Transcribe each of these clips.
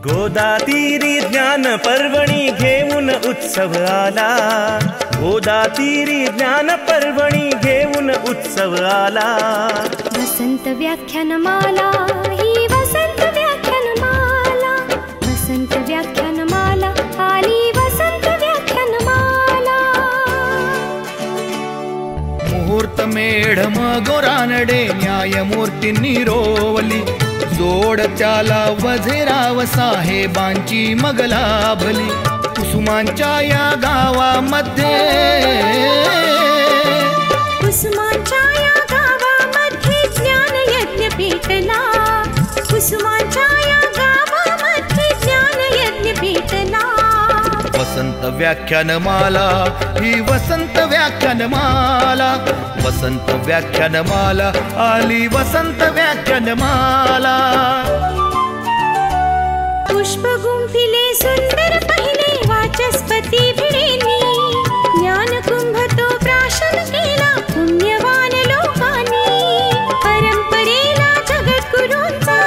गोदातीरी ज्ञान पर्वणी घेऊन उत्सव आला, गोदातीरी ज्ञान पर्वणी घेऊन उत्सव आला। वसंत व्याख्यानमाला ही वसंत व्याख्यानमाला, वसंत व्याख्यानमाला आली वसंत व्याख्यानमाला। मुहूर्त मेढ गोरानडे न्यायमूर्तींनी रोवली, जोड त्याला वझेराव साहेबांची मग लाभली। कुसुमांच्या या गावामध्ये, कुसुमांच्या या गावामध्ये ज्ञान यज्ञ पेटला, कुसुमांच्या या गावामध्ये ज्ञान यज्ञ पेटला। वसंत व्याख्यानमाला ही वसंत व्याख्यानमाला, वसंत व्याख्यानमाला आली वसंत व्याख्यानमाला। पुष्प गुंफिले सुंदर पहिले वाचस्पती भिडेनी, ज्ञान कुंभ तो प्राशन केला पुण्यवान लोकांनी। परंपरेला जगद्गुरूंचा,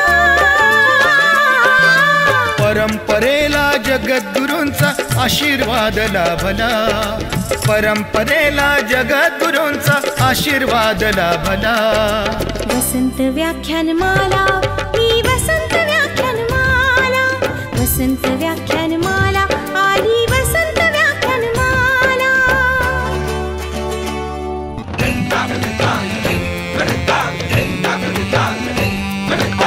परंपरेला जगद्गुरूंचा आशीर्वाद लाभला, परंपरेला जगद्गुरूंचा आशीर्वाद लाभला। वसंत व्याख्यानमाला ही वसंत व्याख्यानमाला, वसंत व्याख्यानमाला आली वसंत व्याख्यानमाला।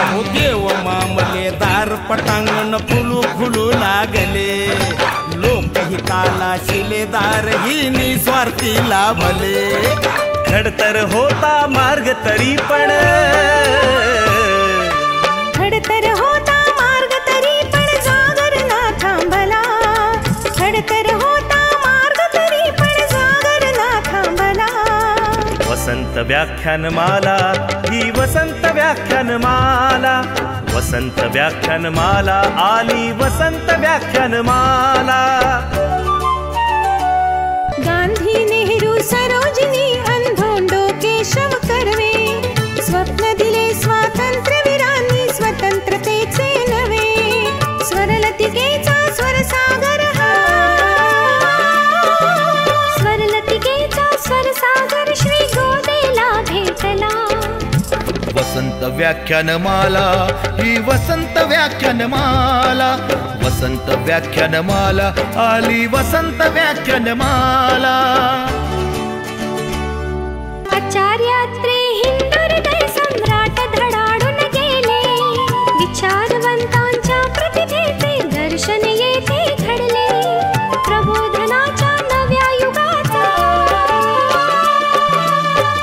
अहो देव मामलेदार पटांगण फुलू फुलू लागले, लोकहिताला शिलेदार ही निस्वार्थी लाभले। खडतर होता मार्ग तरी पण, खडतर होता मार्ग तरी पण जागर ना थांबला, खडतर होता मार्ग तरी पण जागर ना थांबला। वसंत व्याख्यानमाला ही वसंत व्याख्यानमाला, वसंत व्याख्यानमाला आली वसंत व्याख्यानमाला। गांधी नेहरू सरोजिनी अंधोंडो केशव कर्वे, स्वप्न दिले स्वातंत्र्यवीरांनी स्वतंत्रतेचे नवे। स्वरलतिकेचा स्वरसागर हा, स्वरलतिकेचा स्वरसागर श्री गोदेला भेटला। वसंत व्याख्यानमाला ही वसंत व्याख्यानमाला, वसंत व्याख्यानमाला आली वसंत व्याख्यानमाला। आचार्यात्रे हिंदुहृदय सम्राट धडाडून गेले, विचारवंतांच्या प्रतिभेचे दर्शन येथे घडले। प्रबोधनाच्या नव्या युगाचा,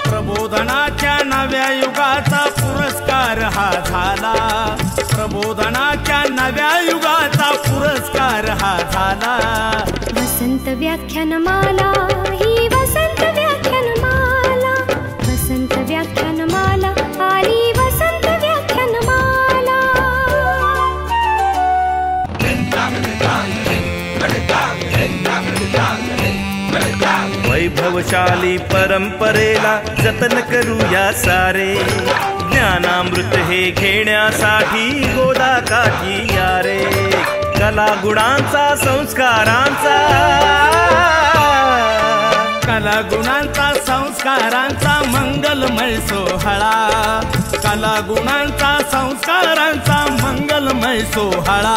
प्रबोधनाच्या नव्या युगाचा पुरस्कार हा झाला, प्रबोधनाच्या नव्या युगाचा पुरस्कार हा झाला। वसंत व्याख्यानमाला ही वसंत व्याख्यानमाला, वसंत व्याख्यानमाला आली वसंत व्याख्यानमाला। वैभवशाली परंपरेला जतन करूया सारे, ज्ञानामृत हे घेण्यासाठी गोदा काठी या रे। कला गुणांचा संस्कारांचा, कला गुणांचा संस्कारांचा मंगलमय सोहळा, कला गुणांचा संस्कारांचा मंगलमय सोहळा।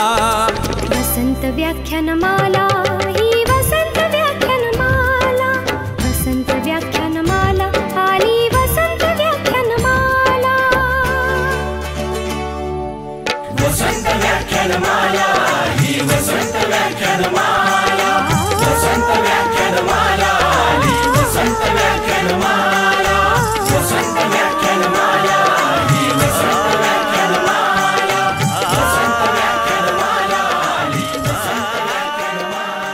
वसंत व्याख्यानमाला ही वसंत व्याख्यानमाला, वसंत व्याख्यानमाला आली वसंत व्याख्यानमाला। वसंत व्याख्यानमाला ही वसंत व्याख्यानमाला, वसंत व्याख्यानमाला आली वसंत व्याख्यानमाला, वसंत व्याख्यानमाला ही वसंत व्याख्यानमाला, वसंत व्याख्यानमाला आली वसंत व्याख्यानमाला।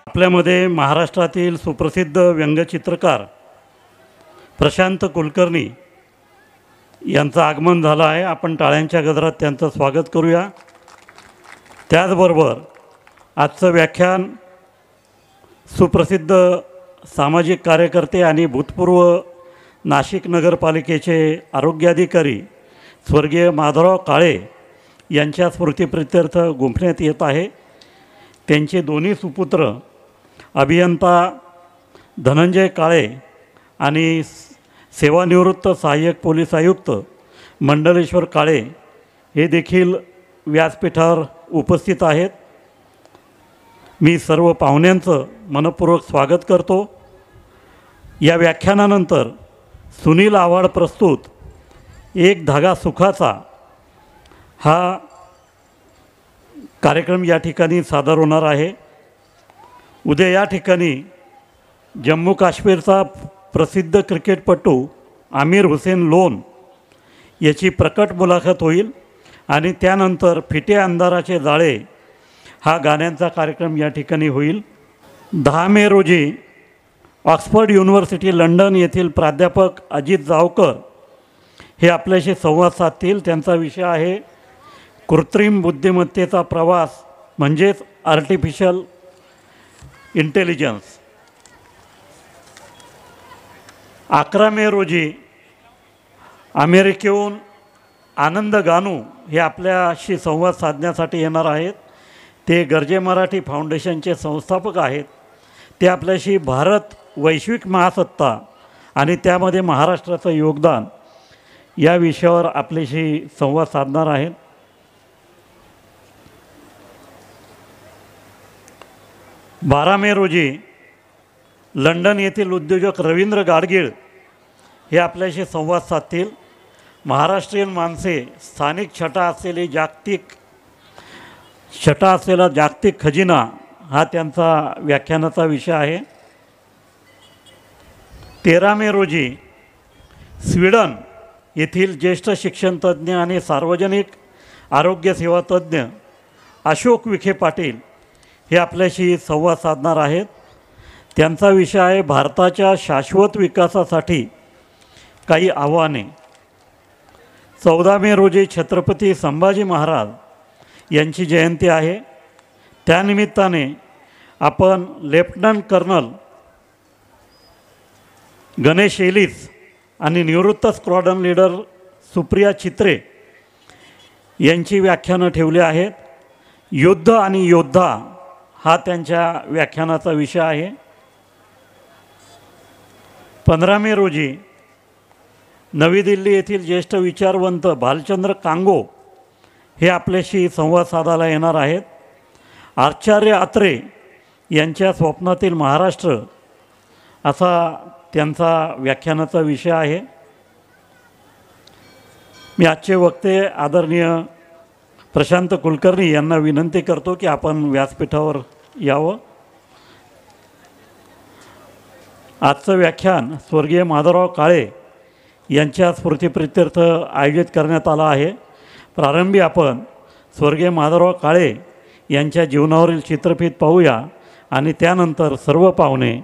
आपल्यामध्ये महाराष्ट्रातील सुप्रसिद्ध व्यंगचित्रकार प्रशांत कुलकर्णी यांचं आगमन झालं आहे। आपण टाळ्यांच्या गजरात त्यांचं स्वागत करूया। त्याचबरोबर आजचं व्याख्यान सुप्रसिद्ध सामाजिक कार्यकर्ते आणि भूतपूर्व नाशिक नगरपालिकेचे आरोग्याधिकारी स्वर्गीय माधवराव काळे यांच्या स्मृतिप्रित्यर्थ गुंफण्यात येत आहे. त्यांचे दोन्ही सुपुत्र अभियंता धनंजय काळे आणि सेवानिवृत्त सहाय्यक पोलीस आयुक्त मंडलेश्वर काळे हे देखील व्यासपीठावर उपस्थित आहेत. मी सर्व पाहुण्यांचं मनपूर्वक स्वागत करतो. या व्याख्यानानंतर सुनील आव्हाड प्रस्तुत एक धागा सुखाचा हा कार्यक्रम या ठिकाणी सादर होणार आहे. उद्या या ठिकाणी जम्मू काश्मीरचा प्रसिद्ध क्रिकेटपटू आमिर हुसेन लोन याची प्रकट मुलाखत होईल आणि त्यानंतर फिटे अंधाराचे जाळे हा गाण्यांचा कार्यक्रम या ठिकाणी होईल. 10 मे रोजी ऑक्सफर्ड युनिव्हर्सिटी लंडन येथील प्राध्यापक अजित जावकर हे आपल्याशी संवाद साधतील. त्यांचा विषय आहे कृत्रिम बुद्धिमत्तेचा प्रवास म्हणजेच आर्टिफिशियल इंटेलिजन्स. 11 मे रोजी अमेरिकेहून आनंद गानू हे आपल्याशी संवाद साधण्यासाठी येणार आहेत. ते गरजे मराठी फाउंडेशनचे संस्थापक आहेत. ते आपल्याशी भारत वैश्विक महासत्ता आणि त्यामध्ये महाराष्ट्राचं योगदान या विषयावर आपल्याशी संवाद साधणार आहेत. 12 मे रोजी लंडन येथील उद्योजक रवींद्र गाडगीळ हे आपल्याशी संवाद साधतील. महाराष्ट्रीयन माणसे स्थानिक छटा असलेला जागतिक खजिना हा त्यांचा व्याख्यानाचा विषय आहे. 13 मे रोजी स्वीडन येथील ज्येष्ठ शिक्षणतज्ज्ञ आणि सार्वजनिक आरोग्यसेवा तज्ज्ञ अशोक विखे पाटील हे आपल्याशी संवाद साधणार आहेत. त्यांचा विषय आहे भारताच्या शाश्वत विकासासाठी काही आव्हाने. 14 मे रोजी छत्रपती संभाजी महाराज यांची जयंती आहे. त्यानिमित्ताने आपण लेफ्टनंट कर्नल गणेश एलिस आणि निवृत्त स्क्वॉड्रन लीडर सुप्रिया चित्रे यांची व्याख्यानं ठेवली आहेत. युद्ध आणि योद्धा हा त्यांच्या व्याख्यानाचा विषय आहे. 15 मे रोजी नवी दिल्ली येथील ज्येष्ठ विचारवंत भालचंद्र कांगो हे आपल्याशी संवाद साधायला येणार आहेत. आचार्य अत्रे यांच्या स्वप्नातील महाराष्ट्र असा त्यांचा व्याख्यानाचा विषय आहे. मी आजचे वक्ते आदरणीय प्रशांत कुलकर्णी यांना विनंती करतो की आपण व्यासपीठावर यावं. आजचं व्याख्यान स्वर्गीय माधवराव काळे यांच्या स्मृतिप्रित्यर्थ आयोजित करण्यात आलं आहे. प्रारंभी आपण स्वर्गीय माधवराव काळे यांच्या जीवनावरील चित्रफित पाहूया आणि त्यानंतर सर्व पाहुणे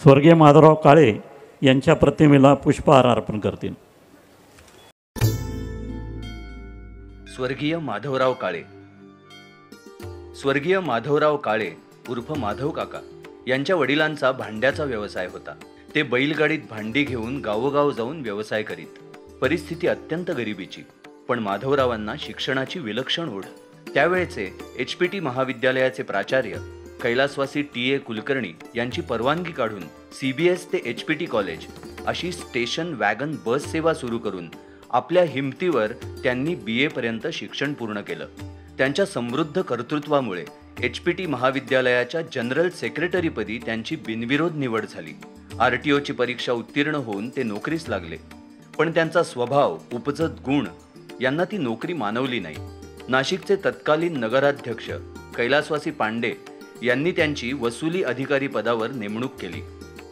स्वर्गीय माधवराव काळे यांच्या प्रतिमेला पुष्पहार अर्पण करतील. स्वर्गीय माधवराव काळे. स्वर्गीय माधवराव काळे उर्फ माधव काका यांच्या वडिलांचा भांड्याचा व्यवसाय होता. ते बैलगाडीत भांडी घेऊन गावोगाव जाऊन व्यवसाय करीत. परिस्थिती अत्यंत गरिबीची, पण माधवरावांना शिक्षणाची विलक्षण ओढ. त्यावेळचे HPT महाविद्यालयाचे प्राचार्य कैलासवासी TA कुलकर्णी यांची परवानगी काढून CBS ते HPT कॉलेज अशी स्टेशन वॅगन बस सेवा सुरू करून आपल्या हिमतीवर त्यांनी BA पर्यंत शिक्षण पूर्ण केलं. त्यांच्या समृद्ध कर्तृत्वामुळे HPT महाविद्यालयाच्या जनरल सेक्रेटरीपदी त्यांची बिनविरोध निवड झाली. RTOची परीक्षा उत्तीर्ण होऊन ते नोकरीस लागले. पण त्यांचा स्वभाव, उपजत गुण यांना ती नोकरी मानवली नाही. नाशिकचे तत्कालीन नगराध्यक्ष कैलासवासी पांडे यांनी त्यांची वसुली अधिकारी पदावर नेमणूक केली.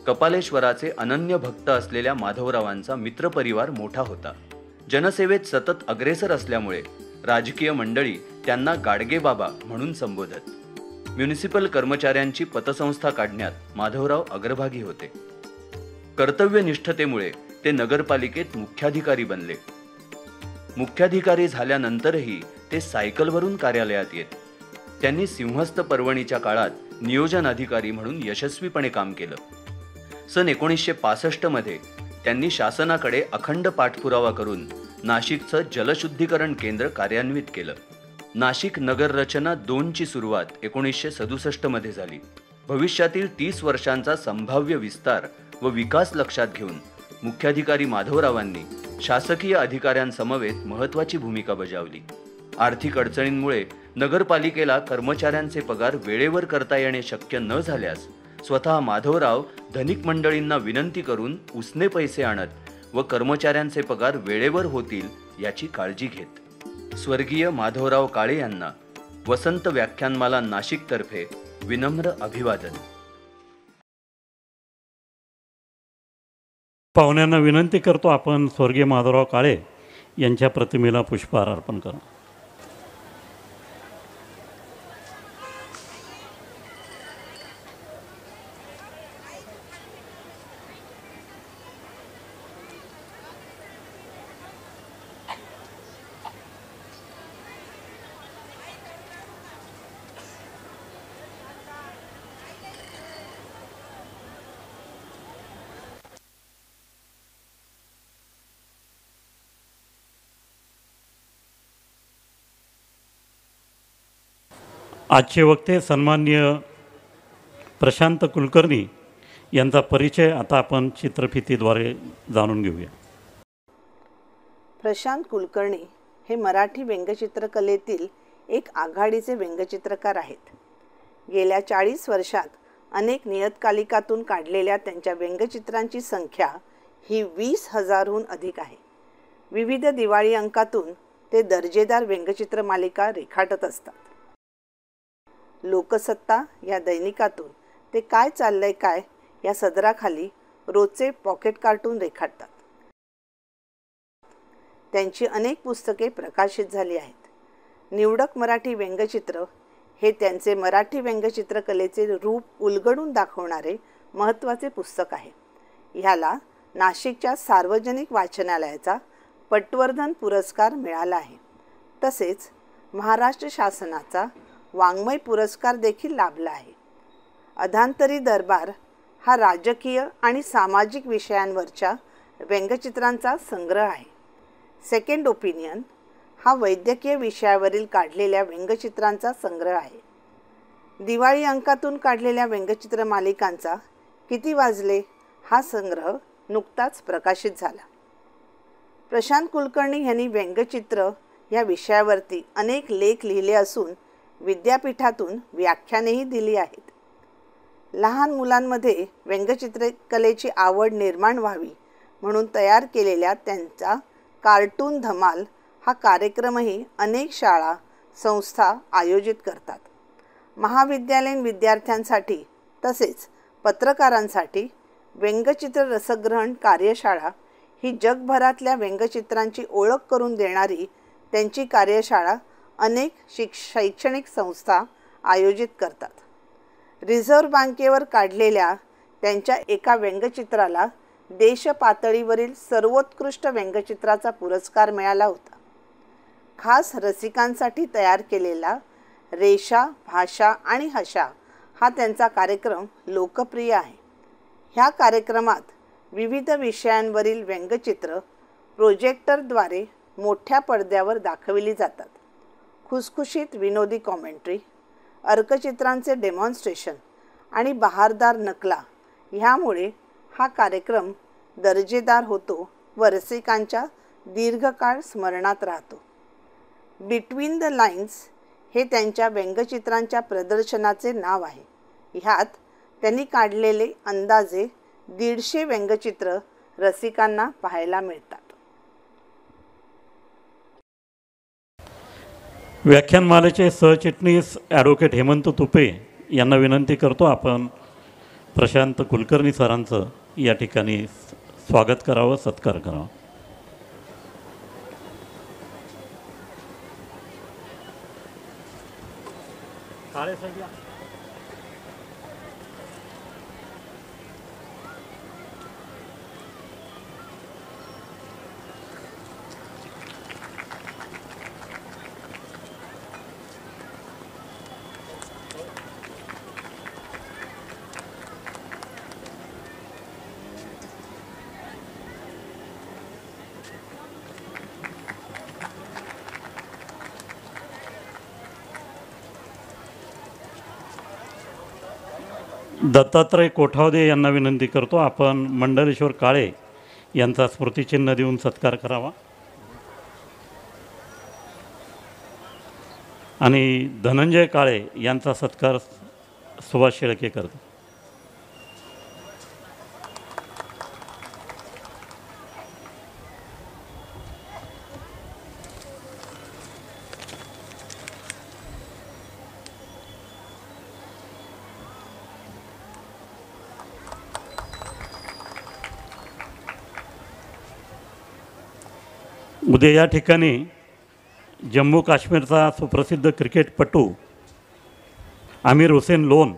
कपालेश्वराचे अनन्य भक्त असलेल्या माधवरावांचा मित्रपरिवार मोठा होता. जनसेवेत सतत अग्रेसर असल्यामुळे राजकीय मंडळी त्यांना गाडगेबाबा म्हणून संबोधत. म्युनिसिपल कर्मचाऱ्यांची पतसंस्था काढण्यात माधवराव अग्रभागी होते. कर्तव्यनिष्ठतेमुळे ते नगरपालिकेत मुख्याधिकारी बनले. मुख्याधिकारी झाल्यानंतरही ते सायकलवरून कार्यालयात येत. त्यांनी सिंहस्थ पर्वणीच्या काळात नियोजन अधिकारी म्हणून यशस्वीपणे काम केलं. सन 1965 मध्ये त्यांनी शासनाकडे अखंड पाठपुरावा करून नाशिकचं जलशुद्धीकरण केंद्र कार्यान्वित केलं. नाशिक नगर रचना 2ची सुरुवात 1967 मध्ये झाली. भविष्यातील 30 वर्षांचा संभाव्य विस्तार व विकास लक्षात घेऊन मुख्याधिकारी माधवरावांनी शासकीय अधिकाऱ्यांसमवेत महत्त्वाची भूमिका बजावली. आर्थिक अडचणींमुळे नगरपालिकेला कर्मचाऱ्यांचे पगार वेळेवर करता येणे शक्य न झाल्यास स्वतः माधवराव धनिक मंडळींना विनंती करून उसने पैसे आणत व कर्मचाऱ्यांचे पगार वेळेवर होतील याची काळजी घेत. स्वर्गीय माधवराव काळे यांना वसंत व्याख्यानमाला नाशिकतर्फे विनम्र अभिवादन. पाहुण्यांना विनंती करतो आपण स्वर्गीय माधवराव काळे यांच्या प्रतिमेला पुष्पहार अर्पण करा. आजचे वक्ते सन्माननीय प्रशांत कुलकर्णी यांचा परिचय आता आपण चित्रफितीद्वारे जाणून घेऊया. प्रशांत कुलकर्णी हे मराठी व्यंगचित्रकलेतील एक आघाडीचे व्यंगचित्रकार आहेत. गेल्या 40 वर्षात अनेक नियतकालिकातून काढलेल्या त्यांच्या व्यंगचित्रांची संख्या ही 20,000हून अधिक आहे. विविध दिवाळी अंकातून ते दर्जेदार व्यंगचित्र मालिका रेखाटत असतात. लोकसत्ता या दैनिकातून ते काय चाललंय काय या सदराखाली रोजचे पॉकेट कार्टून रेखाटतात. त्यांची अनेक पुस्तके प्रकाशित झाली आहेत. निवडक मराठी व्यंगचित्र हे त्यांचे मराठी व्यंगचित्रकलेचे रूप उलगडून दाखवणारे महत्त्वाचे पुस्तक आहे. ह्याला नाशिकच्या सार्वजनिक वाचनालयाचा पटवर्धन पुरस्कार मिळाला आहे. तसेच महाराष्ट्र शासनाचा वाङ्मय पुरस्कार देखील लाभला आहे. अधांतरी दरबार हा राजकीय आणि सामाजिक विषयांवरच्या व्यंगचित्रांचा संग्रह आहे. सेकंड ओपिनियन हा वैद्यकीय विषयावरील काढलेल्या व्यंगचित्रांचा संग्रह आहे. दिवाळी अंकातून काढलेल्या व्यंगचित्र मालिकांचा किती वाजले हा संग्रह नुकताच प्रकाशित झाला. प्रशांत कुलकर्णी यांनी व्यंगचित्र या विषयावरती अनेक लेख लिहिले असून विद्यापीठातून व्याख्यानेही दिली आहेत. लहान मुलांमध्ये व्यंगचित्रकलेची आवड निर्माण व्हावी म्हणून तयार केलेल्या त्यांचा कार्टून धमाल हा कार्यक्रमही अनेक शाळा संस्था आयोजित करतात. महाविद्यालयीन विद्यार्थ्यांसाठी तसेच पत्रकारांसाठी व्यंगचित्र रसग्रहण कार्यशाळा ही जगभरातल्या व्यंगचित्रांची ओळख करून देणारी त्यांची कार्यशाळा अनेक शैक्षणिक संस्था आयोजित करतात. रिझर्व्ह बँकेवर काढलेल्या त्यांच्या एका व्यंगचित्राला देशपातळीवरील सर्वोत्कृष्ट व्यंगचित्राचा पुरस्कार मिळाला होता. खास रसिकांसाठी तयार केलेला रेषा, भाषा आणि हशा हा त्यांचा कार्यक्रम लोकप्रिय आहे. ह्या कार्यक्रमात विविध विषयांवरील व्यंगचित्र प्रोजेक्टरद्वारे मोठ्या पडद्यावर दाखविली जातात. खुसखुशीत विनोदी कॉमेंट्री, अर्कचित्रांचे डेमॉन्स्ट्रेशन आणि बहारदार नकला ह्यामुळे हा कार्यक्रम दर्जेदार होतो व रसिकांच्या दीर्घकाळ स्मरणात राहतो. बिटवीन द लाईन्स हे त्यांच्या व्यंगचित्रांच्या प्रदर्शनाचे नाव आहे. ह्यात त्यांनी काढलेले अंदाजे 150 व्यंगचित्र रसिकांना पाहायला मिळतात. व्याख्यानमालेचे सहचिटणीस ॲडव्होकेट हेमंत तुपे यांना विनंती करतो आपण प्रशांत कुलकर्णी सरांचं या ठिकाणी स्वागत करावं, सत्कार करावा. दत्तात्रय कोठावदे यांना विनंती करतो आपण मंडलेश्वर काळे यांचा स्मृतिचिन्ह देऊन सत्कार करावा आणि धनंजय काळे यांचा सत्कार सुभाष शेळके करतो. उद्या या ठिकाणी जम्मू काश्मीरचा सुप्रसिद्ध क्रिकेटपटू आमिर हुसेन लोन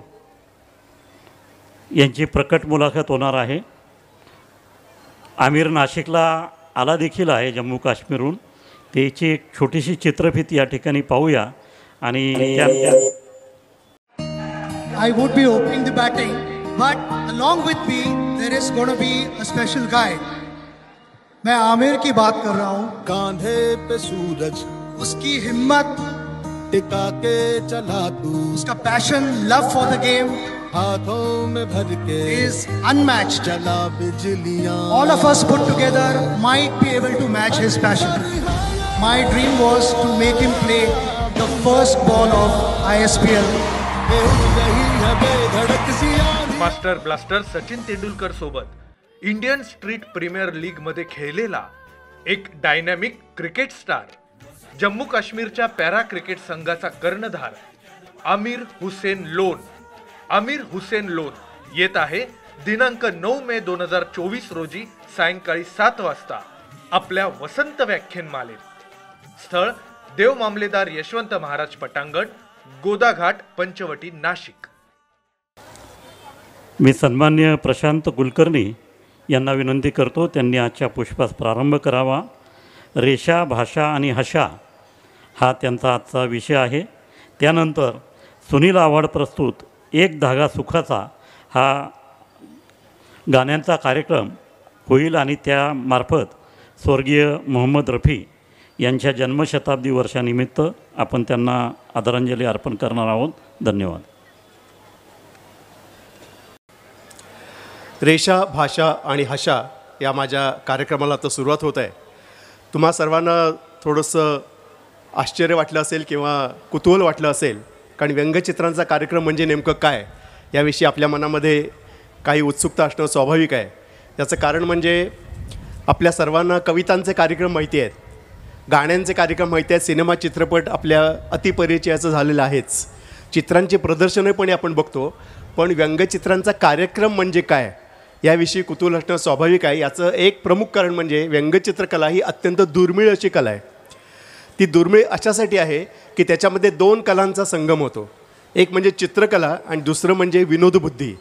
यांची प्रकट मुलाखत होणार आहे. आमिर नाशिकला आला देखील आहे जम्मू काश्मीरहून. त्याची एक छोटीशी चित्रफित या ठिकाणी पाहूया आणि I would be opening the batting, but along with me there is going to be a special guy. मैं आमिर की बात कर रहा हूँ. कांधे पे सूरज उसकी हिम्मत टिका के चला तू, उसका passion, love for the game हाथों में भर के is unmatched. चला बिजलियां. All of us put together might be able to match his passion. My dream was to make him play the first ball of ISPL. Master blaster Sachin Tendulkar सोबत Indian street premier league मध्ये खेळलेला एक dynamic cricket star, Jammu काश्मीरच्या para cricket संघाचा कर्णधार Aamir Hussain loan. Aamir Hussain loan येत आहे दिनांक 9 मे 2024 रोजी सायंकाळी 7 वाजता आपल्या वसंत व्याख्यानमालेत. स्थळ देव मामलेदार यशवंत महाराज पटांगण, गोदाघाट, पंचवटी, नाशिक. मी सन्मान्य प्रशांत कुलकर्णी यांना विनंती करतो त्यांनी आजच्या पुष्पास प्रारंभ करावा. रेषा, भाषा आणि हशा हा त्यांचा आजचा विषय आहे. त्यानंतर सुनील आव्हाड प्रस्तुत एक धागा सुखाचा हा गाण्यांचा कार्यक्रम होईल आणि त्यामार्फत स्वर्गीय मोहम्मद रफी यांच्या जन्मशताब्दी वर्षानिमित्त आपण त्यांना आदरांजली अर्पण करणार आहोत. धन्यवाद. रेषा, भाषा आणि हशा या माझ्या कार्यक्रमाला आता सुरुवात होत आहे. तुम्हा सर्वांना थोडंसं आश्चर्य वाटलं असेल किंवा कुतूहल वाटलं असेल, कारण व्यंगचित्रांचा कार्यक्रम म्हणजे नेमकं काय याविषयी आपल्या मनामध्ये काही उत्सुकता असणं स्वाभाविक आहे. याचं कारण म्हणजे आपल्या सर्वांना कवितांचे कार्यक्रम माहिती आहेत, गाण्यांचे कार्यक्रम माहिती आहेत, सिनेमा चित्रपट आपल्या अतिपरिचयाचं झालेलं आहेच, चित्रांची प्रदर्शनं पण आपण बघतो. पण व्यंगचित्रांचा कार्यक्रम म्हणजे काय याविषयी कुतूहल असणं स्वाभाविक आहे. याचं एक प्रमुख कारण म्हणजे व्यंगचित्रकला ही अत्यंत दुर्मिळ अशी कला आहे. ती दुर्मिळ अशासाठी आहे की त्याच्यामध्ये 2 कलांचा संगम होतो. एक म्हणजे चित्रकला आणि दुसरं म्हणजे विनोदबुद्धी.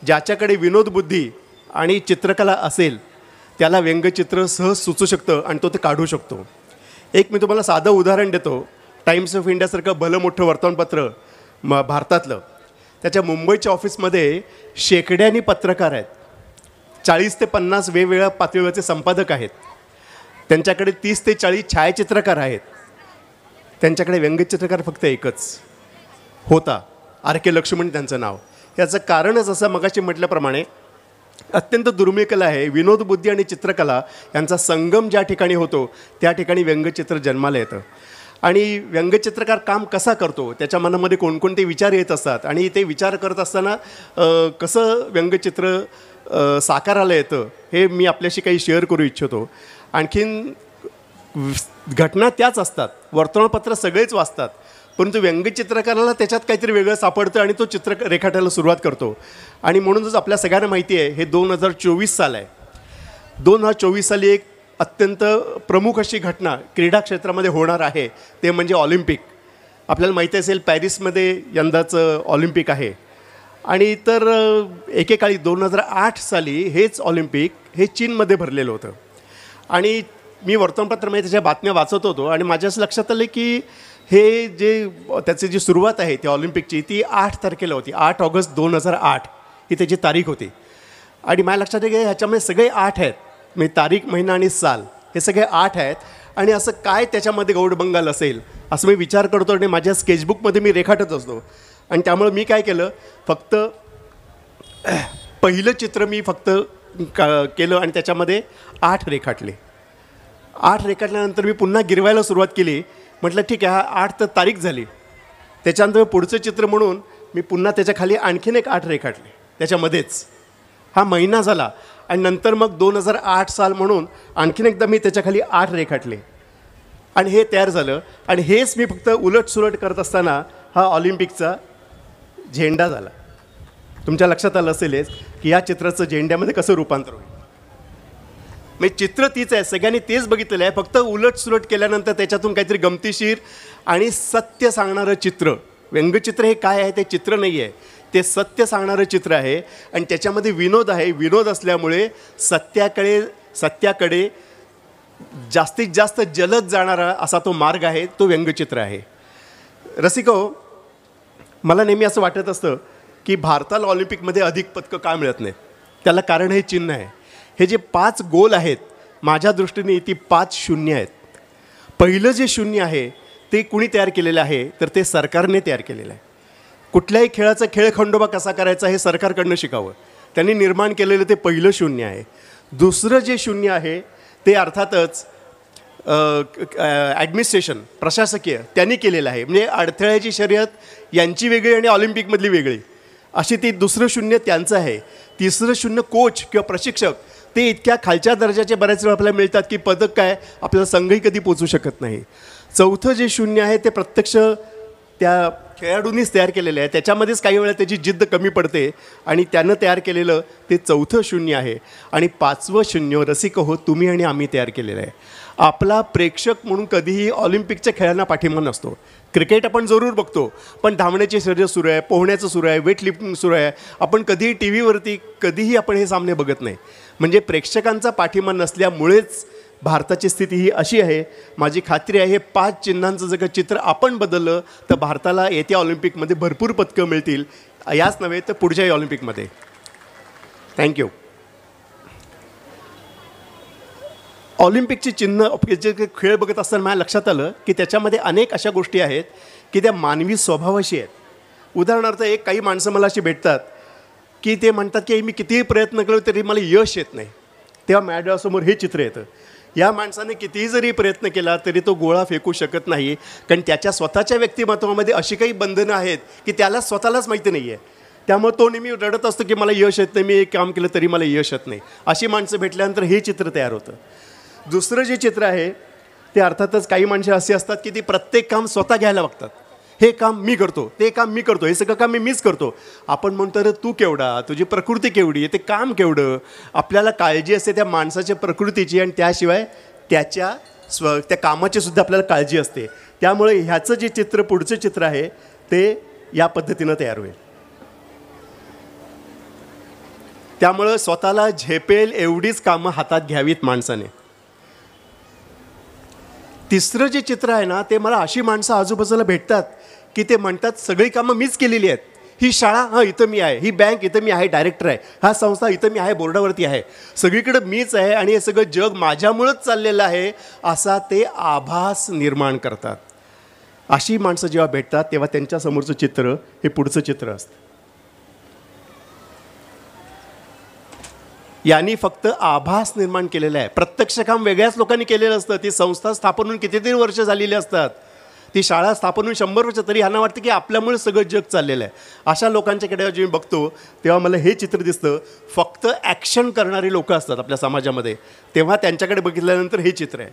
ज्याच्याकडे विनोदबुद्धी आणि चित्रकला असेल त्याला व्यंगचित्र सहज सुचू शकतं आणि तो ते काढू शकतो. एक मी तुम्हाला साधं उदाहरण देतो. टाइम्स ऑफ इंडियासारखं भलं मोठं वर्तमानपत्र भारतातलं, त्याच्या मुंबईच्या ऑफिसमध्ये शेकड्यांनी पत्रकार आहेत. 40 ते 50 वेगवेगळ्या पातळीवरचे संपादक आहेत. त्यांच्याकडे 30 ते 40 छायाचित्रकार आहेत. त्यांच्याकडे व्यंगचित्रकार फक्त एकच होता, आर.के. लक्ष्मण त्यांचं नाव. याचं कारणच असं मगाशी म्हटल्याप्रमाणे अत्यंत दुर्मिळ कला आहे. विनोदबुद्धी आणि चित्रकला यांचा संगम ज्या ठिकाणी होतो त्या ठिकाणी व्यंगचित्र जन्माला येतं. आणि व्यंगचित्रकार काम कसा करतो, त्याच्या कोणकोणते विचार येत असतात आणि ते विचार करत असताना कसं व्यंगचित्र साकाराला येतं हे मी आपल्याशी काही शेअर करू इच्छितो. आणखीन घटना त्याच असतात, वर्तमानपत्र सगळेच वाचतात, परंतु व्यंगचित्रकाराला त्याच्यात काहीतरी वेगळं सापडतं आणि तो चित्र रेखाटायला सुरुवात करतो. आणि म्हणूनच आपल्या सगळ्यांना माहिती आहे हे 2024 साल आहे. 2024 साली एक अत्यंत प्रमुख अशी घटना क्रीडा क्षेत्रामध्ये होणार आहे, ते म्हणजे ऑलिम्पिक. आपल्याला माहिती असेल पॅरिसमध्ये यंदाचं ऑलिम्पिक आहे. आणि तर एकेकाळी 2008 साली हेच ऑलिम्पिक हे चीनमध्ये भरलेलं होतं. आणि मी वर्तमानपत्रामध्ये त्याच्या बातम्या वाचत होतो आणि माझ्या असं लक्षात आलं की हे जे त्याची जी सुरुवात आहे त्या ऑलिम्पिकची ती 8 तारखेला होती. 8 ऑगस्ट 2008 ही त्याची तारीख होती. आणि माझ्या लक्षात आहे की ह्याच्यामध्ये सगळे 8 आहेत, म्हणजे तारीख, महिना आणि साल हे सगळे 8 आहेत. आणि असं काय त्याच्यामध्ये गौडबंगाल असेल असं मी विचार करतो आणि माझ्या स्केचबुकमध्ये मी रेखाटत असतो. आणि त्यामुळे मी काय केलं, फक्त पहिलं चित्र मी फक्त केलं आणि त्याच्यामध्ये 8 रेखाटले. 8 रेखाटल्यानंतर मी पुन्हा गिरवायला सुरुवात केली. म्हटलं ठीक आहे, 8 तर तारीख झाली. त्याच्यानंतर पुढचं चित्र म्हणून मी पुन्हा त्याच्या खाली आणखीन एक 8 रेखाटले त्याच्यामध्येच. हा महिना झाला आणि नंतर मग 2008 साल म्हणून आणखीन एकदा मी त्याच्याखाली 8 रेखाटले आणि हे तयार झालं. आणि हेच मी फक्त उलटसुलट करत असताना हा ऑलिम्पिकचा झेंडा झाला. तुमच्या लक्षात आलं असेलच की या चित्राचं झेंड्यामध्ये कसं रूपांतर होईल. म्हणजे चित्र तीच आहे, सगळ्यांनी तेच बघितलेलं आहे, फक्त उलटसुलट केल्यानंतर त्याच्यातून काहीतरी गमतीशीर आणि सत्य सांगणारं चित्र. व्यंगचित्र हे काय आहे, ते चित्र नाही आहे, ते सत्य सांगणारं चित्र आहे आणि त्याच्यामध्ये विनोद आहे. विनोद असल्यामुळे सत्याकडे जास्तीत जास्त जलद जाणारा असा तो मार्ग आहे, तो व्यंगचित्र आहे. रसिको, मला नेहमी असं वाटत असतं की भारताला ऑलिम्पिकमध्ये अधिक पदकं का मिळत नाही. त्याला कारण हे चिन्ह आहे. हे जे 5 गोल आहेत, माझ्या दृष्टीने ती 5 शून्य आहेत. पहिलं जे शून्य आहे ते कुणी तयार केलेलं आहे, तर ते सरकारने तयार केलेलं आहे. कुठल्याही खेळाचा खेळखंडोबा कसा करायचा हे सरकारकडनं शिकावं. त्यांनी निर्माण केलेलं ते पहिलं शून्य आहे. दुसरं जे शून्य आहे ते अर्थातच ॲडमिनिस्ट्रेशन, प्रशासकीय, त्यांनी केलेलं आहे. म्हणजे अडथळ्याची शर्यत यांची वेगळी आणि ऑलिम्पिकमधली वेगळी, अशी ती दुसरं शून्य त्यांचं आहे. तिसरं शून्य कोच किंवा प्रशिक्षक, ते इतक्या खालच्या दर्जाचे बऱ्याच वेळा आपल्याला मिळतात की पदक काय आपल्याला संघही कधी पोचू शकत नाही. चौथं जे शून्य आहे ते प्रत्यक्ष त्या खेळाडूंनीच तयार केलेलं आहे. त्याच्यामध्येच काही वेळा त्याची जिद्द कमी पडते आणि त्यानं तयार केलेलं ते चौथं शून्य आहे. आणि 5वं शून्य रसिक हो, तुम्ही आणि आम्ही तयार केलेलं आहे. आपला प्रेक्षक म्हणून कधीही ऑलिम्पिकच्या खेळांना पाठिंबा नसतो. क्रिकेट आपण जरूर बघतो, पण धावण्याची शर्यत सुरू आहे, पोहण्याचं सुरू आहे, वेट लिफ्टिंग सुरू आहे. आपण कधीही टी व्हीवरती कधीही आपण हे सामने बघत नाही. म्हणजे प्रेक्षकांचा पाठिंबा नसल्यामुळेच भारताची स्थिती ही अशी आहे. माझी खात्री आहे हे 5 चिन्हांचं जर चित्र आपण बदललं तर भारताला येत्या ऑलिम्पिकमध्ये भरपूर पदकं मिळतील. याच नव्हे तर पुढच्याही ऑलिम्पिकमध्ये. थँक्यू. ऑलिम्पिकची चिन्ह जे खेळ बघत असताना मला लक्षात आलं की त्याच्यामध्ये अनेक अशा गोष्टी आहेत की त्या मानवी स्वभावाशी आहेत. उदाहरणार्थ, काही माणसं मला अशी भेटतात की ते म्हणतात की मी कितीही प्रयत्न केलो तरी मला यश येत नाही. तेव्हा माझ्यासमोर हे चित्र येतं. या माणसाने कितीही जरी प्रयत्न केला तरी तो गोळा फेकू शकत नाही, कारण त्याच्या स्वतःच्या व्यक्तिमत्वामध्ये अशी काही बंधनं आहेत की त्याला स्वतःलाच माहिती नाही आहे. त्यामुळे तो नेहमी रडत असतो की मला यश येत नाही, मी एक काम केलं तरी मला यश येत नाही. अशी माणसं भेटल्यानंतर हे चित्र तयार होतं. दुसरं जे चित्र आहे ते अर्थातच काही माणसं अशी असतात की ती प्रत्येक काम स्वतः घ्यायला बघतात. हे काम मी करतो, ते काम मी करतो, हे सगळं काम मीच करतो. आपण म्हणतो रे तू केवढा, तुझी प्रकृती केवढी आहे, ते काम केवढं. आपल्याला काळजी असते त्या माणसाच्या प्रकृतीची आणि त्याशिवाय त्या कामाची सुद्धा आपल्याला काळजी असते. त्यामुळे ह्याचं जे चित्र, पुढचं चित्र आहे ते या पद्धतीनं तयार होईल. त्यामुळं स्वतःला झेपेल एवढीच कामं हातात घ्यावीत माणसाने. तिसरं जे चित्र आहे ना, ते मला अशी माणसं आजूबाजूला भेटतात की ते म्हणतात सगळी कामं मीच केलेली आहेत. ही शाळा, हां इथं मी आहे, ही बँक इथं मी आहे, डायरेक्टर आहे, हा संस्था इथं मी आहे, बोर्डावरती आहे, सगळीकडे मीच आहे आणि हे सगळं जग माझ्यामुळंच चाललेलं आहे असा ते आभास निर्माण करतात. अशी माणसं जेव्हा भेटतात तेव्हा त्यांच्यासमोरचं चित्र हे पुढचं चित्र असतं. यांनी फक्त आभास निर्माण केलेला आहे. प्रत्यक्ष काम वेगळ्याच लोकांनी केलेलं असतं. ती संस्था स्थापन होऊन कितीतरी वर्ष झालेली असतात, ती शाळा स्थापन होऊन 100 वर्ष, तरी ह्यांना वाटतं की आपल्यामुळे सगळं जग चाललेलं आहे. अशा लोकांच्याकडे जेव्हा मी बघतो तेव्हा मला हे चित्र दिसतं. फक्त ॲक्शन करणारी लोकं असतात आपल्या समाजामध्ये, तेव्हा त्यांच्याकडे बघितल्यानंतर हे चित्र आहे.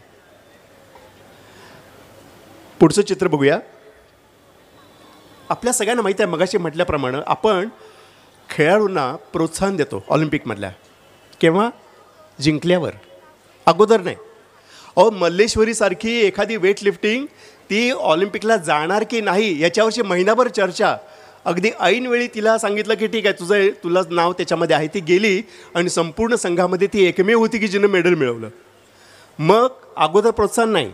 पुढचं चित्र बघूया. आपल्या सगळ्यांना माहिती आहे, मगाशी म्हटल्याप्रमाणे आपण खेळाडूंना प्रोत्साहन देतो ऑलिम्पिकमधल्या. केव्हा? जिंकल्यावर, अगोदर नाही. मल्लेश्वरीसारखी एखादी वेट लिफ्टिंग ती ऑलिम्पिकला जाणार की नाही याच्यावरची महिनाभर चर्चा. अगदी ऐनवेळी तिला सांगितलं की ठीक आहे तुला नाव त्याच्यामध्ये आहे, ती गेली आणि संपूर्ण संघामध्ये ती एकमेव होती की जिनं मेडल मिळवलं. मग अगोदर प्रोत्साहन नाही.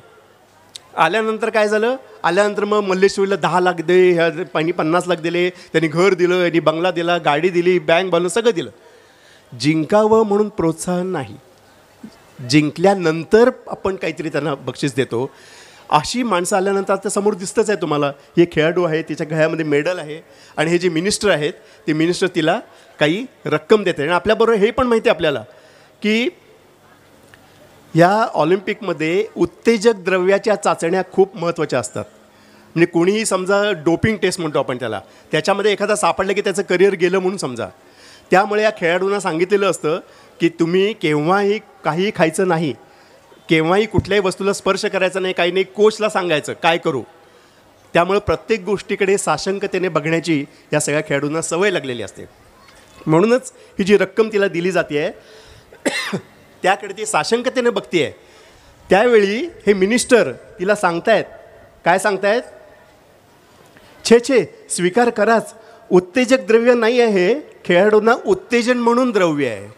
आल्यानंतर काय झालं? आल्यानंतर मग मल्लेश्वरीला 10 लाख दे, ह्या 50 लाख दिले, त्यांनी घर दिलं, यांनी बंगला दिला, गाडी दिली, बँक बनवलं, सगळं दिलं. जिंकावं म्हणून प्रोत्साहन नाही. जिंकल्यानंतर आपण काहीतरी त्यांना बक्षीस देतो. अशी माणसं आल्यानंतर आता समोर दिसतंच आहे तुम्हाला, हे खेळाडू आहे, तिच्या गळ्यामध्ये मेडल आहे आणि हे जे मिनिस्टर आहेत ते मिनिस्टर तिला काही रक्कम देते. आणि आपल्याबरोबर हे पण माहिती आहे आपल्याला की या ऑलिम्पिकमध्ये उत्तेजक द्रव्याच्या चाचण्या खूप महत्त्वाच्या असतात. म्हणजे कोणीही समजा डोपिंग टेस्ट म्हणतो आपण त्याला, त्याच्यामध्ये एखादा सापडलं की त्याचं करिअर गेलं म्हणून समजा. त्यामुळे या खेळाडूंना सांगितलेलं असतं की तुम्ही केव्हाही काही खायचं नाही, केव्हाही कुठल्याही वस्तूला स्पर्श करायचा नाही, काही नाही, कोचला सांगायचं काय करू. त्यामुळे प्रत्येक गोष्टीकडे साशंकतेने बघण्याची या सगळ्या खेळाडूंना सवय लागलेली असते. म्हणूनच ही जी रक्कम तिला दिली जाते आहे त्याकडे ती साशंकतेने बघते आहे. त्यावेळी हे मिनिस्टर तिला सांगतायत, काय सांगतायत, छे स्वीकार कराच, उत्तेजक द्रव्य नाही आहे, खेळाडूंना उत्तेजन म्हणून द्रव्य आहे.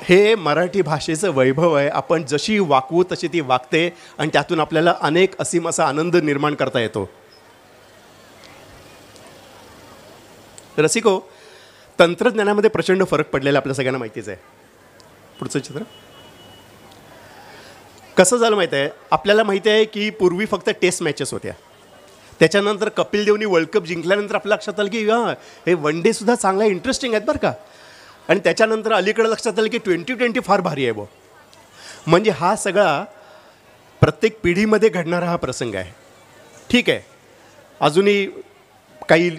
हे मराठी भाषेचं वैभव आहे. आपण जशी वागवू तशी ती वागते आणि त्यातून आपल्याला अनेक असीम असा आनंद निर्माण करता येतो. रसिको, तंत्रज्ञानामध्ये प्रचंड फरक पडलेला आपल्या सगळ्यांना माहितीच आहे. पुढचं चित्र कसं झालं माहीत आहे, आपल्याला माहिती आहे की पूर्वी फक्त टेस्ट मॅचेस होत्या. त्याच्यानंतर कपिल देवनी वर्ल्ड कप जिंकल्यानंतर आपल्या लक्षात आलं की हे वन डेसुद्धा चांगला इंटरेस्टिंग आहेत बरं का. आणि त्याच्यानंतर अलीकडे लक्षात आलं की 2020 फार भारी आहे म्हणजे हा सगळा प्रत्येक पिढीमध्ये घडणारा हा प्रसंग आहे. ठीक आहे, अजूनही काही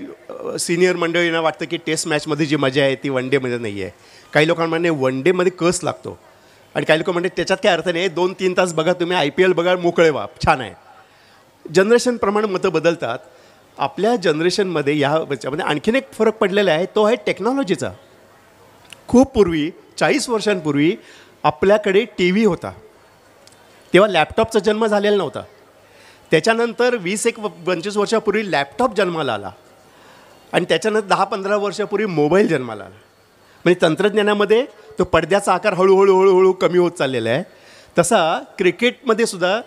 सिनियर मंडळींना वाटतं की टेस्ट मॅचमध्ये जी मजा आहे ती वन डेमध्ये नाही आहे. काही लोकांना म्हणणे वन डेमध्ये कस लागतो आणि काही लोक म्हणते त्याच्यात काय अर्थ नाही, 2-3 तास बघा तुम्ही, IPL बघा, मोकळे व्हा, छान आहे. जनरेशनप्रमाणे मतं बदलतात. आपल्या जनरेशनमध्ये याच्यामध्ये आणखीन एक फरक पडलेला आहे, तो आहे टेक्नॉलॉजीचा. खूप पूर्वी 40 वर्षांपूर्वी आपल्याकडे TV होता, तेव्हा लॅपटॉपचा जन्म झालेला नव्हता. त्याच्यानंतर 20-25 वर्षापूर्वी लॅपटॉप जन्माला आला आणि त्याच्यानंतर 10-15 वर्षापूर्वी मोबाईल जन्माला आला. म्हणजे तंत्रज्ञानामध्ये तो पडद्याचा आकार हळूहळू कमी होत चाललेला आहे. तसा क्रिकेटमध्ये सुद्धा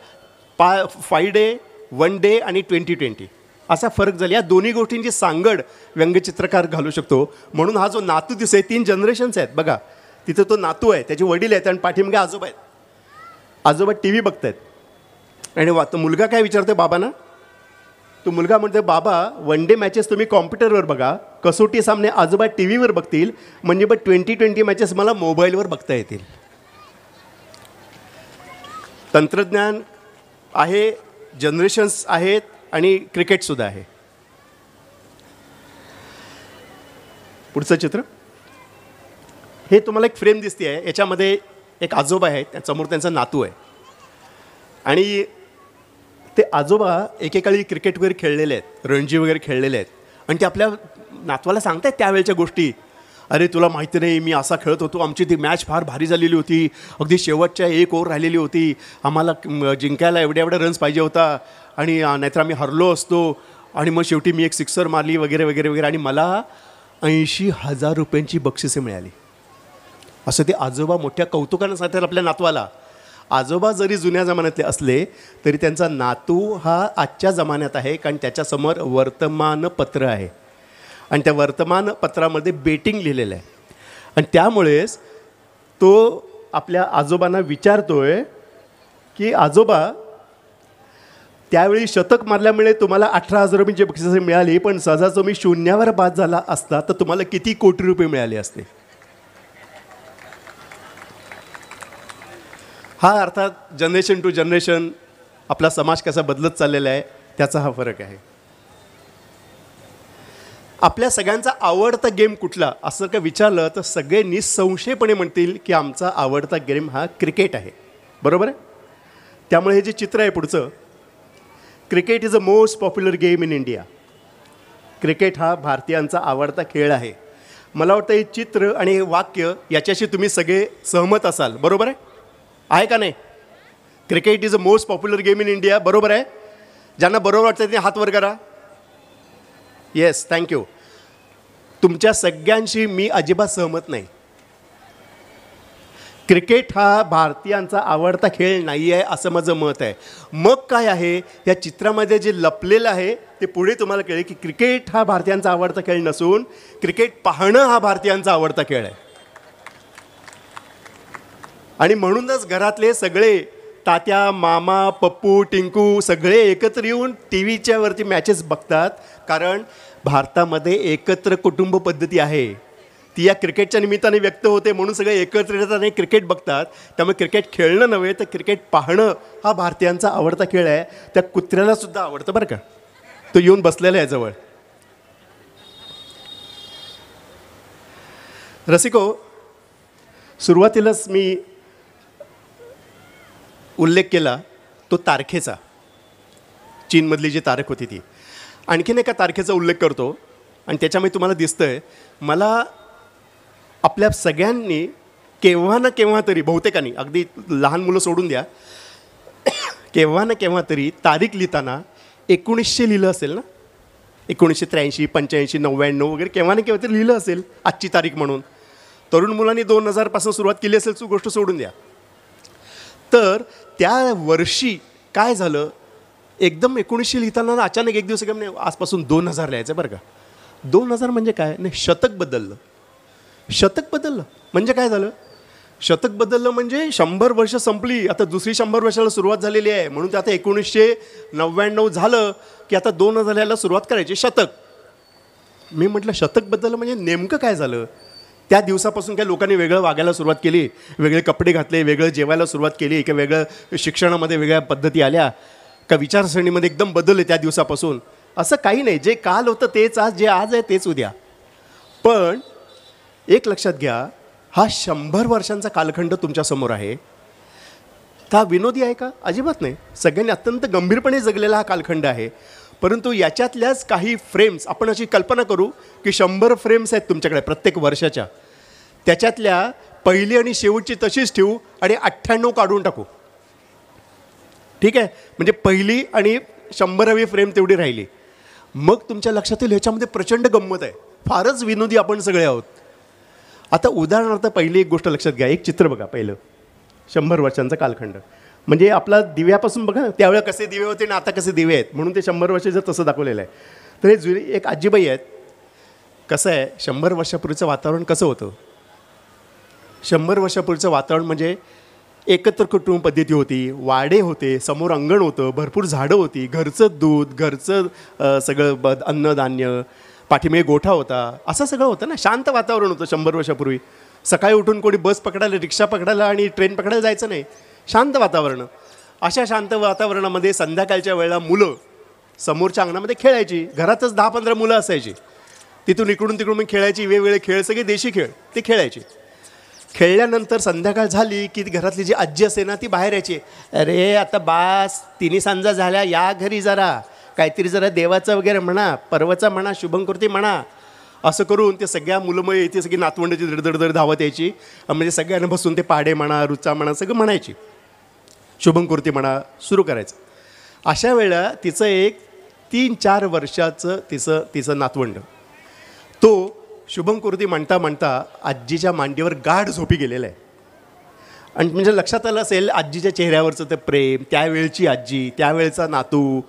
5 डे, 1 डे आणि 2020 असा फरक झाला. या दोन्ही गोष्टींची सांगड व्यंगचित्रकार घालू शकतो. म्हणून हा जो नातू दिसतोय, 3 जनरेशन्स आहेत बघा. तिथं तो नातू आहे, त्याचे वडील आहेत आणि पाठीमागे आजोबा आहेत. आजोबा TV बघत आहेत आणि तो मुलगा काय विचारतोय बाबांना, तो मुलगा म्हणतोय बाबा वन डे मॅचेस तुम्ही कॉम्प्युटरवर बघा, कसोटी सामने आजोबा TV वर बघतील, म्हणजे 2020 मॅचेस मला मोबाईलवर बघता येतील. तंत्रज्ञान आहे, जनरेशन्स आहेत आणि क्रिकेटसुद्धा आहे. पुढचं चित्र हे तुम्हाला एक फ्रेम दिसते आहे. याच्यामध्ये एक आजोबा आहेत, त्यासमोर त्यांचा नातू आहे आणि ते आजोबा एकेकाळी क्रिकेट वगैरे खेळलेले आहेत, रणजी वगैरे खेळलेले आहेत आणि ते आपल्या नातवाला सांगत आहेत त्यावेळेच्या गोष्टी. अरे तुला माहिती नाही, मी असा खेळत होतो, आमची ती मॅच फार भारी झालेली होती, अगदी शेवटच्या 1 ओव्हर राहिलेली होती, आम्हाला जिंकायला एवढ्या रन्स पाहिजे होता आणि नाहीतर आम्ही हरलो असतो आणि मग शेवटी मी एक सिक्सर मारली वगैरे वगैरे वगैरे आणि मला 80,000 रुपयांची बक्षिसे मिळाली. असं ते आजोबा मोठ्या कौतुकानं सांगतात आपल्या नातवाला. आजोबा जरी जुन्या जमान्यातले असले तरी त्यांचा नातू हा आजच्या जमान्यात आहे, कारण त्याच्यासमोर वर्तमानपत्र आहे आणि त्या वर्तमानपत्रामध्ये बेटिंग लिहिलेलं आहे. आणि त्यामुळेच तो आपल्या आजोबांना विचारतोय की आजोबा त्यावेळी शतक मारल्यामुळे तुम्हाला 18,000 रुपयांची बक्षिसे मिळाली, पण सहजाच मी शून्यावर बाद झाला असता तर तुम्हाला किती कोटी रुपये मिळाले असते. हा अर्थात जनरेशन टू जनरेशन आपला समाज कसा बदलत चाललेला आहे त्याचा हा फरक आहे. आपल्या सगळ्यांचा आवडता गेम कुठला असं का विचारलं तर सगळे निसंशयपणे म्हणतील की आमचा आवडता गेम हा क्रिकेट आहे. बरोबर आहे. त्यामुळे हे जे चित्र आहे पुढचं, cricket is a most popular game in India. Cricket हा भारतीयांचा आवडता खेळ आहे. मला वाटतं हे चित्र आणि हे वाक्य याच्याशी तुम्ही सगळे सहमत असाल. बरोबर आहे का नाही. Cricket is a most popular game in India. बरोबर आहे. ज्यांना बरोबर वाटतं ते हात वर करा. Yes, thank you. तुमच्या सगळ्यांशी मी अजिबात सहमत नाही. क्रिकेट हा भारतीयांचा आवडता खेळ नाही आहे असं माझं मत आहे. मग काय आहे या चित्रामध्ये जे लपलेलं आहे ते पुढे तुम्हाला कळेल की क्रिकेट हा भारतीयांचा आवडता खेळ नसून क्रिकेट पाहणं हा भारतीयांचा आवडता खेळ आहे. आणि म्हणूनच घरातले सगळे तात्या, मामा, पप्पू, टिंकू सगळे एकत्र येऊन टी व्हीच्या वरती मॅचेस बघतात. कारण भारतामध्ये एकत्र कुटुंब पद्धती आहे, ती या क्रिकेटच्या निमित्ताने व्यक्त होते. म्हणून सगळे एकत्र येतात आणि क्रिकेट बघतात. त्यामुळे क्रिकेट खेळणं नव्हे तर क्रिकेट पाहणं हा भारतीयांचा आवडता खेळ आहे. त्या कुत्र्याला सुद्धा आवडतं बरं का, तो येऊन बसलेला आहे जवळ. रसिको, सुरुवातीलाच मी उल्लेख केला तो तारखेचा, चीनमधली जी तारीख होती ती. आणखीन एका तारखेचा उल्लेख करतो आणि त्याच्यामध्ये तुम्हाला दिसतंय मला आपल्या सगळ्यांनी केव्हा ना केव्हा तरी, बहुतेकांनी, अगदी लहान मुलं सोडून द्या, केव्हा ना केव्हा तरी तारीख लिहिताना 1900 लिहिलं असेल ना, 1983, 85, 99 वगैरे केव्हा ना केव्हा तरी लिहिलं असेल आजची तारीख म्हणून. तरुण मुलांनी 2000 पासून सुरुवात केली असेल ती गोष्ट सोडून द्या. तर त्या वर्षी काय झालं, एकदम 1900 लिहिताना अचानक एक दिवस म्हणजे आजपासून 2000 लिहायचं बरं का. 2000 म्हणजे काय नाही, शतक बदललं. शतक बदललं म्हणजे काय झालं, शतक बदललं म्हणजे 100 वर्ष संपली, आता दुसरी 100 वर्षाला सुरुवात झालेली आहे. म्हणून ते आता 1999 झालं की आता 2000 लिहायला सुरुवात करायची, शतक. मी म्हटलं शतक बदललं म्हणजे नेमकं काय झालं. त्या दिवसापासून काय लोकांनी वेगळं वागायला सुरुवात केली, वेगळे कपडे घातले, वेगळं जेवायला सुरुवात केली, की वेगळं शिक्षणामध्ये वेगळ्या पद्धती आल्या, का विचारसरणीमध्ये एकदम बदलले त्या दिवसापासून. असं काही नाही, जे काल होतं तेच आज, जे आज आहे तेच उद्या. पण एक लक्षात घ्या, हा 100 वर्षांचा कालखंड तुमच्यासमोर आहे. हा विनोदी आहे का? अजिबात नाही. सगळ्यांनी अत्यंत गंभीरपणे जगलेला हा कालखंड आहे. परंतु याच्यातल्याच काही फ्रेम्स, आपण अशी कल्पना करू की 100 फ्रेम्स आहेत तुमच्याकडे प्रत्येक वर्षाच्या, त्याच्यातल्या पहिली आणि शेवटची तशीच ठेवू आणि 98 काढून टाकू. ठीक आहे, म्हणजे पहिली आणि 100वी फ्रेम तेवढी राहिली. मग तुमच्या लक्षात येईल ह्याच्यामध्ये प्रचंड गंमत आहे, फारच विनोदी आपण सगळे आहोत. आता उदाहरणार्थ पहिली एक गोष्ट लक्षात घ्या, एक चित्र बघा. पहिलं 100 वर्षांचा कालखंड म्हणजे आपला दिव्यापासून बघा, त्यावेळेला कसे दिवे होते आणि आता कसे दिवे आहेत, म्हणून ते 100 वर्षाचं तसं दाखवलेलं आहे. तर हे जुनी एक आजीबाई आहेत. कसं आहे, 100 वर्षापूर्वीचं वातावरण कसं होतं. 100 वर्षापूर्वीचं वातावरण म्हणजे एकत्र कुटुंब पद्धती होती, वाडे होते, समोर अंगण होतं, भरपूर झाडं होती, घरचं दूध, घरचं सगळं अन्नधान्य, पाठीमागे गोठा होता, असं सगळं होतं ना. शांत वातावरण होतं 100 वर्षापूर्वी. सकाळी उठून कोणी बस पकडायला, रिक्षा पकडायला आणि ट्रेन पकडायला जायचं नाही, शांत वातावरण. अशा शांत वातावरणामध्ये संध्याकाळच्या वेळेला मुलं समोरच्या अंगणामध्ये खेळायची. घरातच 10-15 मुलं असायची, तिथून इकडून तिकडून मग खेळायची. वेगवेगळे खेळ, सगळे देशी खेळ ते खेळायचे. खेळल्यानंतर संध्याकाळ झाली की घरातली जी आजी असे ना ती बाहेर यायची. अरे आता बास, 3 सांजा झाल्या, या घरी जरा काहीतरी जरा देवाचं वगैरे म्हणा, पर्वाचा म्हणा, शुभंकृती म्हणा. असं करून ते सगळ्या मुलं येते, सगळी नातवंडाची दडदड धावत यायची. म्हणजे सगळ्यांना बसून ते पाडे म्हणा, रुचा म्हणा सगळं म्हणायची, शुभंकृती म्हणा सुरू करायचं. अशा वेळेला तिचं एक 3-4 वर्षाचं तिचं नातवंड, तो शुभंकृती म्हणता म्हणता आजीच्या मांडीवर गाढ झोपी गेलेला आहे. आणि म्हणजे लक्षात आलं असेल आजीच्या चेहऱ्यावरचं ते प्रेम, त्यावेळची आजी, त्यावेळचा नातू,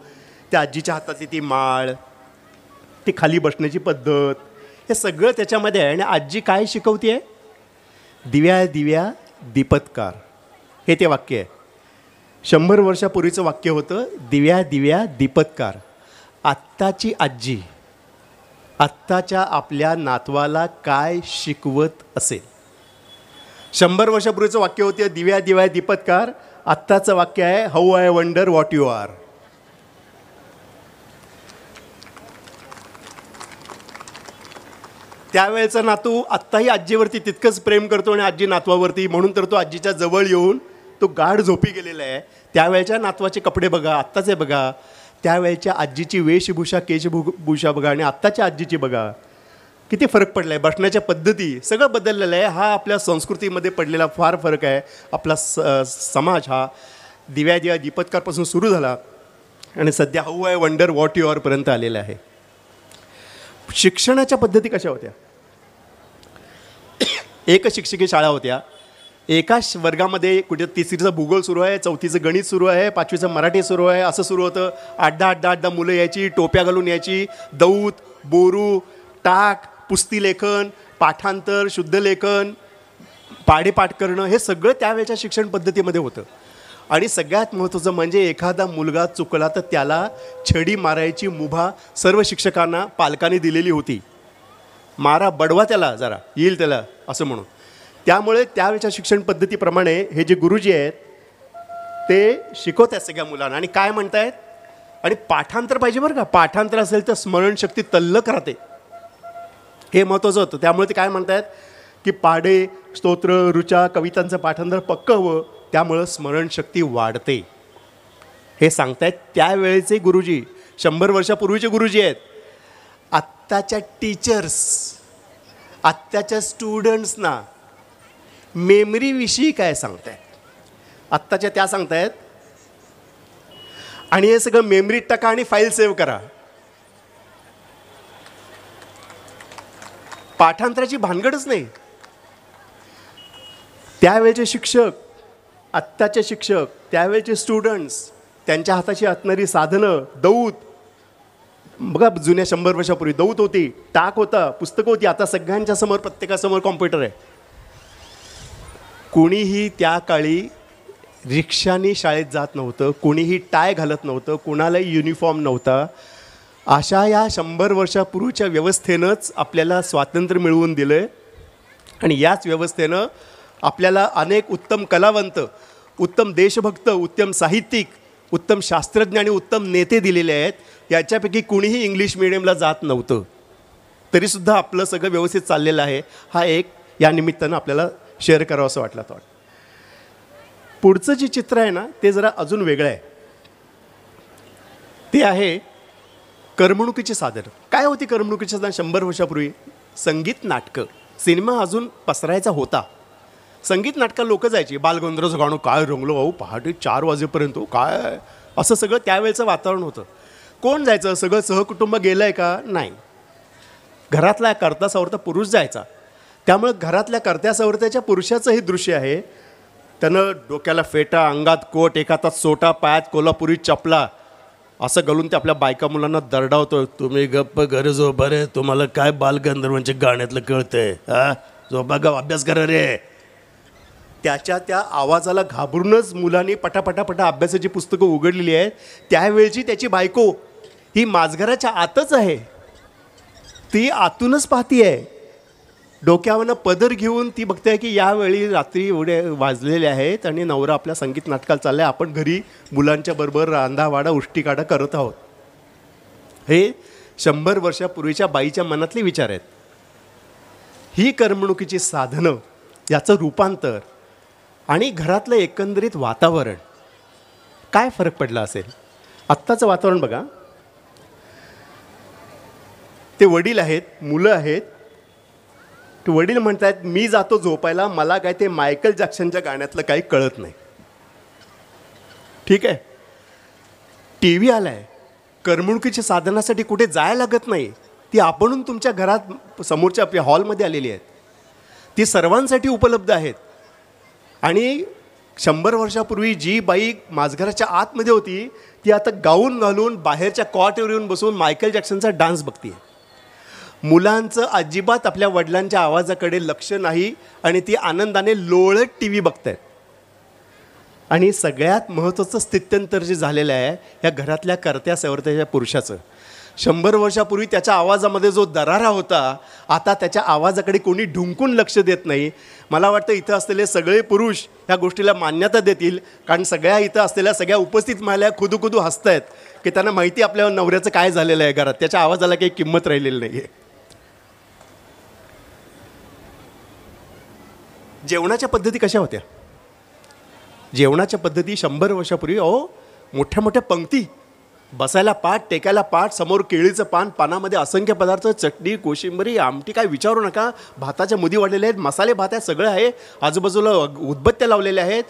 त्या आजीच्या हातातली ती माळ, ती खाली बसण्याची पद्धत, हे सगळं त्याच्यामध्ये आहे. आणि आजी काय शिकवते आहे, दिव्या दिव्या दीपत्कार, हे ते वाक्य आहे. 100 वर्षापूर्वीचं वाक्य होतं दिव्या दिव्या दीपत्कार. आत्ताची आजी आत्ताच्या आपल्या नातवाला काय शिकवत असेल. 100 वर्षापूर्वीचं वाक्य होते दिव्या दिव्या दीपत्कार, आत्ताचं वाक्य आहे how I wonder what you are. त्यावेळेचा नातू आत्ताही आजीवरती तितकंच प्रेम करतो आणि आजी नातवावरती, म्हणून तर तो आजीच्या जवळ येऊन तो गाढ झोपी गेलेला आहे. त्यावेळेच्या नातवाचे कपडे बघा, आत्ताचे बघा, त्यावेळेच्या आजीची वेशभूषा केशभूषा बघा आणि आत्ताच्या आजीची बघा, किती फरक पडला आहे. बसण्याच्या पद्धती सगळं बदललेलं आहे. हा आपल्या संस्कृतीमध्ये पडलेला फार फरक आहे. आपला समाज हा दिव्या दिव्या दीपत्कारपासून सुरू झाला आणि सध्या how I wonder what you आरपर्यंत आलेला आहे. शिक्षणाच्या पद्धती कशा होत्या. एक शिक्षकी शाळा होत्या. एका वर्गामध्ये कुठे 3रीचं भूगोल सुरू आहे, 4थीचं गणित सुरू आहे, 5वीचं मराठी सुरू आहे, असं सुरू होतं. 8-10 मुलं यायची, टोप्या घालून यायची. दौत, बोरू, टाक, पुस्तीलेखन, पाठांतर, शुद्धलेखन, पाडेपाठ करणं हे सगळं त्यावेळेच्या शिक्षण पद्धतीमध्ये होतं. आणि सगळ्यात महत्त्वाचं म्हणजे एखादा मुलगा चुकला तर त्याला छडी मारायची मुभा सर्व शिक्षकांना पालकांनी दिलेली होती. मारा, बडवा त्याला जरा, येईल त्याला असं म्हणून. त्यामुळे त्यावेळेच्या शिक्षण पद्धतीप्रमाणे हे जे गुरुजी आहेत ते शिकवत आहेत सगळ्या मुलांना. आणि काय म्हणतायत, आणि पाठांतर पाहिजे बरं का. पाठांतर असेल तर स्मरणशक्ती तल्लख राहते, हे महत्त्वाचं होतं. त्यामुळे ते काय म्हणतायत की पाढे, स्तोत्र, ऋचा, कवितांचं पाठांतर पक्कं हवं, त्यामुळं स्मरणशक्ती वाढते, हे सांगतायत त्यावेळेचे गुरुजी. 100 वर्षापूर्वीचे गुरुजी आहेत. आत्ताच्या टीचर्स, आत्ताच्या स्टुडंट्सना मेमरीविषयी काय सांगतायत, आत्ताच्या त्या सांगतायत आणि हे सगळं मेमरीत टाका आणि फाईल सेव्ह करा. पाठांतराची भानगडच नाही. त्यावेळेचे शिक्षक, आत्ताचे शिक्षक, त्यावेळेचे स्टुडंट्स, त्यांच्या हाताची असणारी साधनं, दौत बघा. जुन्या 100 वर्षापूर्वी दौत होती, टाक होता, पुस्तकं होती. आता सगळ्यांच्या समोर, प्रत्येकासमोर कॉम्प्युटर आहे. कोणीही त्या काळी रिक्षाने शाळेत जात नव्हतं, कोणीही टाय घालत नव्हतं, कोणालाही युनिफॉर्म नव्हता. अशा या 100 वर्षापूर्वीच्या व्यवस्थेनंच आपल्याला स्वातंत्र्य मिळवून दिलं आहे. आणि याच व्यवस्थेनं आपल्याला अनेक उत्तम कलावंत, उत्तम देशभक्त, उत्तम साहित्यिक, उत्तम शास्त्रज्ञ आणि उत्तम नेते दिलेले आहेत. याच्यापैकी कुणीही इंग्लिश मिडियमला जात नव्हतं, तरीसुद्धा आपलं सगळं व्यवस्थित चाललेलं आहे. हा एक या निमित्तानं आपल्याला शेअर करावं असं वाटलं. तो पुढचं जे चित्र आहे ना ते जरा अजून वेगळं आहे. ते आहे करमणुकीचे साधन. काय होती करमणुकीचे साधन 100 वर्षापूर्वी? संगीत, नाटकं. सिनेमा अजून पसरायचा होता. संगीत नाटकं लोक जायची. बालगंधर्वचं गाणं काय रंगलो भाऊ, पहाटे 4 वाजेपर्यंत, काय असं सगळं त्यावेळेचं वातावरण होतं. कोण जायचं? सगळं सहकुटुंब गेलं आहे का? नाही. घरातला करता सवरता पुरुष जायचा. त्यामुळं घरातल्या करत्या सवरत्याच्या पुरुषाचं हे दृश्य आहे. त्यानं डोक्याला फेटा, अंगात कोट, एका हातात सोटा, पायात कोल्हापुरी चपला असं घालून ते आपल्या बायका मुलांना दरडावतो. तुम्ही गप्प घर झोपा रे, तुम्हाला काय बालगंधर्वांच्या गाण्यातलं कळतंय? हा, झोपा गा, अभ्यास करा रे. त्याच्या त्या आवाजाला घाबरूनच मुलांनी पटापटापटा अभ्यासाची पुस्तकं उघडलेली आहेत. त्यावेळची त्याची बायको ही माझघराच्या आतच आहे, ती आतूनच पाहती आहे. डोक्यावरनं पदर घेऊन ती बघते की यावेळी रात्री एवढे वाजलेले आहेत आणि नवरा आपल्या संगीत नाटकाला चालला आहे, आपण घरी मुलांच्या बरोबर रांधावाडा उष्टीकाडा करत आहोत. हे 100 वर्षापूर्वीच्या बाईच्या मनातले विचार आहेत. ही करमणुकीची साधनं, याचं रूपांतर आणि घरातलं एकंदरीत वातावरण, काय फरक पडला असेल? आत्ताचं वातावरण बघा. ते वडील आहेत, मुलं आहेत. ते वडील म्हणतात मी जातो झोपायला, मला काय ते मायकल जॅक्सनच्या गाण्यातलं काही कळत नाही. ठीक आहे, टी व्ही आला आहे. करमणुकीच्या साधनासाठी कुठे जायला लागत नाही. ती आपणून तुमच्या घरात समोरच्या आपल्या हॉलमध्ये आलेली आहेत. ती सर्वांसाठी उपलब्ध आहेत. आणि 100 वर्षापूर्वी जी बाई माझघराच्या आतमध्ये होती ती आता गाऊन घालून बाहेरच्या कॉटवर येऊन बसून मायकल जॅक्सनचा डान्स बघते. मुलांचं अजिबात आपल्या वडिलांच्या आवाजाकडे लक्ष नाही आणि ती आनंदाने लोळत टी व्ही बघत आहेत. आणि सगळ्यात महत्त्वाचं स्थित्यंतर जे झालेलं आहे या घरातल्या करत्या सवरत्याच्या पुरुषाचं. 100 वर्षापूर्वी त्याच्या आवाजामध्ये जो दरारा होता, आता त्याच्या आवाजाकडे कोणी ढुंकून लक्ष देत नाही. मला वाटतं इथं असलेले सगळे पुरुष या गोष्टीला मान्यता देतील, कारण सगळ्या इथं असलेल्या सगळ्या उपस्थित महिला खुदू हसत आहेत की त्यांना माहिती आपल्या नवऱ्याचं काय झालेलं आहे घरात, त्याच्या आवाजाला काही किंमत राहिलेली नाही आहे. जेवणाच्या पद्धती कशा होत्या? जेवणाच्या पद्धती 100 वर्षापूर्वी मोठ्या मोठ्या पंक्ती, बसायला पाट, टेकायला पाट, समोर केळीचं पान, पानामध्ये असंख्य पदार्थ, चटणी, कोशिंबरी, आमटी, काय विचारू नका. भाताच्या मुदी वाढलेल्या आहेत, मसाले भात आहे, सगळं आहे. आजूबाजूला उदबत्त्या लावलेल्या आहेत,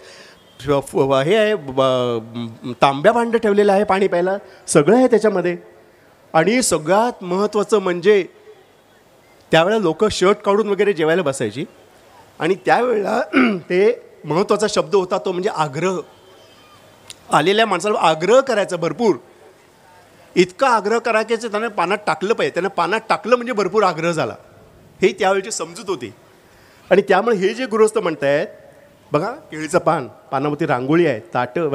हे आहे तांब्या भांडं ठेवलेलं आहे पाणी प्यायला, सगळं आहे त्याच्यामध्ये. आणि सगळ्यात महत्त्वाचं म्हणजे त्यावेळेला लोक शर्ट काढून वगैरे जेवायला बसायची. आणि त्यावेळेला ते महत्त्वाचा शब्द होता तो म्हणजे आग्रह. आलेल्या माणसाला आग्रह करायचा भरपूर. इतका आग्रह करायचं त्यानं पानात टाकलं पाहिजे. त्यानं पानात टाकलं म्हणजे भरपूर आग्रह झाला, हे त्यावेळची समजूत होती. आणि त्यामुळे हे जे गृहस्थ म्हणतायत, बघा केळीचं पान, पानावरती रांगोळी आहे, ताटं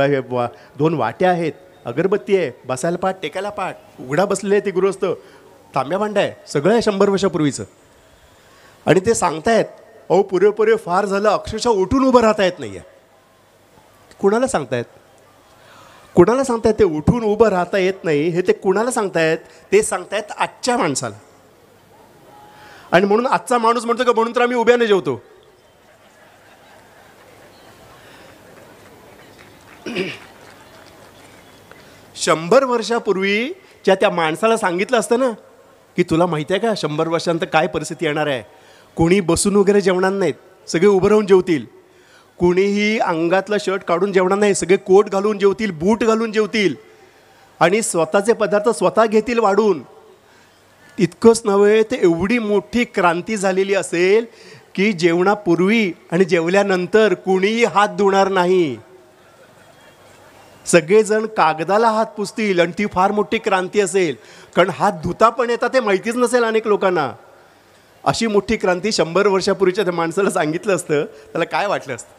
2 वाट्या आहेत, अगरबत्ती आहे, बसायला पाठ, टेकायला पाठ, उघडा बसलेले आहे ते गृहस्थ, तांब्या भांडा आहे, सगळं आहे 100 वर्षापूर्वीचं. आणि ते सांगतायत अहो पुरे फार झालं, अक्षरशः उठून उभं राहता येत नाही आहे. कुणाला सांगतायत? कुणाला सांगतायत ते उठून उभं राहता येत नाही? हे ते कुणाला सांगतायत? ते सांगतायत आजच्या माणसाला. आणि म्हणून आजचा माणूस म्हणतो का म्हणून तर आम्ही उभ्याने जेवतो. शंभर वर्षापूर्वीच्या त्या माणसाला सांगितलं असतं ना की तुला माहिती आहे का 100 वर्षांत काय परिस्थिती येणार आहे, कोणी बसून वगैरे जेवणार नाहीत, सगळे उभं राहून जेवतील, कोणीही अंगातलं शर्ट काढून जेवणार नाही, सगळे कोट घालून जेवतील, बूट घालून जेवतील आणि स्वतःचे पदार्थ स्वतः घेतील वाढून. इतकंच नव्हे तर एवढी मोठी क्रांती झालेली असेल की जेवणापूर्वी आणि जेवल्यानंतर कुणीही हात धुणार नाही, सगळेजण कागदाला हात पुसतील. आणि ती फार मोठी क्रांती असेल, कारण हात धुता पण येतात ते माहितीच नसेल अनेक लोकांना. अशी मोठी क्रांती 100 वर्षापूर्वीच्या त्या माणसाला सांगितलं असतं, त्याला काय वाटलं असतं?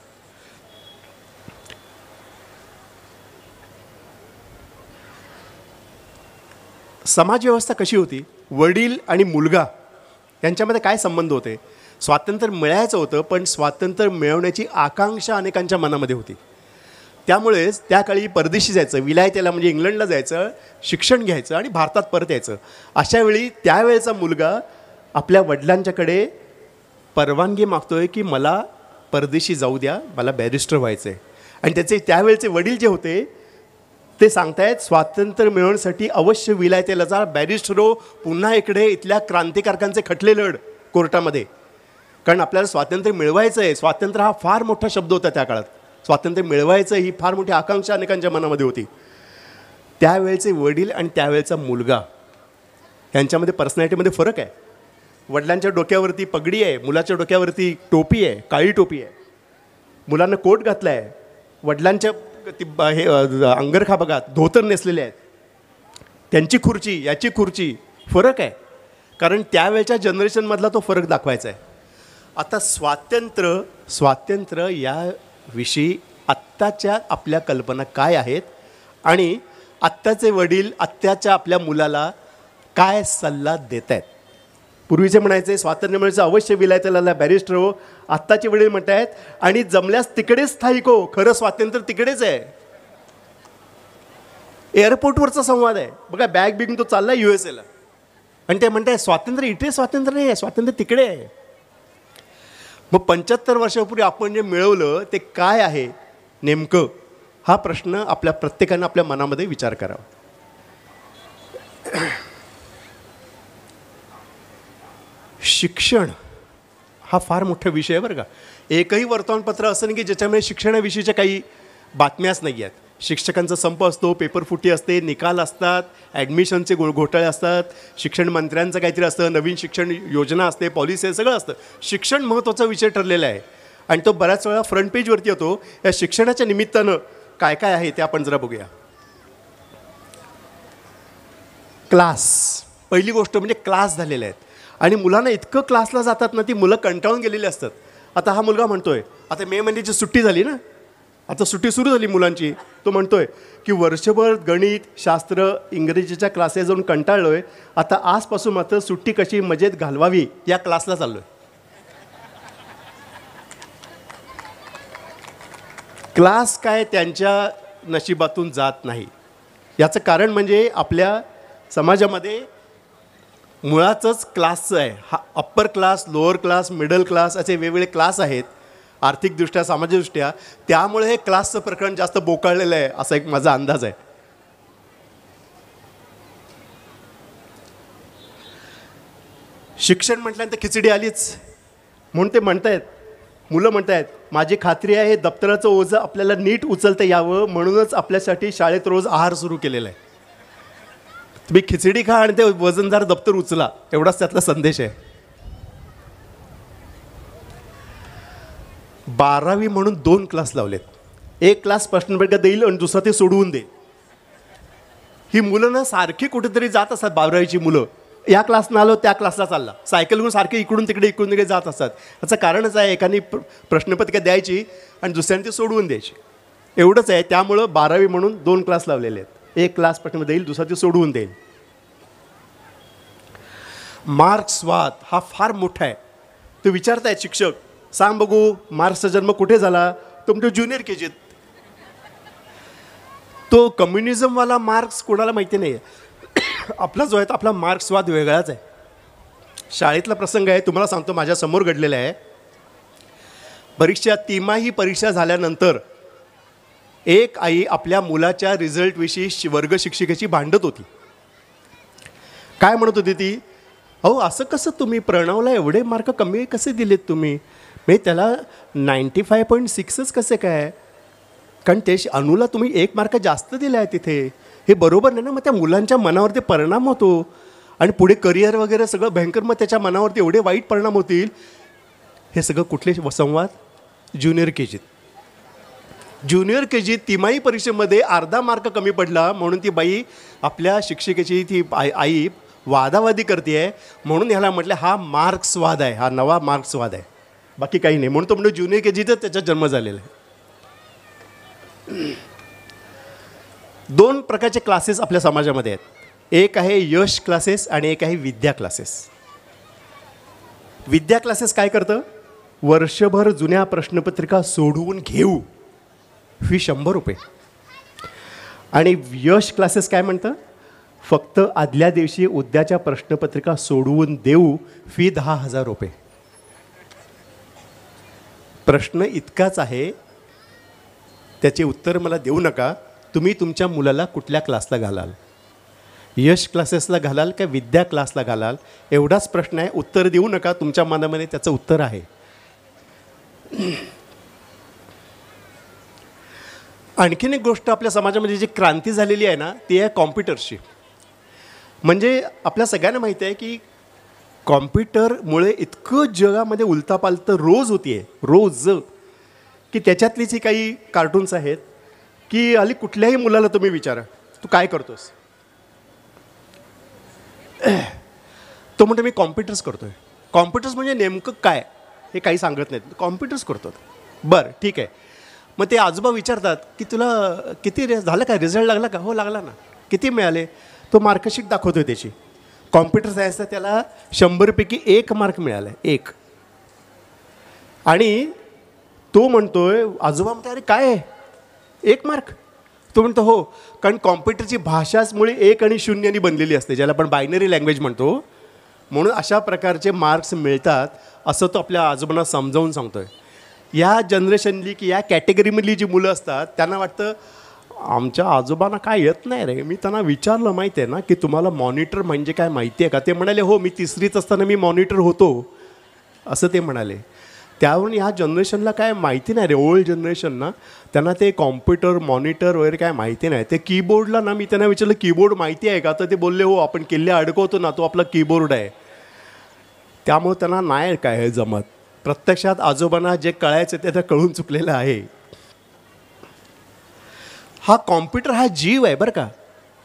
समाजव्यवस्था कशी होती? वडील आणि मुलगा यांच्यामध्ये काय संबंध होते? स्वातंत्र्य मिळायचं होतं, पण स्वातंत्र्य मिळवण्याची आकांक्षा अनेकांच्या मनामध्ये होती. त्यामुळेच त्या काळी परदेशी जायचं, विलायतेला म्हणजे इंग्लंडला जायचं, शिक्षण घ्यायचं आणि भारतात परत यायचं. अशा वेळी त्यावेळेचा मुलगा आपल्या वडिलांच्याकडे परवानगी मागतोय की मला परदेशी जाऊ द्या, मला बॅरिस्टर व्हायचं आहे. आणि त्याचे त्यावेळेचे वडील जे होते ते सांगतायत स्वातंत्र्य मिळवण्यासाठी अवश्य विलायतेला जा, बॅरिस्टर हो, पुन्हा इकडे इथल्या क्रांतिकारकांचे खटले लढ कोर्टामध्ये, कारण आपल्याला स्वातंत्र्य मिळवायचं आहे. स्वातंत्र्य हा फार मोठा शब्द होता त्या काळात. स्वातंत्र्य मिळवायचं ही फार मोठी आकांक्षा अनेकांच्या मनामध्ये होती. त्यावेळेचे वडील आणि त्यावेळेचा मुलगा यांच्यामध्ये पर्सनॅलिटीमध्ये फरक आहे. वडिलांच्या डोक्यावरती पगडी आहे, मुलाच्या डोक्यावरती टोपी आहे, काळी टोपी आहे. मुलांना कोट घातला आहे, वडिलांच्या हे अंगरखा बघा, धोतर नेसलेले आहेत, त्यांची खुर्ची याची खुर्ची, फरक आहे. कारण त्यावेळच्या जनरेशनमधला तो फरक दाखवायचा आहे. आता स्वातंत्र्य या विषयी आत्ताच्या आपल्या कल्पना काय आहेत आणि आत्ताचे वडील आत्ताच्या आपल्या मुलाला काय सल्ला देत आहेत? पूर्वीचे म्हणायचे स्वातंत्र्य मिळायचं अवश्य विलायतेला बॅरिस्टर हो, आत्ताचे वडील म्हणत आहेत आणि जमल्यास तिकडेच स्थायिक हो. खरं स्वातंत्र्य तिकडेच आहे. एअरपोर्टवरचा संवाद आहे बघा, बॅग बिग तो चालला USA आणि ते म्हणताय स्वातंत्र्य इथे स्वातंत्र्य नाही आहे, स्वातंत्र्य तिकडे आहे. मग 75 वर्षापूर्वी आपण जे मिळवलं ते काय आहे नेमकं, हा प्रश्न आपल्या प्रत्येकानं आपल्या मनामध्ये विचार करावा. शिक्षण हा फार मोठा विषय आहे बरं का. एकही वर्तमानपत्र असं नाही की ज्याच्यामध्ये शिक्षणाविषयीच्या काही बातम्याच नाही आहेत. शिक्षकांचा संप असतो, पेपरफुटी असते, निकाल असतात, ॲडमिशनचे घोटाळे असतात, शिक्षण मंत्र्यांचं काहीतरी असतं, नवीन शिक्षण योजना असते, पॉलिसी सगळं असतं. शिक्षण महत्त्वाचा विषय ठरलेला आहे आणि तो बऱ्याच वेळा फ्रंट पेजवरती येतो. या शिक्षणाच्या निमित्तानं काय काय आहे ते आपण जरा बघूया. क्लास, पहिली गोष्ट म्हणजे क्लास झालेले आहेत आणि मुलांना इतकं क्लासला जातात ना, ती मुलं कंटाळून गेलेली असतात. आता हा मुलगा म्हणतोय, आता मे महिन्याची सुट्टी झाली ना, आता सुट्टी सुरू झाली मुलांची, तो म्हणतोय की वर्षभर गणित, शास्त्र, इंग्रजीच्या क्लासेस जाऊन कंटाळलोय, आता आजपासून मात्र सुट्टी कशी मजेत घालवावी या क्लासला चाललोय. क्लास काय त्यांच्या नशिबातून जात नाही. याचं कारण म्हणजे आपल्या समाजामध्ये मुळातच क्लासचं आहे. हा upper class, lower class, middle class असे वेगवेगळे क्लास आहेत आर्थिकदृष्ट्या, सामाजिकदृष्ट्या. त्यामुळे हे क्लासचं प्रकरण जास्त बोकाळलेलं आहे असा एक माझा अंदाज आहे. शिक्षण म्हटल्यानंतर खिचडी आलीच म्हणून ते म्हणतायत, मुलं म्हणतायत माझी खात्री आहे दप्तराचं ओझं आपल्याला नीट उचलता यावं म्हणूनच आपल्यासाठी शाळेत रोज आहार सुरू केलेला आहे. तुम्ही खिचडी खा आणि ते वजनदार दप्तर उचला, एवढाच त्यातला संदेश आहे. 12वी म्हणून 2 क्लास लावलेत. एक क्लास प्रश्नपत्रिका देईल आणि दुसरा ते सोडवून देईल. ही मुलं ना सारखी कुठेतरी जात असतात 12वीची मुलं या क्लासनं आलो त्या क्लासला चालला, सायकलवरून सारखे इकडून तिकडे जात असतात. याचं कारणच आहे एकाने प्रश्नपत्रिका द्यायची आणि दुसऱ्याने ती सोडवून द्यायची, एवढंच आहे. त्यामुळं 12वी म्हणून 2 क्लास लावलेले आहेत. एक क्लास प्रश्नपत्रिका देईल, दुसरा ती सोडवून देईल. मार्क्सवाद हा फार मोठा आहे. तो विचारतायत शिक्षक, सांग बघू मार्क्सचा जन्म कुठे झाला? तो म्हणतो ज्युनियर केजीत. तो कम्युनिझमवाला मार्क्स कोणाला माहिती नाही आहे. आपला जो आहे तो आपला मार्क्सवाद वेगळाच आहे. शाळेतला प्रसंग आहे, तुम्हाला सांगतो, माझ्यासमोर घडलेला आहे. तिमाही परीक्षा झाल्यानंतर एक आई आपल्या मुलाच्या रिझल्टविषयी वर्ग शिक्षिकेची भांडत होती. काय म्हणत होती ती? अहो असं कसं तुम्ही प्रणवला एवढे मार्क कमी कसे दिलेत तुम्ही? म्हणजे त्याला 95.6च कसे काय? कारण ते अनुला तुम्ही 1 मार्क जास्त दिला आहे तिथे, हे बरोबर नाही ना. मग त्या मुलांच्या मनावरती परिणाम होतो आणि पुढे करिअर वगैरे सगळं भयंकर, मग त्याच्या मनावरती एवढे वाईट परिणाम होतील. हे सगळं कुठले संवाद? ज्युनियर केजीत तिमाही परीक्षेमध्ये अर्धा मार्क कमी पडला म्हणून ती बाई आपल्या शिक्षिकेची ती आई वादावादी करते आहे. म्हणून ह्याला म्हटलं हा मार्क्सवाद आहे, हा नवा मार्क्सवाद आहे, बाकी काही नाही. म्हणून तो म्हणतो ज्युनियर केजीतच त्याचा जन्म झालेला आहे. 2 प्रकारचे क्लासेस आपल्या समाजामध्ये आहेत. एक आहे यश क्लासेस आणि एक आहे विद्या क्लासेस. विद्या क्लासेस काय करतं? वर्षभर जुन्या प्रश्नपत्रिका सोडवून घेऊ, फी 100 रुपये. आणि यश क्लासेस काय म्हणतं? फक्त आदल्या दिवशी उद्याच्या प्रश्नपत्रिका सोडवून देऊ, फी 10,000 रुपये. प्रश्न इतकाच आहे, त्याचे उत्तर मला देऊ नका. तुम्ही तुमच्या मुलाला कुठल्या क्लासला घालाल? यश क्लासेसला घालाल का विद्या क्लासला घालाल? एवढाच प्रश्न आहे. उत्तर देऊ नका, तुमच्या मनामध्ये त्याचं उत्तर आहे. आणखीन एक गोष्ट आपल्या समाजामध्ये जी क्रांती झालेली आहे ना, ती आहे कॉम्प्युटरची. म्हणजे आपल्या सगळ्यांना माहिती आहे की कॉम्प्युटरमुळे इतकं जगामध्ये उलथापालथ रोज होती आहे, रोज, की त्याच्यातलीच ही काही कार्टून्स आहेत की अली कुठल्याही मुलाला तुम्ही विचारा, तू काय करतोस? तो म्हणतो मी कॉम्प्युटर्स करतो आहे. कॉम्प्युटर्स म्हणजे नेमकं काय हे काही सांगत नाहीत, कॉम्प्युटर्स करतो. बरं ठीक आहे. मग ते आजोबा विचारतात की तुला किती झालं का, रिझल्ट लागला का? हो लागला ना. किती मिळाले? तो मार्कशीट दाखवतोय त्याची. कॉम्प्युटर सायन्सचा त्याला 100 पैकी 1 मार्क मिळाला आहे, 1. आणि तो म्हणतोय, आजोबा म्हणतो अरे काय आहे 1 मार्क? तो म्हणतो हो, कारण कॉम्प्युटरची भाषाच मुळे 1 आणि 0 बनलेली असते, ज्याला आपण बायनरी लँग्वेज म्हणतो. म्हणून अशा प्रकारचे मार्क्स मिळतात असं तो आपल्या आजोबांना समजावून सांगतोय. या जनरेशनली की या कॅटेगरीमधली जी मुलं असतात त्यांना वाटतं आमच्या आजोबांना काय येत नाही रे. मी त्यांना विचारलं माहिती आहे ना की तुम्हाला मॉनिटर म्हणजे काय माहिती आहे का? ते म्हणाले हो, मी 3रीत असताना मी मॉनिटर होतो, असं ते म्हणाले. त्यावरून ह्या जनरेशनला काय माहिती नाही रे, ओल्ड जनरेशन ना, त्यांना ते कॉम्प्युटर मॉनिटर वगैरे काय माहिती नाही. ते कीबोर्डला ना, मी त्यांना विचारलं कीबोर्ड माहिती आहे का? तर ते बोलले हो, आपण किल्ले अडकवतो ना, तो आपला कीबोर्ड आहे. त्यामुळे त्यांना नाही काय हे जमत. प्रत्यक्षात आजोबांना जे कळायचं ते तर कळून चुकलेलं आहे. हा कॉम्प्युटर हा जीव आहे बरं का,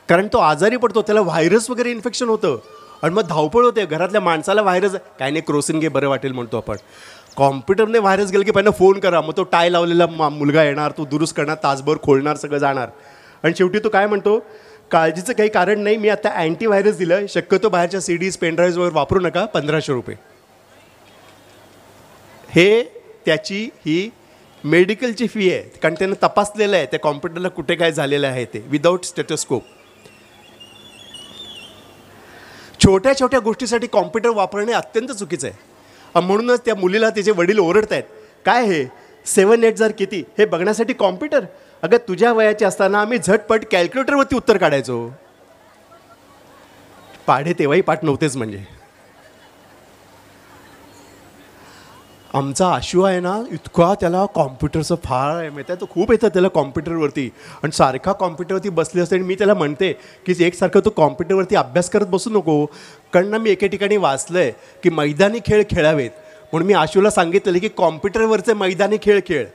कारण तो आजारी पडतो, त्याला व्हायरस वगैरे इन्फेक्शन होतं आणि मग धावपळ होते. घरातल्या माणसाला व्हायरस काय नाही, क्रोसिन घे बरं वाटेल म्हणतो आपण. कॉम्प्युटरने व्हायरस गेलं की पहिलं फोन करा, मग तो टाय लावलेला मुलगा येणार, तो दुरुस्त करणार, तासभर खोलणार, सगळं जाणार. आणि शेवटी तो काय म्हणतो, काळजीचं काही कारण नाही, मी आता अँटीव्हायरस दिलं, शक्यतो बाहेरच्या CDs पेनड्राईव्ह वगैरे वापरू नका, 1500 रुपये. हे त्याची ही मेडिकलची फी आहे, कारण त्यानं तपासलेलं आहे त्या कॉम्प्युटरला कुठे काय झालेलं आहे ते, विदाऊट स्टेटोस्कोप. छोट्या छोट्या गोष्टीसाठी कॉम्प्युटर वापरणे अत्यंत चुकीचं आहे. म्हणूनच त्या मुलीला तिचे वडील ओरडत आहेत, काय हे 7-8 जर किती हे बघण्यासाठी कॉम्प्युटर? अगं तुझ्या वयाचे असताना आम्ही झटपट कॅल्क्युलेटरवरती उत्तर काढायचो. पाढे तेव्हाही पाठ नव्हतेच. म्हणजे आमचा आशू आहे ना, इतका त्याला कॉम्प्युटरचं फार आहे माहिती आहे, तो खूप येतं त्याला कॉम्प्युटरवरती, आणि सारखा कॉम्प्युटरवरती बसले असते. आणि मी त्याला म्हणते की एकसारखं तो कॉम्प्युटरवरती अभ्यास करत बसू नको, कारण ना मी एके ठिकाणी वाचलं आहे की मैदानी खेळ खेळावेत. म्हणून मी आशूला सांगितलेलं की कॉम्प्युटरवरचे मैदानी खेळ खेळ.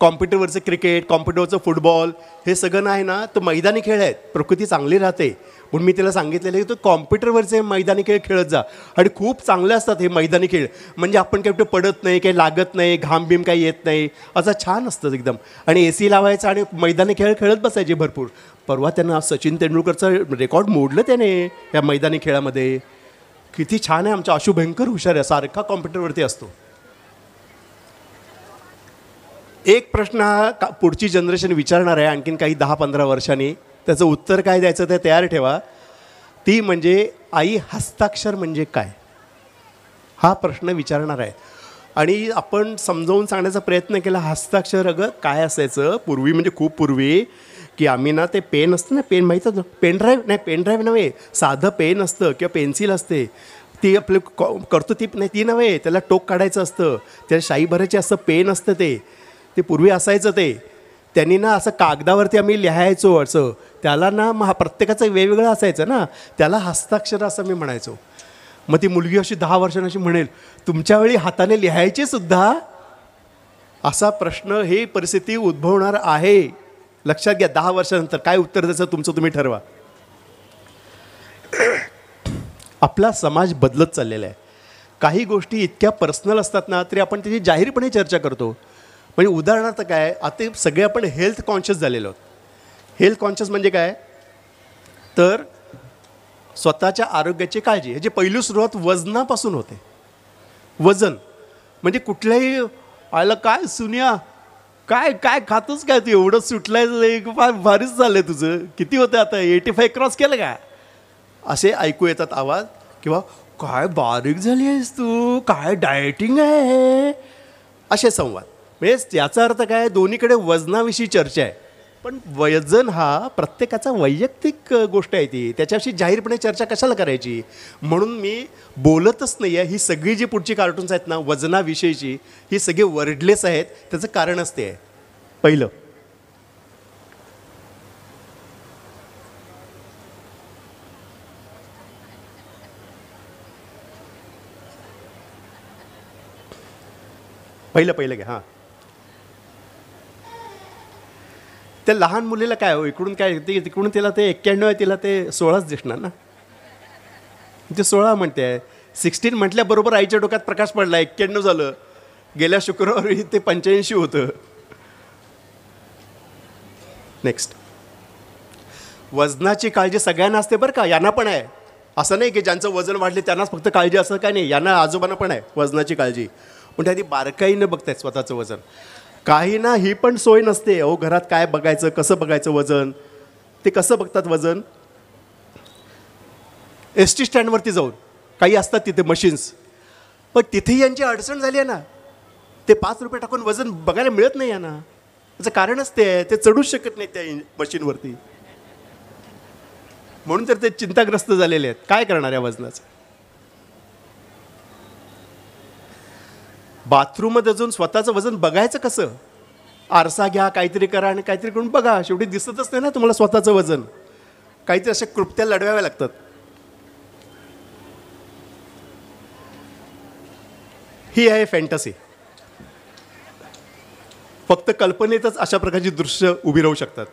कॉम्प्युटरवरचं क्रिकेट, कॉम्प्युटरवरचं फुटबॉल हे सगळं नाही ना, तर मैदानी खेळ आहेत, प्रकृती चांगली राहते. म्हणून मी त्याला सांगितलेलं की तो कॉम्प्युटरवरचे मैदानी खेळ खेळत जा आणि खूप चांगले असतात हे मैदानी खेळ. म्हणजे आपण काही पडत नाही, काही लागत नाही, घामबीम काही येत नाही, असं छान असतं एकदम. आणि AC लावायचं आणि मैदानी खेळ खेळत बसायचे भरपूर. परवा त्यांना सचिन तेंडुलकरचं रेकॉर्ड मोडलं त्याने या मैदानी खेळामध्ये. किती छान आहे. आमचा आशू भयंकर हुशार आहे, सारखा कॉम्प्युटरवरती असतो. एक प्रश्न हा पुढची जनरेशन विचारणार आहे आणखीन काही 10-15 वर्षांनी. त्याचं उत्तर काय द्यायचं ते तयार ठेवा. ती म्हणजे आई हस्ताक्षर म्हणजे काय, हा प्रश्न विचारणार आहे. आणि आपण समजावून सांगण्याचा प्रयत्न केला. हस्ताक्षर अगं काय असायचं पूर्वी, म्हणजे खूप पूर्वी, की आम्ही ना ते पेन असतं ना, पेन माहीत होतं, पेनड्राईव्ह नव्हे, साधं पेन असतं किंवा पेन्सिल असते, ती आपलं करतो ती नव्हे, त्याला टोक काढायचं असतं, त्याला शाई भरायची असतं, पेन असतं ते पूर्वी असायचं. त्यांनी ना असं कागदावरती आम्ही लिहायचो असं, त्याला ना मग प्रत्येकाचं वेगवेगळं असायचं ना, त्याला हस्ताक्षर असं मी म्हणायचो. मग ती मुलगी अशी 10 वर्षांची म्हणेल, तुमच्या वेळी हाताने लिहायचे सुद्धा? असा प्रश्न, ही परिस्थिती उद्भवणार आहे. लक्षात घ्या. 10 वर्षानंतर काय उत्तर द्यायचं तुमचं तुम्ही ठरवा. आपला समाज बदलत चाललेला आहे. काही गोष्टी इतक्या पर्सनल असतात ना, तरी आपण त्याची जाहीरपणे चर्चा करतो. म्हणजे उदाहरणार्थ काय, आता सगळे आपण हेल्थ कॉन्शियस झालेलो आहोत. हेल्थ कॉन्शियस म्हणजे काय, तर स्वतःच्या आरोग्याची काळजी. ह्याची पहिली सुरुवात वजनापासून होते. वजन म्हणजे कुठल्याही आयला काय सुनिया काय काय खातोच काय तू, एवढं सुटलाय, फार भारीच झालं तुझं, किती होतं आता, 85 क्रॉस केलं का, असे ऐकू येतात आवाज. किंवा काय बारीक झाली आहेस तू, काय डायटिंग आहे, असे संवाद. म्हणजे याचा अर्थ काय, दोन्हीकडे वजनाविषयी चर्चा आहे. पण वजन हा प्रत्येकाचा वैयक्तिक गोष्ट आहे, ती त्याच्याविषयी जाहीरपणे चर्चा कशाला करायची. म्हणून मी बोलतच नाही आहे. ही सगळी जी पुढची कार्टून्स आहेत ना वजनाविषयीची, ही सगळी वर्डलेस आहेत. त्याचं कारणच ते आहे. पहिलं, घ्या. हां, त्या लहान मुलीला काय हो, इकडून काय तिकडून तिला ते 91 आहे, तिला ते 16च दिसणार ना, ते 16 म्हणते आहे. 16 म्हटल्याबरोबर आईच्या डोक्यात प्रकाश पडला, 91 झालं. गेल्या शुक्रवारी ते 85 होतं. नेक्स्ट, वजनाची काळजी सगळ्यांना असते बरं का, यांना पण आहे. असं नाही की ज्यांचं वजन वाढले त्यांनाच फक्त काळजी, असं काय नाही. यांना आजोबांना पण आहे वजनाची काळजी. पण त्या आधी बारकाईनं बघतायत स्वतःचं वजन. काही ना ही पण सोय नसते. अहो, घरात काय बघायचं, कसं बघायचं वजन, ते कसं बघतात वजन. ST स्टँडवरती जाऊन काही असतात तिथे मशीन्स, पण तिथेही यांची अडचण झाली आहे ना. ते 5 रुपये टाकून वजन बघायला मिळत नाही यांना. त्याचं कारणच ते आहे, ते चढूच शकत नाही त्या मशीनवरती. म्हणून तर ते चिंताग्रस्त झालेले आहेत. काय करणार या वजनाचं. बाथरूममध्ये जाऊन स्वतःचं वजन बघायचं कसं. आरसा घ्या, काहीतरी करा आणि काहीतरी करून बघा. शेवटी दिसतच नाही ना तुम्हाला स्वतःचं वजन. काहीतरी अशा कृत्या लढवाव्या लागतात. ही आहे फॅन्टसी. फक्त कल्पनेतच अशा प्रकारची दृश्य उभी राहू शकतात.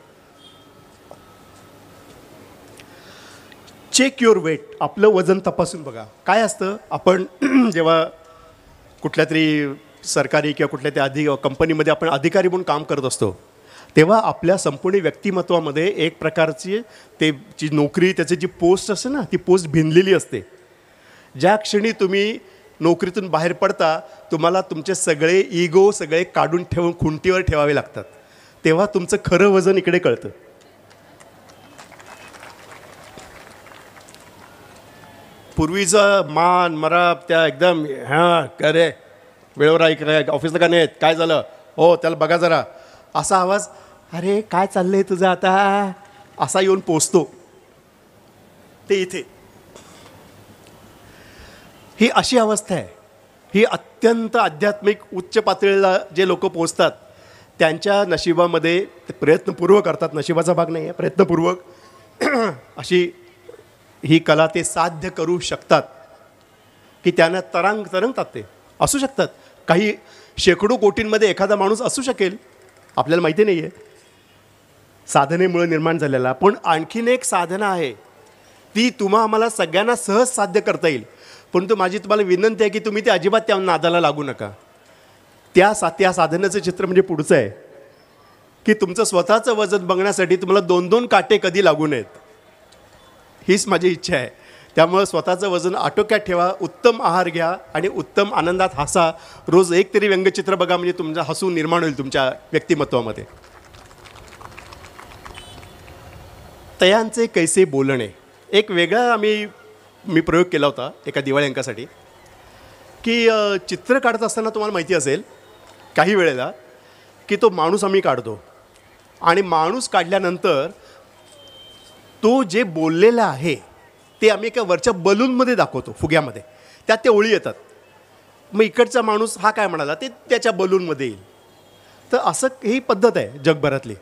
Check your weight. आपलं वजन तपासून बघा. काय असतं, आपण जेव्हा कुठल्या तरी सरकारी किंवा कुठल्या त्या कंपनीमध्ये आपण अधिकारी म्हणून काम करत असतो, तेव्हा आपल्या संपूर्ण व्यक्तिमत्वामध्ये एक प्रकारची जी नोकरी, त्याची जी पोस्ट असते ना, ती पोस्ट भिनलेली असते. ज्या क्षणी तुम्ही नोकरीतून बाहेर पडता, तुम्हाला तुमचे सगळे इगो सगळे काढून ठेवून खुंटीवर ठेवावे लागतात. तेव्हा तुमचं खरं वजन इकडे कळतं. पूर्वीचं मान मराब त्या एकदम, हां काय रे वेळेवर ऐक, ऑफिसला का नाही, काय झालं, हो त्याला बघा जरा, असा आवाज, अरे काय चाललंय तुझं आता, असा येऊन पोचतो. ते इथे ही अशी अवस्था आहे. ही अत्यंत आध्यात्मिक उच्च पातळीला जे लोक पोचतात त्यांच्या नशिबामध्ये ते प्रयत्नपूर्वक करतात. नशिबाचा भाग नाही आहे, प्रयत्नपूर्वक अशी ही कला ते साध्य करू शकतात की त्यांना तरंगतात. ते असू शकतात. काही शेकडो कोटींमध्ये एखादा माणूस असू शकेल, आपल्याला माहिती नाही आहे साधनेमुळे निर्माण झालेला, पण आणखीन एक साधना आहे ती आम्हाला सगळ्यांना सहज साध्य करता येईल. परंतु माझी तुम्हाला विनंती आहे की तुम्ही ते अजिबात त्या नादाला लागू नका. त्या साधनेचं चित्र म्हणजे पुढचं आहे की तुमचं स्वतःचं वजन बघण्यासाठी तुम्हाला 2-2 काटे कधी लागू नयेत, हीच माझी इच्छा आहे. त्यामुळं स्वतःचं वजन आटोक्यात ठेवा, उत्तम आहार घ्या आणि उत्तम आनंदात हसा. रोज एक तरी व्यंगचित्र बघा, म्हणजे तुमचा हसू निर्माण होईल तुमच्या व्यक्तिमत्वामध्ये. तयांचे कैसे बोलणे एक वेगळा मी प्रयोग केला होता एका दिवाळी अंकासाठी, की चित्र काढत असताना तुम्हाला माहिती असेल काही वेळेला की तो माणूस आम्ही काढतो आणि माणूस काढल्यानंतर तो जे बोललेला आहे ते आम्ही एका वरच्या बलूनमध्ये दाखवतो, फुग्यामध्ये. त्यात ते ओळी येतात. मग इकडचा माणूस हा काय म्हणाला ते त्याच्या बलूनमध्ये येईल. तर असं ही पद्धत आहे जगभरातली.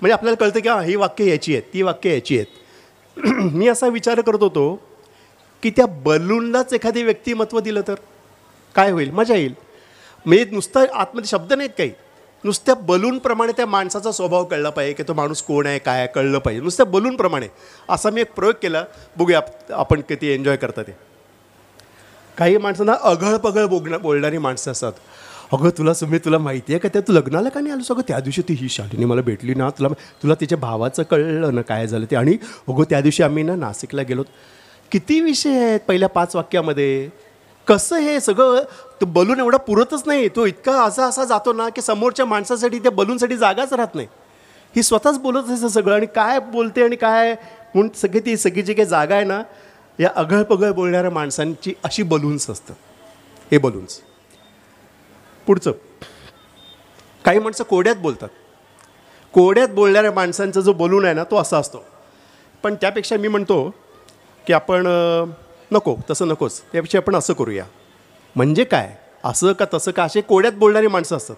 म्हणजे आपल्याला कळतं की ही वाक्य याची आहेत, ती वाक्य याची आहेत. मी असा विचार करत होतो की त्या बलूनलाच एखादे व्यक्तिमत्व दिलं तर काय होईल, मजा येईल. म्हणजे नुसतं आतमध्ये शब्द नाहीत काही, नुसत्या बलूनप्रमाणे त्या माणसाचा स्वभाव कळला पाहिजे की तो माणूस कोण आहे काय कळलं पाहिजे, नुसत्या बलूनप्रमाणे. असा मी एक प्रयोग केला, बघूया आपण किती एन्जॉय करता ते. काही माणसांना अघळपघळ बोलणारी माणसं असतात. अगं तुला माहिती आहे का त्या तू लग्नाला का नाही आलो सगळं, त्या दिवशी ती ही शालिनी मला भेटली ना, तुला तिच्या भावाचं कळलं ना काय झालं ते, आणि अगं त्या दिवशी आम्ही ना नाशिकला गेलो. किती विषय आहेत पहिल्या 5 वाक्यामध्ये. कसं हे सगळं तो बलून एवढा पुरतच नाही, तो इतका असा जातो ना की समोरच्या माणसासाठी त्या बलूनसाठी जागाच राहत नाही. ही स्वतःच बोलत असं सगळं, आणि काय बोलते आणि काय म्हणून सगळी जी काही जागा आहे ना, या अघळपघळ बोलणाऱ्या माणसांची अशी बलून्स असतात, हे बलून्स. पुढचं, काही माणसं कोड्यात बोलतात. कोड्यात बोलणाऱ्या माणसांचा जो बलून आहे ना तो असा असतो. पण त्यापेक्षा मी म्हणतो की आपण नको, तसं नकोच, त्यापेक्षा आपण असं करूया. म्हणजे काय, असं का तसं का, असे कोड्यात बोलणारी माणसं असतात.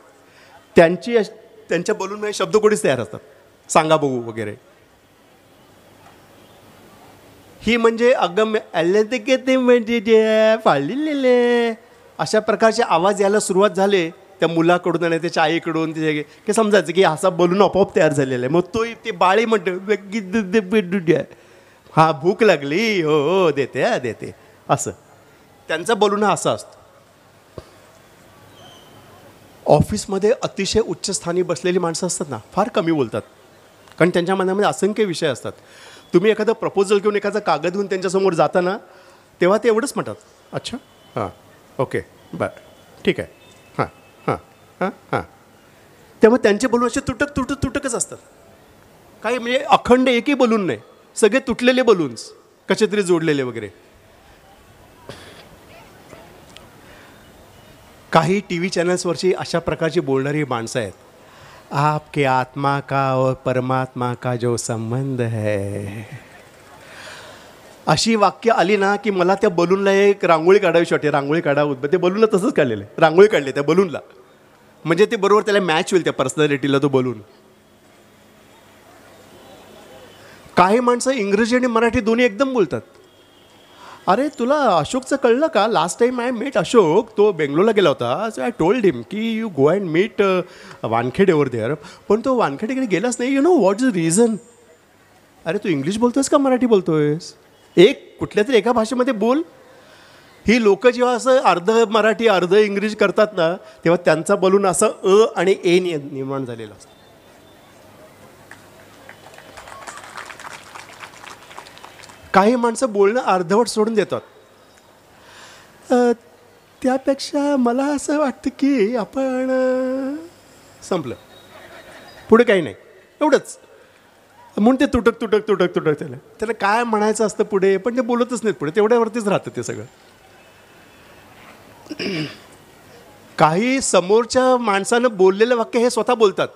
त्यांच्या बलूनमध्ये शब्दकोडीच तयार असतात, सांगा बघू वगैरे. ही म्हणजे अगम्य म्हणजे फाळलेले अशा प्रकारचे आवाज यायला सुरुवात झाले त्या मुलाकडून आणि त्याच्या आईकडून, की समजायचं की असा बलून आपोआप तयार झालेला आहे. मग तो ते बाळी म्हणतो हा भूक लागली, हो देते असं. त्यांचा बलून हा असा असतो. ऑफिसमध्ये अतिशय उच्चस्थानी बसलेली माणसं असतात ना, फार कमी बोलतात, कारण त्यांच्या मनामध्ये असंख्य विषय असतात. तुम्ही एखादं प्रपोजल घेऊन एखादा कागद घेऊन त्यांच्यासमोर जाताना तेव्हा ते एवढंच म्हणतात, अच्छा हां ओके बरं ठीक आहे हां हां हां हां. त्यामुळे त्यांचे बलून असे तुटकच असतात. काही म्हणजे अखंड एकही बलून नाही, सगळे तुटलेले बलून्स कसे तरी जोडलेले वगैरे. काही टी व्ही चॅनल्सवरची अशा प्रकारची बोलणारी माणसं आहेत. आपके आत्मा का और परमात्मा का जो संबंध है, अशी वाक्य आली ना की मला त्या बलूनला एक रांगोळी काढावीशी वाटते. रांगोळी काढावं, ते बलूनला तसंच काढलेलं आहे, रांगोळी काढली त्या बलूनला, म्हणजे ते बरोबर त्याला मॅच होईल त्या पर्सनॅलिटीला तो बलून. काही माणसं इंग्रजी आणि मराठी दोन्ही एकदम बोलतात. अरे तुला अशोकचं कळलं का, last time I met Ashok, तो बेंगलोरला गेला होता, सो आय टोल्ड हिम की you go and meet Wankhede over there, पण तो वानखेडेकडे गेलाच नाही. You know what is the reason. अरे तू इंग्लिश बोलतोयस का मराठी बोलतोयस, एक कुठल्या तरी एका भाषेमध्ये बोल. ही लोक जेव्हा असं अर्ध मराठी अर्ध इंग्लिश करतात ना, तेव्हा त्यांचा बलून असं आणि ए निर्माण झालेला असतो. काही माणसं बोलणं अर्धवट सोडून देतात. त्यापेक्षा मला असं वाटतं की आपण संपलं, पुढे काही नाही, एवढंच म्हणून ते तुटक त्याला काय म्हणायचं असतं पुढे, पण ते बोलतच नाहीत पुढे, तेवढ्यावरतीच राहतं ते सगळं. काही समोरच्या माणसानं बोललेलं वाक्य हे स्वतः बोलतात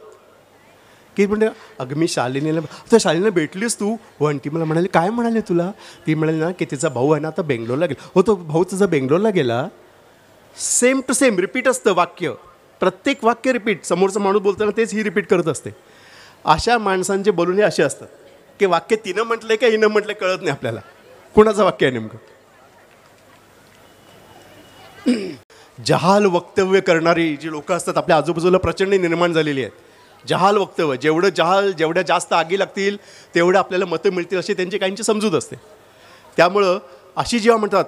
की म्हणजे अगं मी शालिनीला भेटलीस तू, हो, आणि ती मला म्हणाली काय म्हणाले तुला, ती म्हणाली ना की तिचा भाऊ आहे ना आता बेंगलोरला गेला. हो तो भाऊ तुझा बेंगलोरला गेला. सेम टू सेम रिपीट असतं वाक्य, प्रत्येक वाक्य रिपीट, समोरचा माणूस बोलताना तेच ही रिपीट करत असते. अशा माणसांचे बोलून हे असे असतात की वाक्य तिनं म्हटलंय का हिनं म्हटलंय कळत नाही आपल्याला कुणाचं वाक्य आहे नेमकं. जहाल वक्तव्य करणारी जी लोक असतात आपल्या आजूबाजूला प्रचंड निर्माण झालेली आहेत. जहाल वक्तव्य, जेवढ्या जास्त आगी लागतील तेवढं आपल्याला मतं मिळतील अशी त्यांची काहींची समजूत असते. त्यामुळं अशी जेव्हा म्हणतात,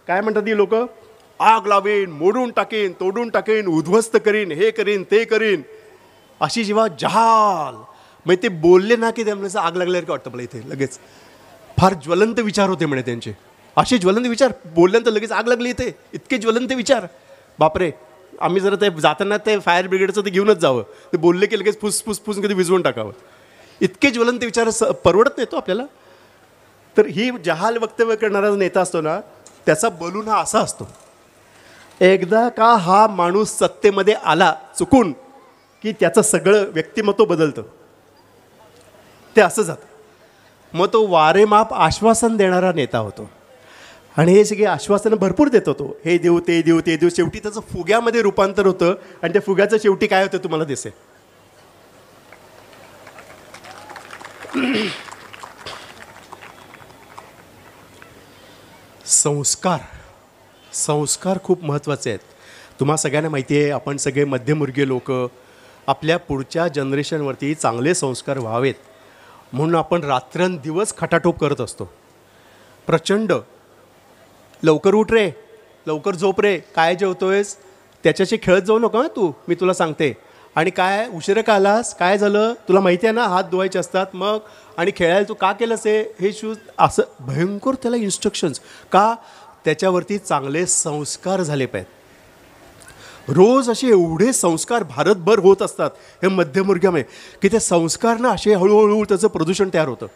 काय म्हणतात ती लोक, आग लावीन, मोडून टाकीन, तोडून टाकीन, उद्ध्वस्त करीन, हे करीन ते करीन, अशी जेव्हा जहाल, म्हणजे ते बोलले ना की त्यामुळे आग लागल्यासारखं वाटतं मला इथे. लगेच फार ज्वलंत विचार होते म्हणे त्यांचे, असे ज्वलंत विचार, बोलल्यानंतर लगेच आग लागली इथे, इतके ज्वलंत विचार. बापरे, आम्ही जरा ते जाताना ते फायर ब्रिगेडचं ते घेऊनच जावं, ते बोलले की लगेच फुसफुस कधी विझवून टाकावं, इतके ज्वलंत विचार परवडत नाही तो आपल्याला. तर ही जहाल वक्तव्य करणारा नेता असतो ना, त्याचा बलून हा असा असतो, एकदा का हा माणूस सत्तेमध्ये आला चुकून की त्याचं सगळं व्यक्तिमत्व बदलतं, ते असं जातं. मग तो वारेमाप आश्वासन देणारा नेता होतो आणि हे सगळे आश्वासनं भरपूर देत होतो, हे देऊ ते देऊ ते देऊ. शेवटी त्याचं फुग्यामध्ये रूपांतर होतं आणि त्या फुग्याचं शेवटी काय होतं तुम्हाला दिसेल. संस्कार खूप महत्त्वाचे आहेत. तुम्हा सगळ्यांना माहिती आहे, आपण सगळे मध्यमवर्गीय लोक, आपल्या पुढच्या जनरेशनवरती चांगले संस्कार व्हावेत म्हणून आपण रात्रंदिवस खटाटोप करत असतो. प्रचंड लवकर उठ रे, लवकर झोप रे, काय जेवतोयस, त्याच्याशी खेळत जाऊ नका तू, मी तुला सांगते. आणि काय उशिरा का आलास, काय झालं, तुला माहिती आहे ना हात धुवायचे असतात, मग आणि खेळायला तू का केलंस हे शूज, असं भयंकर त्याला इन्स्ट्रक्शन्स. का, त्याच्यावरती चांगले संस्कार झाले पाहिजेत. रोज असे एवढे संस्कार भारतभर होत असतात हे मध्यमवर्गामध्ये की ते संस्कार ना असे हळूहळू त्याचं प्रदूषण तयार होतं,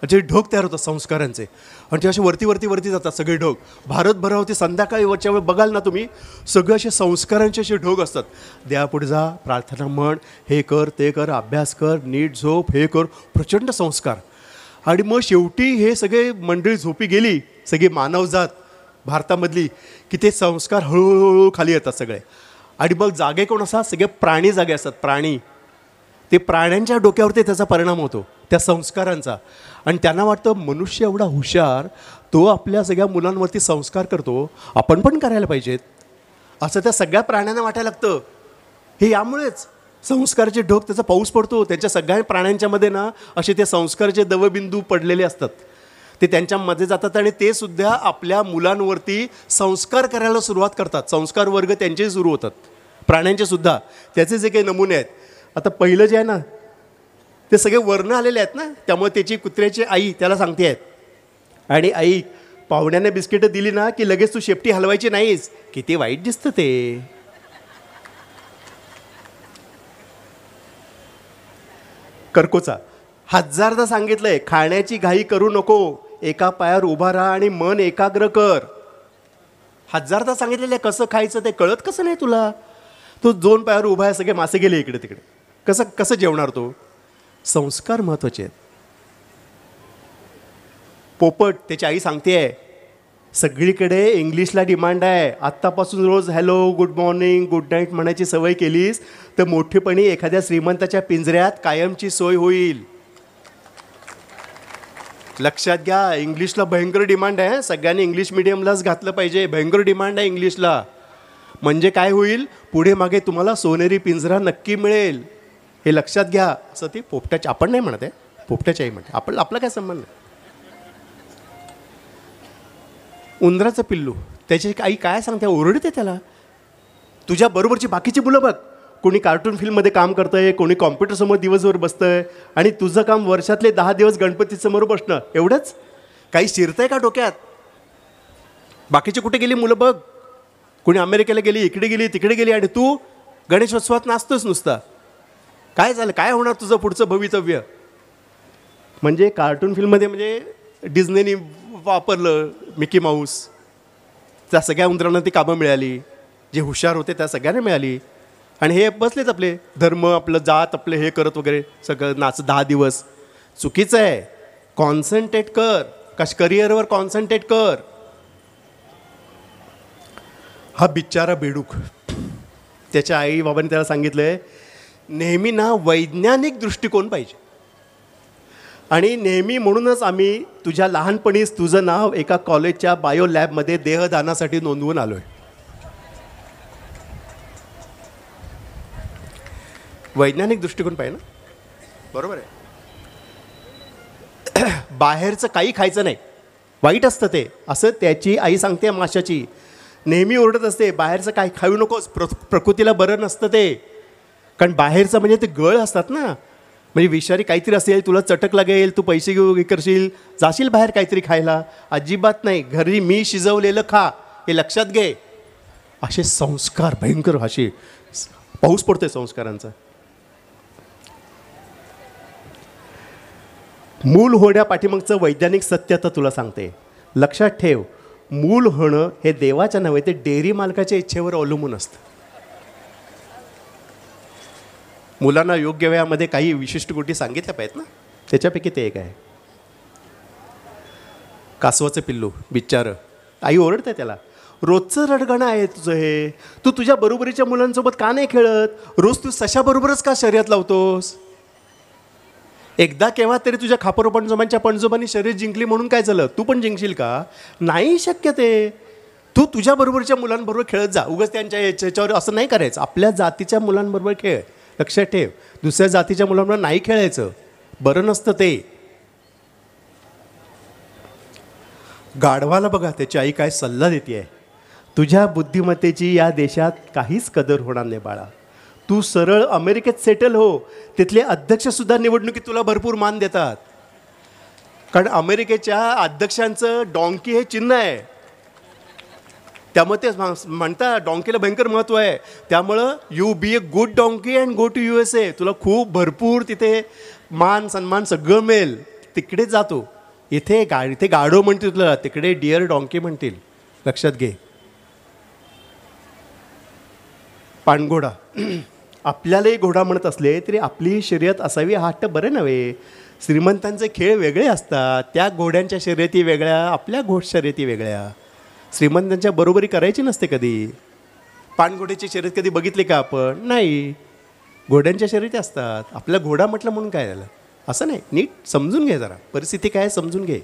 असे ढग तयार होतात संस्कारांचे, आणि ते असे वरती जातात सगळे ढग भारतभरावरती. संध्याकाळी वरच्या वेळ बघाल ना तुम्ही, सगळे असे संस्कारांचे असे ढग असतात. देवापुढे जा, प्रार्थना म्हण, हे कर ते कर, अभ्यास कर, नीट झोप, हे कर, प्रचंड संस्कार. आणि मग शेवटी हे सगळे मंडळी झोपी गेली, सगळी मानवजात भारतामधली, की ते संस्कार हळूहळू खाली येतात सगळे. आणि मग जागे कोण असतात, सगळे प्राणी जागे असतात. प्राणी, ते प्राण्यांच्या डोक्यावरती त्याचा परिणाम होतो त्या संस्कारांचा. आणि त्यांना वाटतं मनुष्य एवढा हुशार, तो आपल्या सगळ्या मुलांवरती संस्कार करतो, आपण पण करायला पाहिजेत, असं त्या सगळ्या प्राण्यांना वाटायला लागतं. हे यामुळेच संस्काराचे ढोक, त्याचा पाऊस पडतो, त्यांच्या सगळ्या प्राण्यांच्यामध्ये ना असे ते संस्काराचे दवबिंदू पडलेले असतात, ते त्यांच्यामध्ये जातात आणि ते सुद्धा आपल्या मुलांवरती संस्कार करायला सुरुवात करतात. संस्कार वर्ग त्यांचे सुरू होतात, प्राण्यांचे सुद्धा. त्याचे जे काही नमुने आहेत, आता पहिलं जे आहे ना ते सगळे वर्ण आलेले आहेत ना, त्यामुळे त्याची कुत्र्याची आई त्याला सांगते आहेत, आणि आई पाहुण्याने बिस्किटं दिली ना की लगेच तू शेपटी हलवायची नाहीस, किती वाईट दिसतं ते. कर्कोचा 1000दा सांगितलंय, खाण्याची घाई करू नको, एका पायावर उभा राहा आणि मन एकाग्र कर. 1000दा सांगितलेलं आहे कसं खायचं, ते कळत कसं नाही तुला. तो 2 पायावर उभा आहे, सगळे मासे गेले इकडे तिकडे, कसं जेवणार तो. संस्कार महत्त्वाचे आहेत. पोपट, त्याची आई सांगते सगळीकडे इंग्लिशला डिमांड आहे, आत्तापासून रोज hello, good morning, good night म्हणायची सवय केलीस तर मोठेपणी एखाद्या श्रीमंताच्या पिंजऱ्यात कायमची सोय होईल. लक्षात घ्या, इंग्लिशला भयंकर डिमांड आहे. सगळ्यांनी इंग्लिश मिडियमलाच घातलं पाहिजे, भयंकर डिमांड आहे इंग्लिशला. म्हणजे काय होईल, पुढे मागे तुम्हाला सोनेरी पिंजरा नक्की मिळेल, हे लक्षात घ्या. असं ती पोपट्याची, आपण नाही म्हणत आहे, पोपट्याची आई म्हणते. आपला काय संबंध नाही. उंदराचं पिल्लू, त्याची आई काय सांगते, ओरडते त्याला. तुझ्या बरोबरची बाकीची मुलं बघ, कोणी कार्टून फिल्ममध्ये काम करतंय, कोणी कॉम्प्युटरसमोर दिवसभर बसतंय, आणि तुझं काम वर्षातले 10 दिवस गणपतीसमोर बसणं, एवढंच. काही शिरतंय का डोक्यात. बाकीची कुठे गेली मुलं बघ, कोणी अमेरिकेला गेली, इकडे गेली, तिकडे गेली, आणि तू गणेशोत्सवात नाचतोस नुसता. काय झालं, काय होणार तुझं पुढचं भवितव्य. म्हणजे कार्टून फिल्ममध्ये म्हणजे डिझनीने वापरलं मिकी माऊस, त्या सगळ्या उंदरांना ती कामं मिळाली, जे हुशार होते त्या सगळ्यांना मिळाली, आणि हे बसलेच आपले धर्म, आपलं जात, आपले हे करत वगैरे सगळं नाच 10 दिवस. चुकीचं आहे. कॉन्सन्ट्रेट कर, करिअरवर कॉन्सन्ट्रेट कर. हा बिचारा बेडूक, त्याच्या आई बाबांनी त्याला सांगितलंय नेहमी ना वैज्ञानिक दृष्टिकोन पाहिजे, आणि नेहमी म्हणूनच आम्ही तुझ्या लहानपणीच तुझं नाव एका कॉलेजच्या बायो लॅबमध्ये देहदानासाठी नोंदवून आलोय. वैज्ञानिक दृष्टिकोन पाहिजे ना, बरोबर आहे. बाहेरचं काही खायचं नाही, वाईट असतं ते. असं त्याची आई सांगते माशाची, नेहमी ओरडत असते बाहेरचं काय खाऊ नकोस, प्रकृतीला बरं नसतं ते. कारण बाहेरचं म्हणजे ते गळ असतात ना, म्हणजे विषारी काहीतरी असेल, तुला चटक लागेल, तू पैसे घेऊ करशील, जाशील बाहेर काहीतरी खायला. अजिबात नाही, घरी मी शिजवलेलं खा, हे लक्षात घे. असे संस्कार भयंकर, असे पाऊस पडतोय संस्कारांचा. मूल होण्या पाठीमागचं वैज्ञानिक सत्य तर तुला सांगते. लक्षात ठेव, मूल होणं हे देवाच्या नव्हे, ते डेअरी मालकाच्या इच्छेवर अवलंबून असतं. मुलांना योग्य वयामध्ये काही विशिष्ट गोष्टी सांगितल्या पाहिजेत ना, त्याच्यापैकी ते एक आहे. कासवाचं पिल्लू बिचारं, आई ओरडते त्याला, रोजचं रडगाणं आहे तुझं हे, तू तुझ्या बरोबरीच्या मुलांसोबत का नाही खेळत, रोज तू सशाबरोबरच का शर्यत लावतोस. एकदा केव्हा तरी तुझ्या खापर पणजोबांच्या पणजोबांनी शर्यत जिंकली म्हणून काय झालं, तू पण जिंकशील का. नाही शक्य ते. तू तुझ्या बरोबरच्या मुलांबरोबर खेळत जा, उगाच त्यांच्या याच्यावर असं नाही करायचं. आपल्या जातीच्या मुलांबरोबर खेळ. लक्षात ठेव, दुसऱ्या जातीच्या मुलांबरोबर नाही खेळायचं, बरं नसतं ते. गाढवाला बघा, त्याची आई काय सल्ला देते, तुझ्या बुद्धिमत्तेची या देशात काहीच कदर होणार नाही बाळा, तू सरळ अमेरिकेत सेटल हो. तिथले अध्यक्षसुद्धा निवडणुकीत तुला भरपूर मान देतात, कारण अमेरिकेच्या अध्यक्षांचं डॉंकी हे चिन्ह आहे. त्यामुळे ते म्हणतात डॉंकीला भयंकर महत्त्व आहे. त्यामुळं you be a good donkey and go to USA. तुला खूप भरपूर तिथे मान सन्मान सगळं मिळेल, तिकडे जातो. इथे गाढव म्हणतील तुला, तिकडे डिअर डॉंकी म्हणतील. लक्षात घे. पाणघोडा, आपल्यालाही घोडा म्हणत असले तरी आपली शर्यत असावी हा हट्ट बरे नव्हे. श्रीमंतांचे खेळ वेगळे असतात, त्या घोड्यांच्या शर्यती वेगळ्या, आपल्या शर्यती वेगळ्या. श्रीमंतांच्या बरोबरी करायची नसते कधी. पाणघोड्याची शर्यत कधी बघितली का आपण, नाही. घोड्यांच्या शर्यती असतात. आपला घोडा म्हटलं म्हणून काय झालं, असं नाही. नीट समजून घे, जरा परिस्थिती काय समजून घे.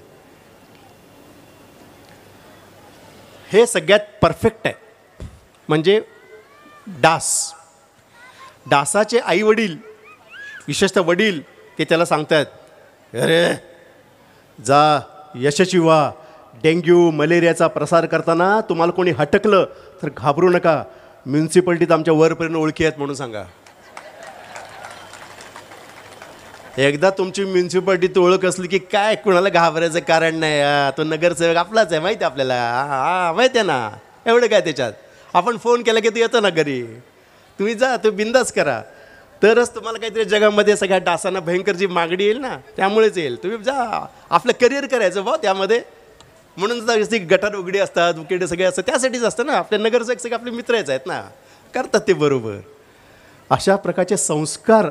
हे सगळ्यात परफेक्ट आहे. म्हणजे डासाचे आई वडील, विशेषतः वडील, ते त्याला सांगतात, अरे जा यशस्वी व्हा. डेंग्यू मलेरियाचा प्रसार करताना तुम्हाला कोणी हटकलं तर घाबरू नका, म्युन्सिपाल्टीत आमच्या वरपर्यंत ओळखी आहेत म्हणून सांगा. एकदा तुमची म्युन्सिपाल्टीत ओळख असली की काय कुणाला घाबरायचं कारण नाही. तो नगरसेवक आपलाच आहे, माहिती आहे आपल्याला, माहिती आहे ना, एवढं काय त्याच्यात. आपण फोन केला की ते येतं ना घरी, तुम्ही जा, तुम्ही बिंदास करा, तरच तुम्हाला काहीतरी जगामध्ये सगळ्या डासांना भयंकर जी मागणी येईल ना, त्यामुळेच येईल. तुम्ही जा, आपलं करिअर करायचं भाऊ त्यामध्ये. म्हणून जशी गटार उघडी असतात, उकिडे सगळे असतात, त्यासाठीच असतं ना. आपल्या नगरसेवक सगळे आपले मित्रच आहेत ना, करतात ते बरोबर. अशा प्रकारचे संस्कार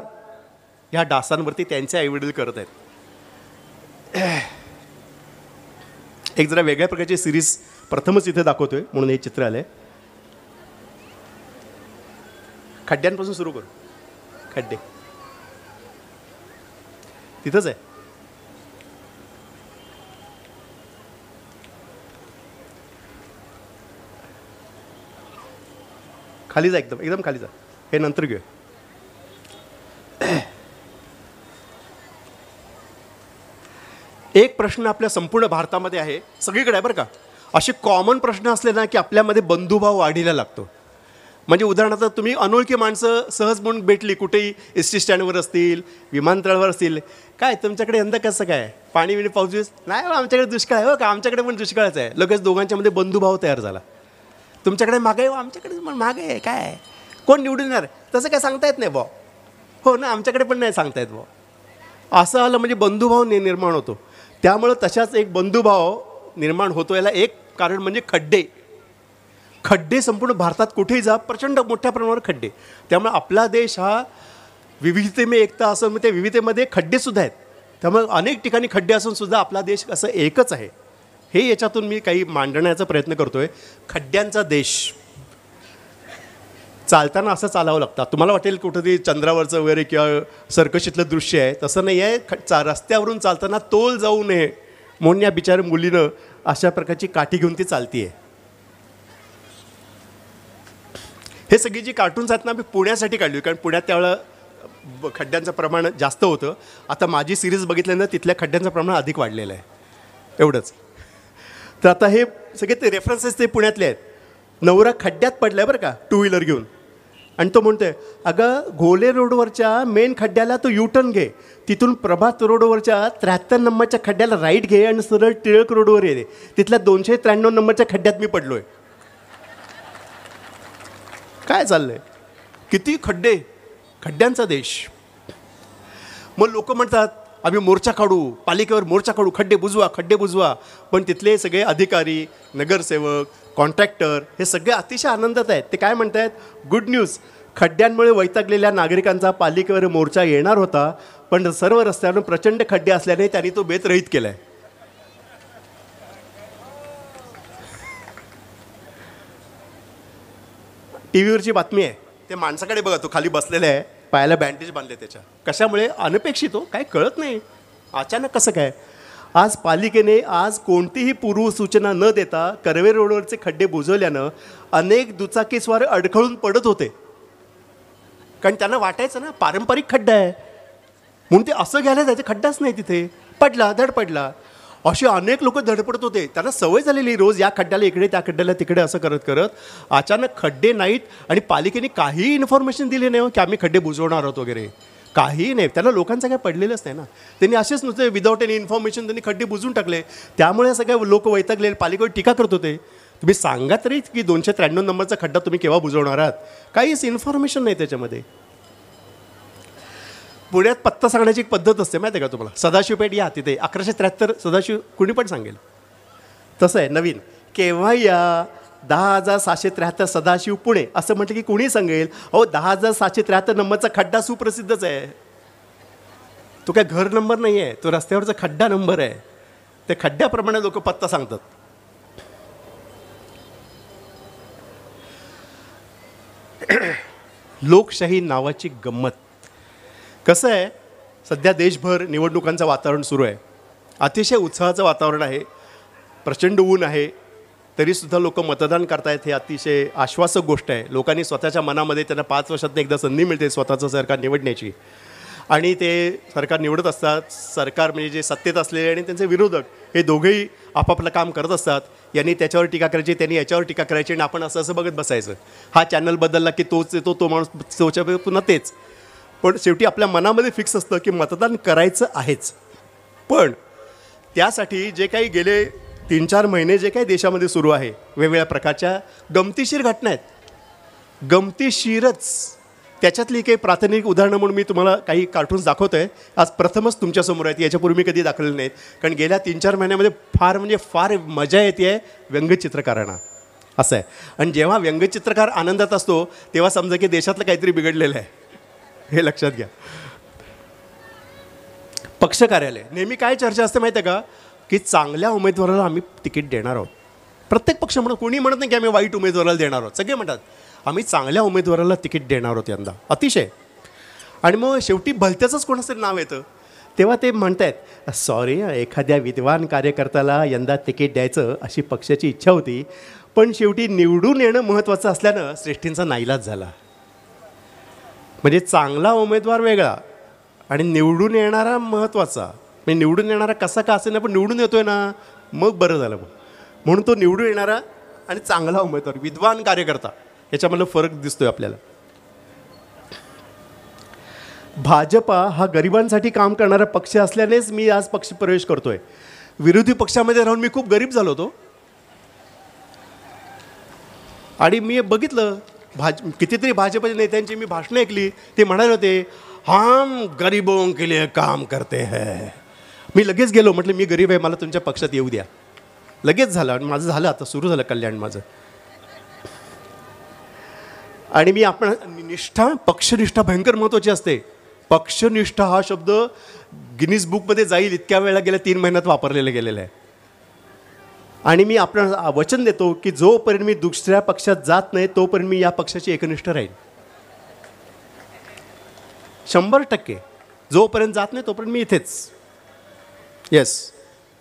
ह्या डासांवरती त्यांचे आईवडील करत आहेत. एक जरा वेगळ्या प्रकारची सिरीज प्रथमच इथे दाखवतोय म्हणून हे चित्र आलंय. खड्ड्यांपासून सुरू करू. खड्डे तिथंच आहे. खाली जा, एकदम खाली जा, हे नंतर घेऊ. एक प्रश्न आपल्या संपूर्ण भारतामध्ये आहे, सगळीकडे आहे बरं का. असे कॉमन प्रश्न असले ना की आपल्यामध्ये बंधुभाव वाढीला लागतो. म्हणजे उदाहरणार्थ तुम्ही अनोळखी माणसं सहज म्हणून भेटली, कुठेही एस टी स्टँडवर असतील, विमानतळावर असतील, काय तुमच्याकडे यंदा कसं काय पाणी बिणी पाऊस नाही, आमच्याकडे दुष्काळ आहे. हो का, आमच्याकडे पण दुष्काळच आहे. लगेच दोघांच्यामध्ये बंधुभाव तयार झाला. तुमच्याकडे मागे हो, आमच्याकडे पण मागे आहे, काय कोण निवडून येणार तसं काय सांगता येत नाही भाऊ. हो ना, आमच्याकडे पण नाही सांगता येत भाऊ. असं आलं म्हणजे बंधुभाव निर्माण होतो. त्यामुळं तशाच एक बंधुभाव निर्माण होतो. याला एक कारण म्हणजे खड्डे संपूर्ण भारतात कुठेही जा, प्रचंड मोठ्या प्रमाणावर खड्डे. त्यामुळे आपला देश हा विविधतेमध्ये एकता असून मग त्या विविधतेमध्ये खड्डेसुद्धा आहेत. त्यामुळे अनेक ठिकाणी खड्डे असून सुद्धा आपला देश असं एकच आहे. हे याच्यातून मी काही मांडण्याचा प्रयत्न करतोय. खड्ड्यांचा देश. चालताना असं चालावं लागतं. तुम्हाला वाटेल कुठंतरी चंद्रावरचं वगैरे किंवा सर्कशीतलं दृश्य आहे, तसं नाही आहे. रस्त्यावरून चालताना तोल जाऊ नये म्हणून या बिचाऱ्या मुलीनं अशा प्रकारची काठी घेऊन ती चालतीये. हे सगळी जी कार्टून्स आहेत ना, मी पुण्यासाठी काढली, कारण पुण्यात त्यावेळेला खड्ड्यांचं प्रमाण जास्त होतं. आता माझी सिरीज बघितल्यानंतर तिथल्या खड्ड्यांचं प्रमाण अधिक वाढलेलं आहे. एवढंच. तर आता हे सगळे ते रेफरन्सेस ते पुण्यातले आहेत. नवरा खड्ड्यात पडलाय बरं का, 2 व्हीलर घेऊन, आणि तो म्हणतोय अगं घोले रोडवरच्या मेन खड्ड्याला तो युटर्न घे, तिथून प्रभात रोडवरच्या 73 नंबरच्या खड्ड्याला राईट घे आणि सरळ टिळक रोडवर ये. तिथल्या 293 नंबरच्या खड्ड्यात मी पडलोय. काय चाललंय? किती खड्डे, खड्ड्यांचा देश. मग लोक म्हणतात आम्ही मोर्चा काढू, पालिकेवर मोर्चा काढू, खड्डे बुजवा, खड्डे बुजवा. पण तिथले सगळे अधिकारी, नगरसेवक, कॉन्ट्रॅक्टर हे सगळे अतिशय आनंदात आहेत. ते काय म्हणत आहेत, गुड न्यूज, खड्ड्यांमुळे वैतागलेल्या नागरिकांचा पालिकेवर मोर्चा येणार होता, पण सर्व रस्त्यावर प्रचंड खड्डे असल्याने त्यांनी तो बेत रहित केलाय. टी व्हीवरची बातमी आहे, ते माणसाकडे बघा, तो खाली बसलेला आहे, पायाला बँडेज बांधले त्याच्या. कशामुळे? अनपेक्षित हो, काय कळत नाही, अचानक कसं काय. आज पालिकेने आज कोणतीही पूर्वसूचना न देता कर्वे रोडवरचे खड्डे बुजवल्यानं अनेक दुचाकीस्वार अडखळून पडत होते. कारण त्यांना वाटायचं ना पारंपरिक खड्डा आहे म्हणून ते असं घ्यायला जायचं, खड्डाच नाही तिथे, पडला, धड पडला. असे अनेक लोक धडपडत होते. त्यांना सवय झालेली रोज या खड्ड्याला इकडे, त्या खड्ड्याला तिकडे असं करत करत. अचानक खड्डे नाहीत आणि पालिकेने काहीही इन्फॉर्मेशन दिली नाही की आम्ही खड्डे बुजवणार आहोत वगैरे, काहीही नाही. त्यांना लोकांचं काय पडलेलंच नाही ना. त्यांनी असेच नुसते विदाऊट एनी इन्फॉर्मेशन त्यांनी खड्डे बुजवून टाकले. त्यामुळे सगळे लोक वैतागले, पालिकेवर टीका करत होते. तुम्ही सांगा तरी की 293 नंबरचा खड्डा तुम्ही केव्हा बुजवणार आहात, काहीच इन्फॉर्मेशन नाही त्याच्यामध्ये. पुण्यात पत्ता सांगण्याची एक पद्धत असते माहिती आहे का तुम्हाला. सदाशिवपेठ या, तिथे 1173 सदाशिव, कुणी पण सांगेल. तसं आहे नवीन, केव्हा या 10,773 सदाशिव पुणे असं म्हटलं की कुणी सांगेल अहो 10,773 नंबरचा खड्डा सुप्रसिद्धच आहे. तो काय घर नंबर नाही आहे, तो रस्त्यावरचा खड्डा नंबर आहे. त्या खड्ड्याप्रमाणे लोक पत्ता सांगतात. लोकशाही नावाची गंमत. कसं आहे, सध्या देशभर निवडणुकांचं वातावरण सुरू आहे. अतिशय उत्साहाचं वातावरण आहे. प्रचंड ऊन आहे, तरीसुद्धा लोक मतदान करतायत. हे अतिशय आश्वासक गोष्ट आहे. लोकांनी स्वतःच्या मनामध्ये त्यांना 5 वर्षातून एकदा संधी मिळते स्वतःचं सरकार निवडण्याची, आणि ते सरकार निवडत असतात. सरकार म्हणजे जे सत्तेत असलेले आणि त्यांचे विरोधक हे दोघेही आपापलं काम करत असतात. यांनी त्याच्यावर टीका करायची, त्यांनी याच्यावर टीका करायची, आणि आपण असं असं बघत बसायचं. हा चॅनल बदलला की तोच येतो, तो माणूस तोच्या पुन्हा तेच. पण शेवटी आपल्या मनामध्ये फिक्स असतं की मतदान करायचं आहेच. पण त्यासाठी जे काही गेले 3-4 महिने जे काही देशामध्ये सुरू आहे, वेगवेगळ्या प्रकारच्या गमतीशीर घटना आहेत, गमतीशीरच. त्याच्यातली काही प्राथमिक उदाहरणं म्हणून मी तुम्हाला काही कार्टून्स दाखवतो आहे. आज प्रथमच तुमच्यासमोर आहेत, याच्यापूर्वी मी कधी दाखवलेले नाहीत. कारण गेल्या 3-4 महिन्यामध्ये फार म्हणजे फार मजा येते आहे व्यंगचित्रकारांना, असं आहे. आणि जेव्हा व्यंगचित्रकार आनंदात असतो तेव्हा समजा की देशातलं काहीतरी बिघडलेलं आहे, हे लक्षात घ्या. पक्ष कार्यालय नेहमी काय चर्चा असते माहिती आहे का, की चांगल्या उमेदवाराला आम्ही तिकीट देणार आहोत. प्रत्येक पक्ष म्हणत, कोणी म्हणत नाही की आम्ही वाईट उमेदवाराला देणार आहोत. सगळे म्हणतात आम्ही चांगल्या उमेदवाराला तिकीट देणार आहोत यंदा. अतिशय. आणि मग शेवटी भलत्याचंच कोणाचं नाव येतं तेव्हा ते म्हणत आहेत सॉरी, एखाद्या विद्वान कार्यकर्त्याला यंदा तिकीट द्यायचं अशी पक्षाची इच्छा होती, पण शेवटी निवडून येणं महत्त्वाचं असल्यानं श्रेष्ठींचा नाईलाज झाला. म्हणजे चांगला उमेदवार वेगळा आणि निवडून येणारा महत्त्वाचा. म्हणजे निवडून येणारा कसा का असेल ना, पण निवडून येतोय ना, मग बरं झालं. म्हणून तो निवडून येणारा आणि चांगला उमेदवार, विद्वान कार्यकर्ता, याच्यामधला फरक दिसतोय आपल्याला. भाजपा हा गरिबांसाठी काम करणारा पक्ष असल्यानेच मी आज पक्ष प्रवेश करतोय. विरोधी पक्षामध्ये राहून मी खूप गरीब झालो होतो. आणि मी बघितलं कितीतरी भाजपच्या नेत्यांची मी भाषणं ऐकली. ते म्हणाले होते हम गरीबों के लिए काम करते हैं. मी लगेच गेलो, म्हटलं मी गरीब आहे, मला तुमच्या पक्षात येऊ द्या. लगेच झालं आणि माझं झालं, आता सुरू झालं कल्याण माझं. आणि मी आपण निष्ठा, पक्षनिष्ठा भयंकर महत्त्वाची असते. पक्षनिष्ठा हा शब्द गिनीज बुकमध्ये जाईल इतक्या वेळा गेल्या 3 महिन्यात वापरलेला गेलेला आहे. आणि मी आपण वचन देतो की जोपर्यंत मी दुसऱ्या पक्षात जात नाही तोपर्यंत मी या पक्षाची एकनिष्ठ राहील. 100% जोपर्यंत जात नाही तोपर्यंत मी इथेच. येस,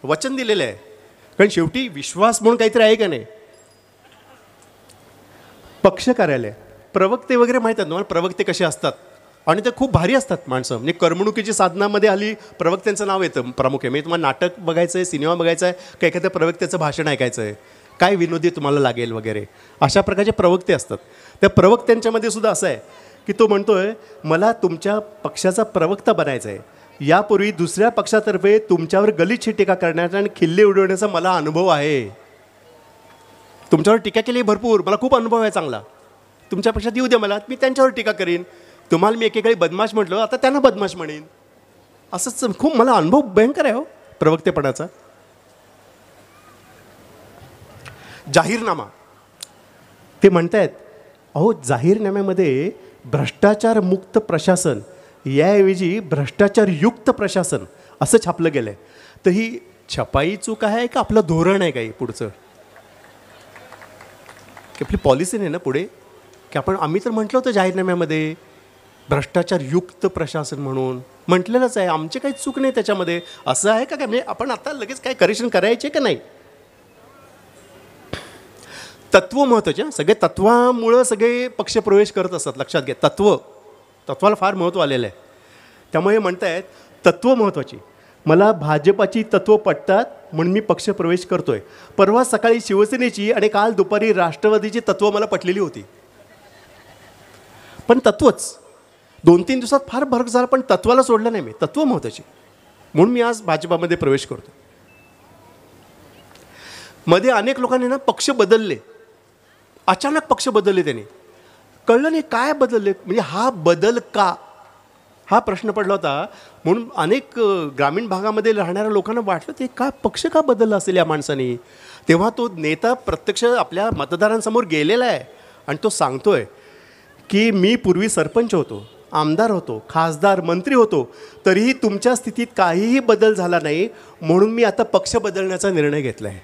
वचन दिलेलं आहे. कारण शेवटी विश्वास म्हणून काहीतरी आहे का नाही. पक्ष कार्यालय, प्रवक्ते वगैरे माहीत आहेत तुम्हाला, प्रवक्ते कसे असतात. आणि ते खूप भारी असतात माणसं. म्हणजे करमणुकीची साधनामध्ये हल्ली प्रवक्त्यांचं नाव येतं प्रामुख्याने. म्हणजे तुम्हाला नाटक बघायचं आहे, सिनेमा बघायचा आहे, का एखाद्या प्रवक्त्याचं भाषण ऐकायचं आहे, काय विनोदी तुम्हाला लागेल वगैरे, अशा प्रकारचे प्रवक्ते असतात. त्या प्रवक्त्यांच्यामध्ये सुद्धा असं आहे की तो म्हणतोय मला तुमच्या पक्षाचा प्रवक्ता बनायचा आहे. यापूर्वी दुसऱ्या पक्षातर्फे तुमच्यावर गलिच्छ टीका करण्याचा आणि खिल्ले उडवण्याचा मला अनुभव आहे. तुमच्यावर टीका केली भरपूर, मला खूप अनुभव आहे चांगला. तुमच्या पक्षात येऊ द्या मला, मी त्यांच्यावर टीका करीन. तुम्हाला मी एकेकाळी बदमाश म्हटलं, आता त्यांना बदमाश म्हणेन. असंच खूप मला अनुभव भयंकर आहे हो प्रवक्तेपणाचा. जाहीरनामा ते म्हणतायत, अहो जाहीरनाम्यामध्ये भ्रष्टाचार मुक्त प्रशासन याऐवजी भ्रष्टाचारयुक्त प्रशासन असं छापलं गेलं आहे. तर ही छपाई चूक आहे का आपलं धोरण आहे काही पुढचं, की आपली पॉलिसी नाही ना पुढे, की आम्ही तर म्हटलं होतं जाहीरनाम्यामध्ये भ्रष्टाचारयुक्त प्रशासन म्हणून म्हटलेलंच आहे, आमची काही चूक नाही त्याच्यामध्ये, असं आहे का? काय म्हणजे आपण आता लगेच काय करेक्शन करायचे का नाही? तत्व महत्त्वाचे, सगळे तत्वामुळं सगळे पक्षप्रवेश करत असतात, लक्षात घ्या. तत्वाला फार महत्त्व आलेलं आहे. त्यामुळे म्हणतायत तत्व महत्त्वाची. मला भाजपाची तत्व पटतात म्हणून मी पक्षप्रवेश करतोय. परवा सकाळी शिवसेनेची आणि काल दुपारी राष्ट्रवादीची तत्व मला पटलेली होती, पण तत्वच 2-3 दिवसात फार फरक झाला, पण तत्वाला सोडलं नाही मी. तत्व महत्त्वाची म्हणून मी आज भाजपामध्ये प्रवेश करतो. मध्ये अनेक लोकांनी ना पक्ष बदलले, अचानक पक्ष बदलले, त्यांनी कळलं नाही काय बदलले, म्हणजे हा बदल का, हा प्रश्न पडला होता. म्हणून अनेक ग्रामीण भागामध्ये राहणाऱ्या लोकांना वाटलं ते का पक्ष का बदलला असेल या माणसाने. तेव्हा तो नेता प्रत्यक्ष आपल्या मतदारांसमोर गेलेला आहे आणि तो सांगतोय की मी पूर्वी सरपंच होतो, आमदार होतो, खासदार, मंत्री होतो, तरीही तुमच्या स्थितीत काहीही बदल झाला नाही, म्हणून मी आता पक्ष बदलण्याचा निर्णय घेतला आहे.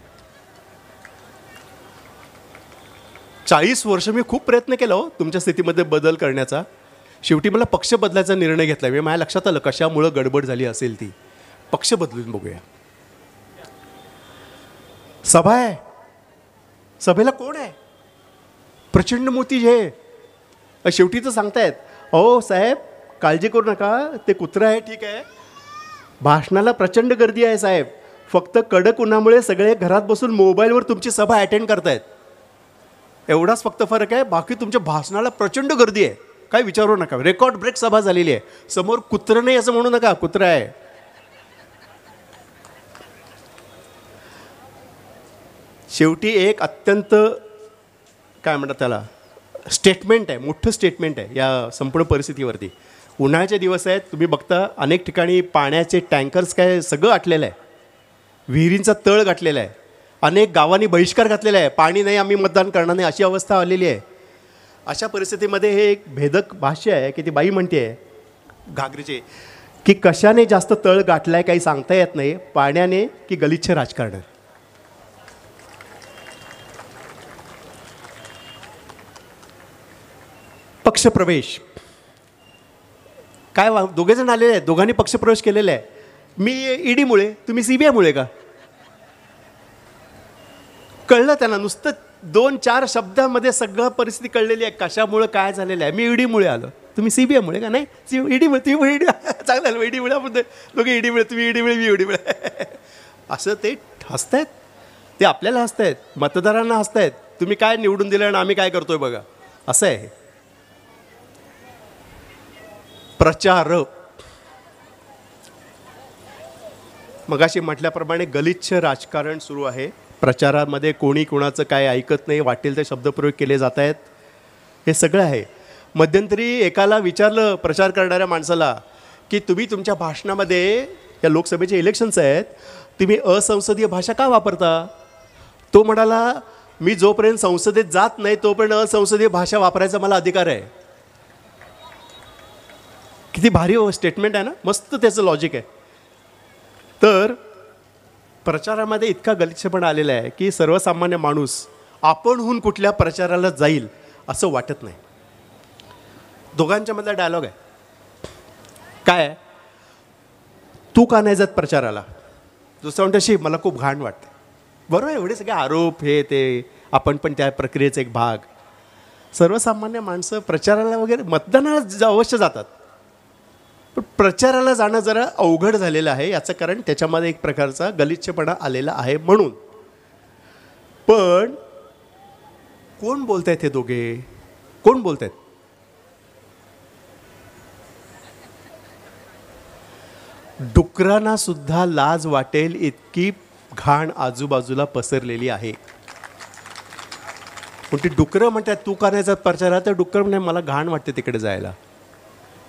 40 वर्ष मी खूप प्रयत्न केला हो तुमच्या स्थितीमध्ये बदल करण्याचा, शेवटी मला पक्ष बदलायचा निर्णय घेतला. मी माझ्या लक्षात आलं कशामुळं गडबड झाली असेल ती. पक्ष बदलून बघूया. सभा आहे, सभेला कोण आहे? प्रचंड मोठी जे शेवटी तर सांगतायत, अहो साहेब काळजी करू नका, ते कुत्रं आहे ठीक आहे, भाषणाला प्रचंड गर्दी आहे साहेब, फक्त कडक उन्हामुळे सगळे घरात बसून मोबाईलवर तुमची सभा अटेंड करतायत, एवढाच फक्त फरक आहे, बाकी तुमच्या भाषणाला प्रचंड गर्दी आहे, काय विचारू नका. रेकॉर्ड ब्रेक सभा झालेली आहे, समोर कुत्रं नाही असं म्हणू नका, कुत्रं आहे. शेवटी एक अत्यंत काय म्हणतात त्याला स्टेटमेंट आहे, मोठं स्टेटमेंट आहे या संपूर्ण परिस्थितीवरती. उन्हाळ्याचे दिवस आहेत, तुम्ही बघता अनेक ठिकाणी पाण्याचे टँकर्स काय सगळं आटलेलं आहे, विहिरींचा तळ गाठलेला आहे, अनेक गावांनी बहिष्कार घातलेला आहे, पाणी नाही आम्ही मतदान करणार नाही अशी अवस्था आलेली आहे. अशा परिस्थितीमध्ये हे एक भेदक भाष्य आहे की ती बाई म्हणते आहे घागरीचे की कशाने जास्त तळ गाठलाय काही सांगता येत नाही, पाण्याने की गलिच्छ राजकारण. पक्षप्रवेश काय दोघे जण आलेले आहेत, दोघांनी पक्षप्रवेश केलेला आहे. मी ईडीमुळे, तुम्ही सीबीआयमुळे का? कळलं त्यांना, नुसतं 2-4 शब्दामध्ये सगळं परिस्थिती कळलेली आहे कशामुळे काय झालेलं आहे. मी ईडीमुळे आलो, तुम्ही सीबीआयमुळे का? नाही ईडीमुळे, तुम्ही ईडी चांगलं झालं, ईडीमुळे आपण दोघे ईडीमुळे, तुम्ही ईडीमुळे मी ईडीमुळे असं ते हसतायत. ते आपल्याला हसतायत, मतदारांना हसतायत, तुम्ही काय निवडून दिलं आणि आम्ही काय करतोय बघा, असं आहे. प्रचार, मगाशी म्हटल्याप्रमाणे गलिच्छ राजकारण सुरू आहे. प्रचारामध्ये कोणी कोणाचं काय ऐकत नाही, वाटेल ते शब्दप्रयोग केले जात आहेत, हे सगळं आहे. मध्यंतरी एकाला विचारलं प्रचार करणाऱ्या माणसाला की तुम्ही तुमच्या भाषणामध्ये, या लोकसभेचे इलेक्शन्स आहेत, तुम्ही असंसदीय भाषा का वापरता? तो म्हणाला मी जोपर्यंत संसदेत जात नाही तोपर्यंत असंसदीय भाषा वापरायचा मला अधिकार आहे. किती भारी स्टेटमेंट आहे ना, मस्त त्याचं लॉजिक आहे. तर प्रचारामध्ये इतका गलिच्छपणा आलेला आहे की सर्वसामान्य माणूस आपणहून कुठल्या प्रचाराला जाईल असं वाटत नाही. दोघांच्या मधला डायलॉग आहे काय, तू का नाही जात प्रचाराला? दुसरा म्हणतो मला खूप घाण वाटते. बरोबर, एवढे सगळे आरोप हे ते, आपण पण त्या प्रक्रियेचा एक भाग. सर्वसामान्य माणसं प्रचाराला वगैरे मतदानाला अवश्य जातात, पण प्रचाराला जाणं जरा अवघड झालेलं आहे. याचं कारण त्याच्यामध्ये एक प्रकारचा गलिच्छपणा आलेला आहे म्हणून. पण कोण बोलतायत हे दोघे? कोण बोलतायत? डुकरांना सुद्धा लाज वाटेल इतकी घाण आजूबाजूला पसरलेली आहे. पण ती डुकरं म्हणतात तू करण्याचा प्रचार, तर डुक्कर म्हणजे मला घाण वाटते तिकडे जायला.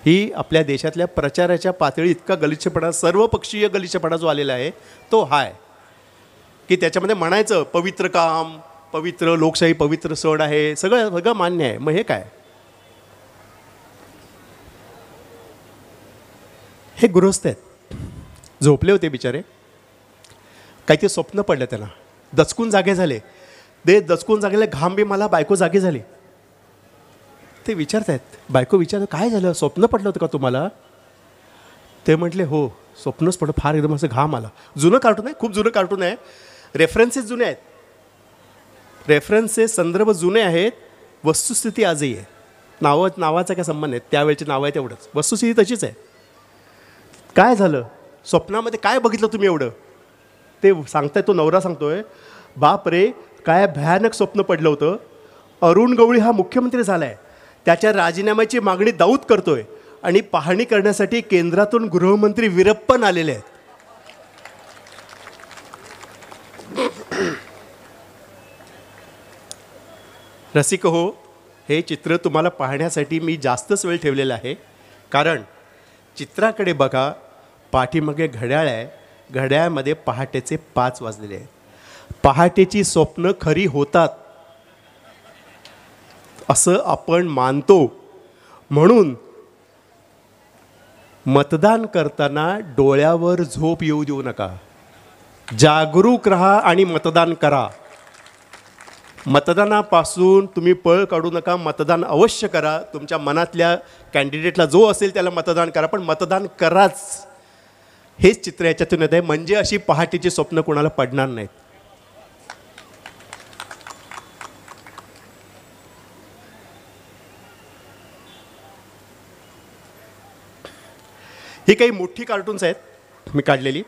ही आपल्या देशातल्या प्रचाराच्या पातळी इतका गलिच्छपणा, सर्वपक्षीय गलिच्छपणा जो आलेला आहे तो हाय की त्याच्यामध्ये म्हणायचं पवित्र काम, पवित्र लोकशाही, पवित्र सण आहे, सगळं मान्य आहे. मग हे काय? हे गृहस्थ आहेत, झोपले होते बिचारे, काही ते स्वप्न पडलं त्यांना, दचकून जागे झाले. दचकून जागेले, घाम बी मला, बायको जागी झाली. ते विचारतायत, बायको विचारतो काय झालं, स्वप्न पडलं होतं का तुम्हाला? ते म्हटले हो स्वप्नच पडलं, फार एकदम असं घाम आला. जुनं कार्टून आहे, खूप जुनं कार्टून आहे, रेफरन्सेस जुने आहेत, रेफरन्सेस संदर्भ जुने आहेत, वस्तुस्थिती आजही आहे. नावाचा काय संबंध आहे, त्यावेळेची नावं आहे तेवढंच, वस्तुस्थिती तशीच आहे. काय झालं स्वप्नामध्ये, काय बघितलं तुम्ही एवढं? ते सांगताय, तो नवरा सांगतोय बाप रे काय भयानक स्वप्न पडलं होतं. अरुण गवळी हा मुख्यमंत्री झाला आहे, त्याच्या राजीनाम्याची मागणी दाऊद करतोय आणि पाहणी करण्यासाठी केंद्रातून गृहमंत्री वीरप्पन आलेले आहेत. रसिक हो, हे चित्र तुम्हाला पाहण्यासाठी मी जास्तच वेळ ठेवलेला आहे, कारण चित्राकडे बघा, पाठीमागे घड्याळ आहे, घड्याळामध्ये पहाटेचे 5 वाजलेले आहेत. पहाटेची स्वप्न खरी होतात असं आपण मानतो. म्हणून मतदान करताना डोळ्यावर झोप येऊ देऊ नका, जागरूक राहा आणि मतदान करा. मतदानापासून तुम्ही पळ काढू नका, मतदान अवश्य करा. तुमच्या मनातल्या कॅन्डिडेटला जो असेल त्याला मतदान करा, पण मतदान कराच. हेच चित्र याच्यातून येत आहे, म्हणजे अशी पहाटेची स्वप्न कोणाला पडणार नाहीत. ही काही मोठी कार्टून्स आहेत मी काढलेली,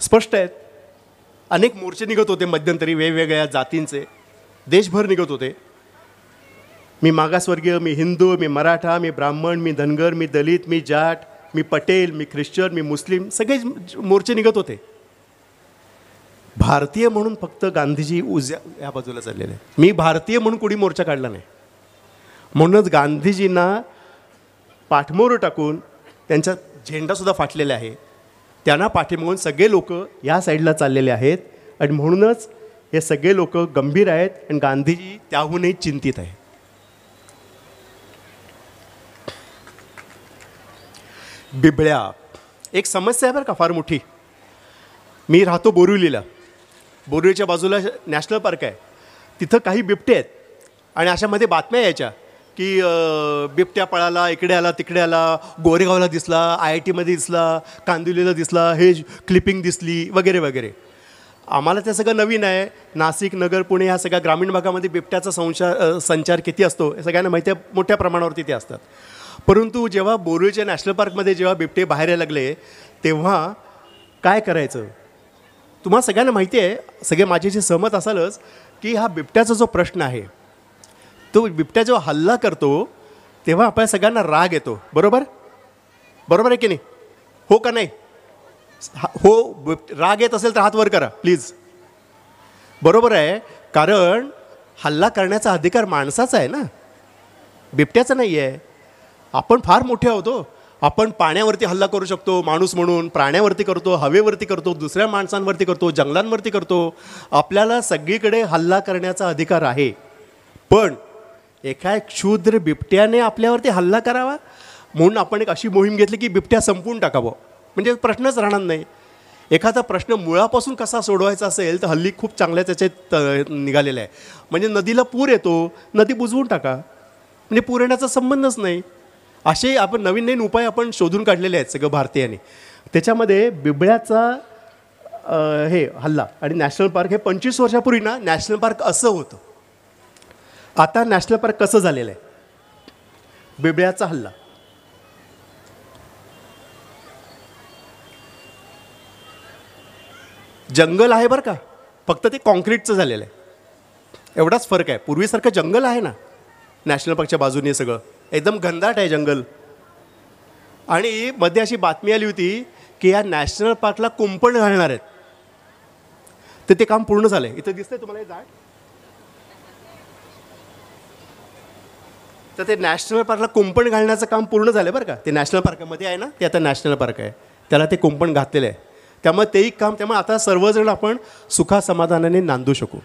स्पष्ट आहेत. अनेक मोर्चे निघत होते मध्यंतरी, वेगवेगळ्या जातींचे देशभर निघत होते. मी मागासवर्गीय, मी हिंदू, मी मराठा, मी ब्राह्मण, मी धनगर, मी दलित, मी जाट, मी पटेल, मी ख्रिश्चन, मी मुस्लिम, सगळे मोर्चे निघत होते. भारतीय म्हणून फक्त गांधीजी या बाजूला चाललेले. मी भारतीय म्हणून कोणी मोर्चा काढला नाही. म्हणूनच गांधीजींना पाठमोर टाकून त्यांचा झेंडासुद्धा फाटलेला आहे. त्यांना पाठीमागून सगळे लोक या साईडला चाललेले आहेत आणि म्हणूनच हे सगळे लोक गंभीर आहेत आणि गांधीजी त्याहूनही चिंतित आहे. बिबळ्या एक समस्या आहे बरं का, फार मोठी. मी राहतो बोरिवलीला, बोरिवलीच्या बाजूला नॅशनल पार्क आहे, तिथं काही बिबटे आहेत आणि अशामध्ये बातम्या यायच्या की बिबट्या पळाला, इकडे आला, तिकडे आला, गोरेगावला दिसला, IITमध्ये दिसला, कांदिवलीला दिसला, हे क्लिपिंग दिसली वगैरे वगैरे. आम्हाला ते सगळं नवीन आहे. नाशिक, नगर, पुणे ह्या सगळ्या ग्रामीण भागामध्ये बिबट्याचा संचार किती असतो हे सगळ्यांना माहिती आहे, मोठ्या प्रमाणावरती ते असतात. परंतु जेव्हा बोरिवलीच्या नॅशनल पार्कमध्ये जेव्हा बिबटे बाहेर यायला लागले तेव्हा काय करायचं? तुम्हाला सगळ्यांना माहिती आहे, सगळे माझ्याशी सहमत असालच की हा बिबट्याचा जो प्रश्न आहे, तो बिबट्या जेव्हा हल्ला करतो तेव्हा आपल्या सगळ्यांना राग येतो. बरोबर बरोबर आहे की नाही? हो का नाही? हो, राग येत असेल तर हात वर करा प्लीज. बरोबर आहे, कारण हल्ला करण्याचा अधिकार माणसाचा आहे ना, बिबट्याचा नाही आहे. आपण फार मोठे आहोतो. आपण पाण्यावरती हल्ला करू शकतो माणूस म्हणून, प्राण्यावरती करतो, हवेवरती करतो, दुसऱ्या माणसांवरती करतो, जंगलांवरती करतो. आपल्याला सगळीकडे हल्ला करण्याचा अधिकार आहे. पण एका क्षुद्र बिबट्याने आपल्यावरती हल्ला करावा म्हणून आपण एक अशी मोहीम घेतली की बिबट्या संपवून टाकावं, म्हणजे प्रश्नच राहणार नाही. एखादा प्रश्न मुळापासून कसा सोडवायचा असेल तर हल्ली खूप चांगल्या त्याच्यात निघालेला आहे. म्हणजे नदीला पूर येतो, नदी बुजवून टाका, म्हणजे पूर येण्याचा संबंधच नाही. असे आपण नवीन नवीन उपाय आपण शोधून काढलेले आहेत सगळं भारतीयांनी. त्याच्यामध्ये बिबळ्याचा हे हल्ला आणि नॅशनल पार्क हे 25 वर्षापूर्वी ना नॅशनल पार्क असं होतं. आता नॅशनल पार्क कसं झालेलं आहे? बिबळ्याचा हल्ला जंगल आहे बरं का, फक्त ते कॉन्क्रीटचं झालेलं आहे, एवढाच फरक आहे. पूर्वीसारखं जंगल आहे ना नॅशनल पार्कच्या बाजूने, सगळं एकदम घनदाट आहे जंगल. आणि मध्ये अशी बातमी आली होती की या नॅशनल पार्कला कुंपण घालणार आहेत, तर ते काम पूर्ण झालं आहे. इथं दिसतंय तुम्हाला हे झाड, तर ते नॅशनल पार्कला कुंपण घालण्याचं काम पूर्ण झालं बरं का. ते नॅशनल पार्कमध्ये आहे ना, ते आता नॅशनल पार्क आहे, त्याला ते कुंपण घातलेलं आहे. त्यामुळे तेही काम, त्यामुळे आता सर्वजण आपण सुखासमाधानाने नांदू शकू.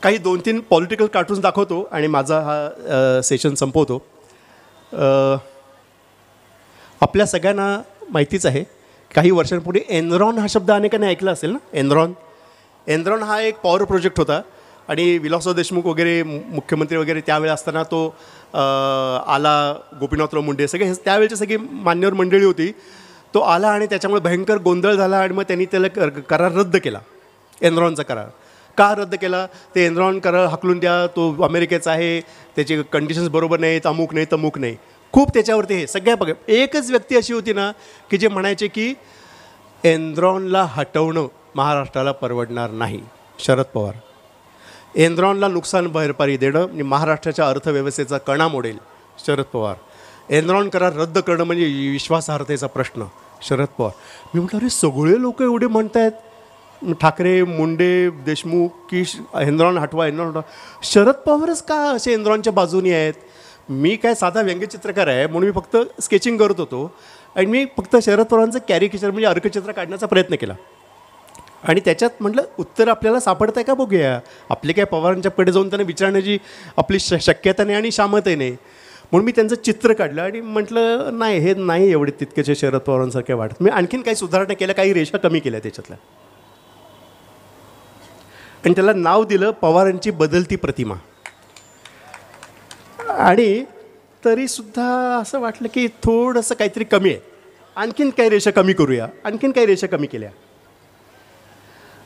काही 2-3 पॉलिटिकल कार्टून्स दाखवतो आणि माझा हा सेशन संपवतो. आपल्या सगळ्यांना माहितीच आहे, काही वर्षांपूर्वी एनरॉन हा शब्द अनेकांनी ऐकला असेल ना. एनरॉन हा एक पॉवर प्रोजेक्ट होता आणि विलासराव देशमुख वगैरे मुख्यमंत्री वगैरे त्यावेळेस असताना तो आला, गोपीनाथराव मुंडे सगळे त्यावेळेची सगळी मान्यवर मंडळी होती. तो आला आणि त्याच्यामुळे भयंकर गोंधळ झाला आणि मग त्यांनी त्याला करार रद्द केला, एनरॉनचा करार. का रद्द केला? ते एनरॉन करार हाकलून द्या, तो अमेरिकेचा आहे, त्याची कंडिशन्स बरोबर नाहीत, अमुक नाही तमुक नाही, खूप त्याच्यावरती हे सगळ्या बघा. एकच व्यक्ती अशी होती ना की जे म्हणायचे की एनरॉनला हटवणं महाराष्ट्राला परवडणार नाही, शरद पवार. एनरॉनला नुकसान भरपाई देणं म्हणजे महाराष्ट्राच्या अर्थव्यवस्थेचा कणा मोडेल, शरद पवार. एनरॉन करार रद्द करणं म्हणजे विश्वासार्हतेचा प्रश्न, शरद पवार. मी म्हटलं अरे सगळे लोक एवढे म्हणत आहेत, ठाकरे, मुंडे, देशमुख, की एनरॉन हटवा, शरद पवारच का असे एनरॉनच्या बाजूनी आहेत? मी काय साधा व्यंगचित्रकार आहे म्हणून मी फक्त स्केचिंग करत होतो आणि मी फक्त शरद पवारांचं कॅरिकेचर म्हणजे अर्कचित्र काढण्याचा प्रयत्न केला. आणि त्याच्यात म्हटलं उत्तर आपल्याला सापडतं आहे का बघूया. आपले काय पवारांच्याकडे जाऊन त्यांना विचारण्याची आपली शक्यता नाही आणि शामतही नाही. म्हणून मी त्यांचं चित्र काढलं आणि म्हटलं नाही, हे नाही एवढे तितकेचे शरद पवारांसारखे वाटत. मी आणखीन काही सुधारणा केल्या, काही रेषा कमी केल्या त्याच्यातल्या आणि त्याला नाव दिलं पवारांची बदलती प्रतिमा. आणि तरीसुद्धा असं वाटलं की थोडंसं काहीतरी कमी आहे, आणखीन काही रेषा कमी करूया, आणखीन काही रेषा कमी केल्या.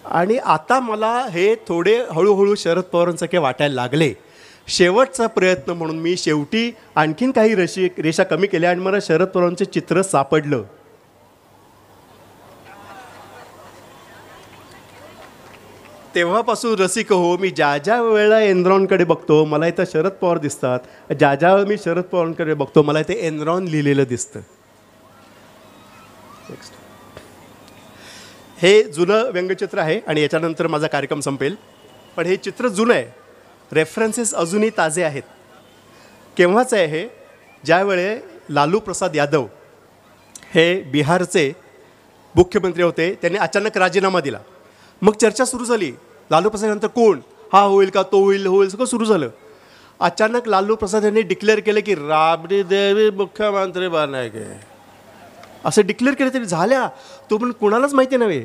आणि आता मला हे थोडे हळूहळू शरद पवारांसारखे वाटायला लागले. शेवटचा प्रयत्न म्हणून मी शेवटी आणखीन काही रेषा कमी केल्या आणि मला शरद पवारांचे चित्र सापडलं. तेव्हापासून रसिक हो, मी ज्या ज्या वेळेला एनरॉनकडे बघतो मला इथं शरद पवार दिसतात, ज्या ज्या वेळेला मी शरद पवारांकडे बघतो मला इथे एनरॉन लिहिलेलं दिसतं. हे जुनं व्यंगचित्र आहे आणि याच्यानंतर माझा कार्यक्रम संपेल. पण हे चित्र जुनं आहे, रेफरन्सेस अजूनही ताजे आहेत. केव्हाच आहे हे? ज्यावेळे लालू प्रसाद यादव हे बिहारचे मुख्यमंत्री होते, त्यांनी अचानक राजीनामा दिला. मग चर्चा सुरू झाली, लालू प्रसाद नंतर कोण, हा होईल का, तो होईल, सगळं सुरू झालं. अचानक लालू प्रसाद यांनी डिक्लेअर केलं की राबडी देवी मुख्यमंत्री बनायचे, असं डिक्लेअर केलं. तरी झाल्या तो पण कुणालाच माहिती नव्हे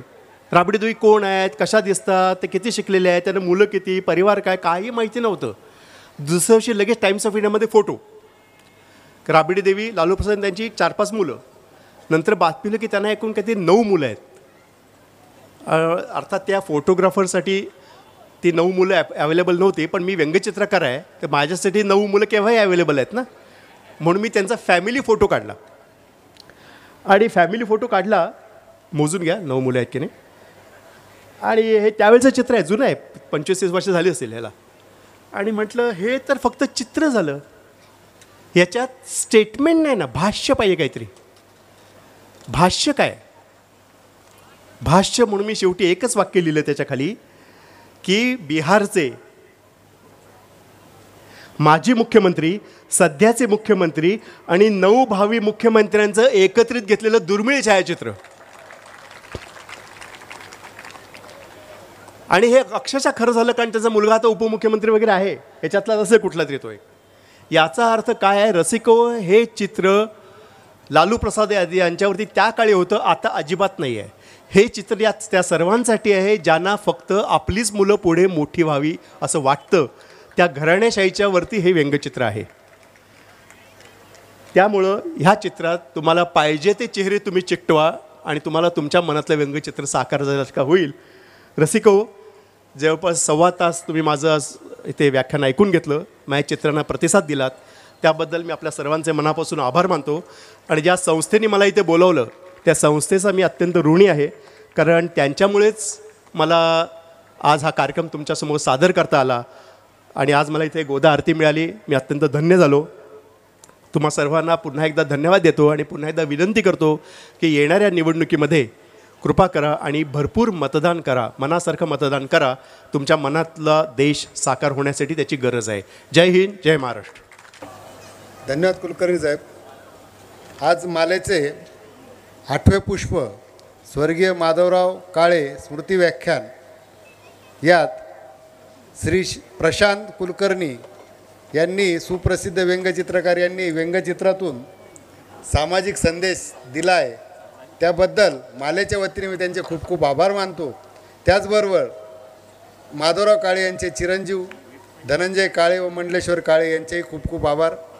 राबडी देवी कोण आहेत, कशा दिसतात, ते किती शिकलेले आहेत, त्यांना मुलं किती, परिवार काय, काही माहिती नव्हतं. दुसऱ्या दिवशी लगेच टाइम्स ऑफ इंडियामध्ये फोटो, राबडी देवी, लालू प्रसाद त्यांची 4-5 मुलं. नंतर बातमीलं की त्यांना एकूण काहीतरी 9 मुलं आहेत. अर्थात त्या फोटोग्राफरसाठी ती 9 मुलं अवेलेबल नव्हती, पण मी व्यंगचित्रकार आहे तर माझ्यासाठी 9 मुलं केव्हाही अवेलेबल आहेत ना. म्हणून मी त्यांचा फॅमिली फोटो काढला आणि फॅमिली फोटो काढला, मोजून घ्या 9 मुलं आहेत की नाही. आणि हे त्यावेळेचं चित्र आहे, जुनं आहे, 25-30 वर्ष झाली असेल ह्याला. आणि म्हटलं हे तर फक्त चित्र झालं, याच्यात स्टेटमेंट नाही ना, भाष्य पाहिजे काहीतरी. भाष्य काय? भाष्य म्हणून मी शेवटी एकच वाक्य लिहिलं त्याच्या खाली की बिहारचे माजी मुख्यमंत्री, सध्याचे मुख्यमंत्री आणि 9 भावी मुख्यमंत्र्यांचं एकत्रित घेतलेलं दुर्मिळ छायाचित्र. आणि हे अक्षरशः खरं झालं, कारण त्याचा मुलगा आता उपमुख्यमंत्री वगैरे आहे, याच्यातला असं कुठला तरी तो एक. याचा अर्थ काय आहे रसिको, हे चित्र लालू प्रसाद यांच्यावरती त्या काळी होतं, आता अजिबात नाही आहे. हे चित्र या त्या सर्वांसाठी आहे ज्यांना फक्त आपलीच मुलं पुढे मोठी व्हावी असं वाटतं, त्या घराण्याशाहीच्या वरती हे व्यंगचित्र आहे. त्यामुळं ह्या चित्रात तुम्हाला पाहिजे ते चेहरे तुम्ही चिकटवा आणि तुम्हाला तुमच्या मनातलं व्यंगचित्र साकार झालं का होईल. रसिको, जवळपास 1.25 तास तुम्ही माझं इथे व्याख्यान ऐकून घेतलं, माझ्या चित्रांना प्रतिसाद दिलात, त्याबद्दल मी आपल्या सर्वांचे मनापासून आभार मानतो. आणि ज्या संस्थेने मला इथे बोलवलं त्या संस्थेचा मी अत्यंत ऋणी आहे, कारण त्यांच्यामुळेच मला आज हा कार्यक्रम तुमच्यासमोर सादर करता आला आणि आज मला इथे गोदा आरती मिळाली. मी अत्यंत धन्य झालो. तुम्हा सर्वांना पुन्हा एकदा धन्यवाद देतो आणि पुन्हा एकदा विनंती करतो की येणाऱ्या निवडणुकीमध्ये कृपा करा आणि भरपूर मतदान करा, मनासारखं मतदान करा. तुमच्या मनातला देश साकार होण्यासाठी त्याची गरज आहे. जय हिंद, जय महाराष्ट्र. धन्यवाद कुलकर्णी साहेब. आज मालेचे 8वे पुष्प स्वर्गीय माधवराव काळे स्मृती व्याख्यान यात श्री प्रशांत कुलकर्णी यांनी, सुप्रसिद्ध व्यंगचित्रकार यांनी व्यंगचित्रातून सामाजिक संदेश दिला आहे. त्याबद्दल मालेच्या वतीने मी त्यांचे खूप खूप आभार मानतो. त्याचबरोबर माधवराव काळे यांचे चिरंजीव धनंजय काळे व मंडलेश्वर काळे यांचेही खूप खूप आभार.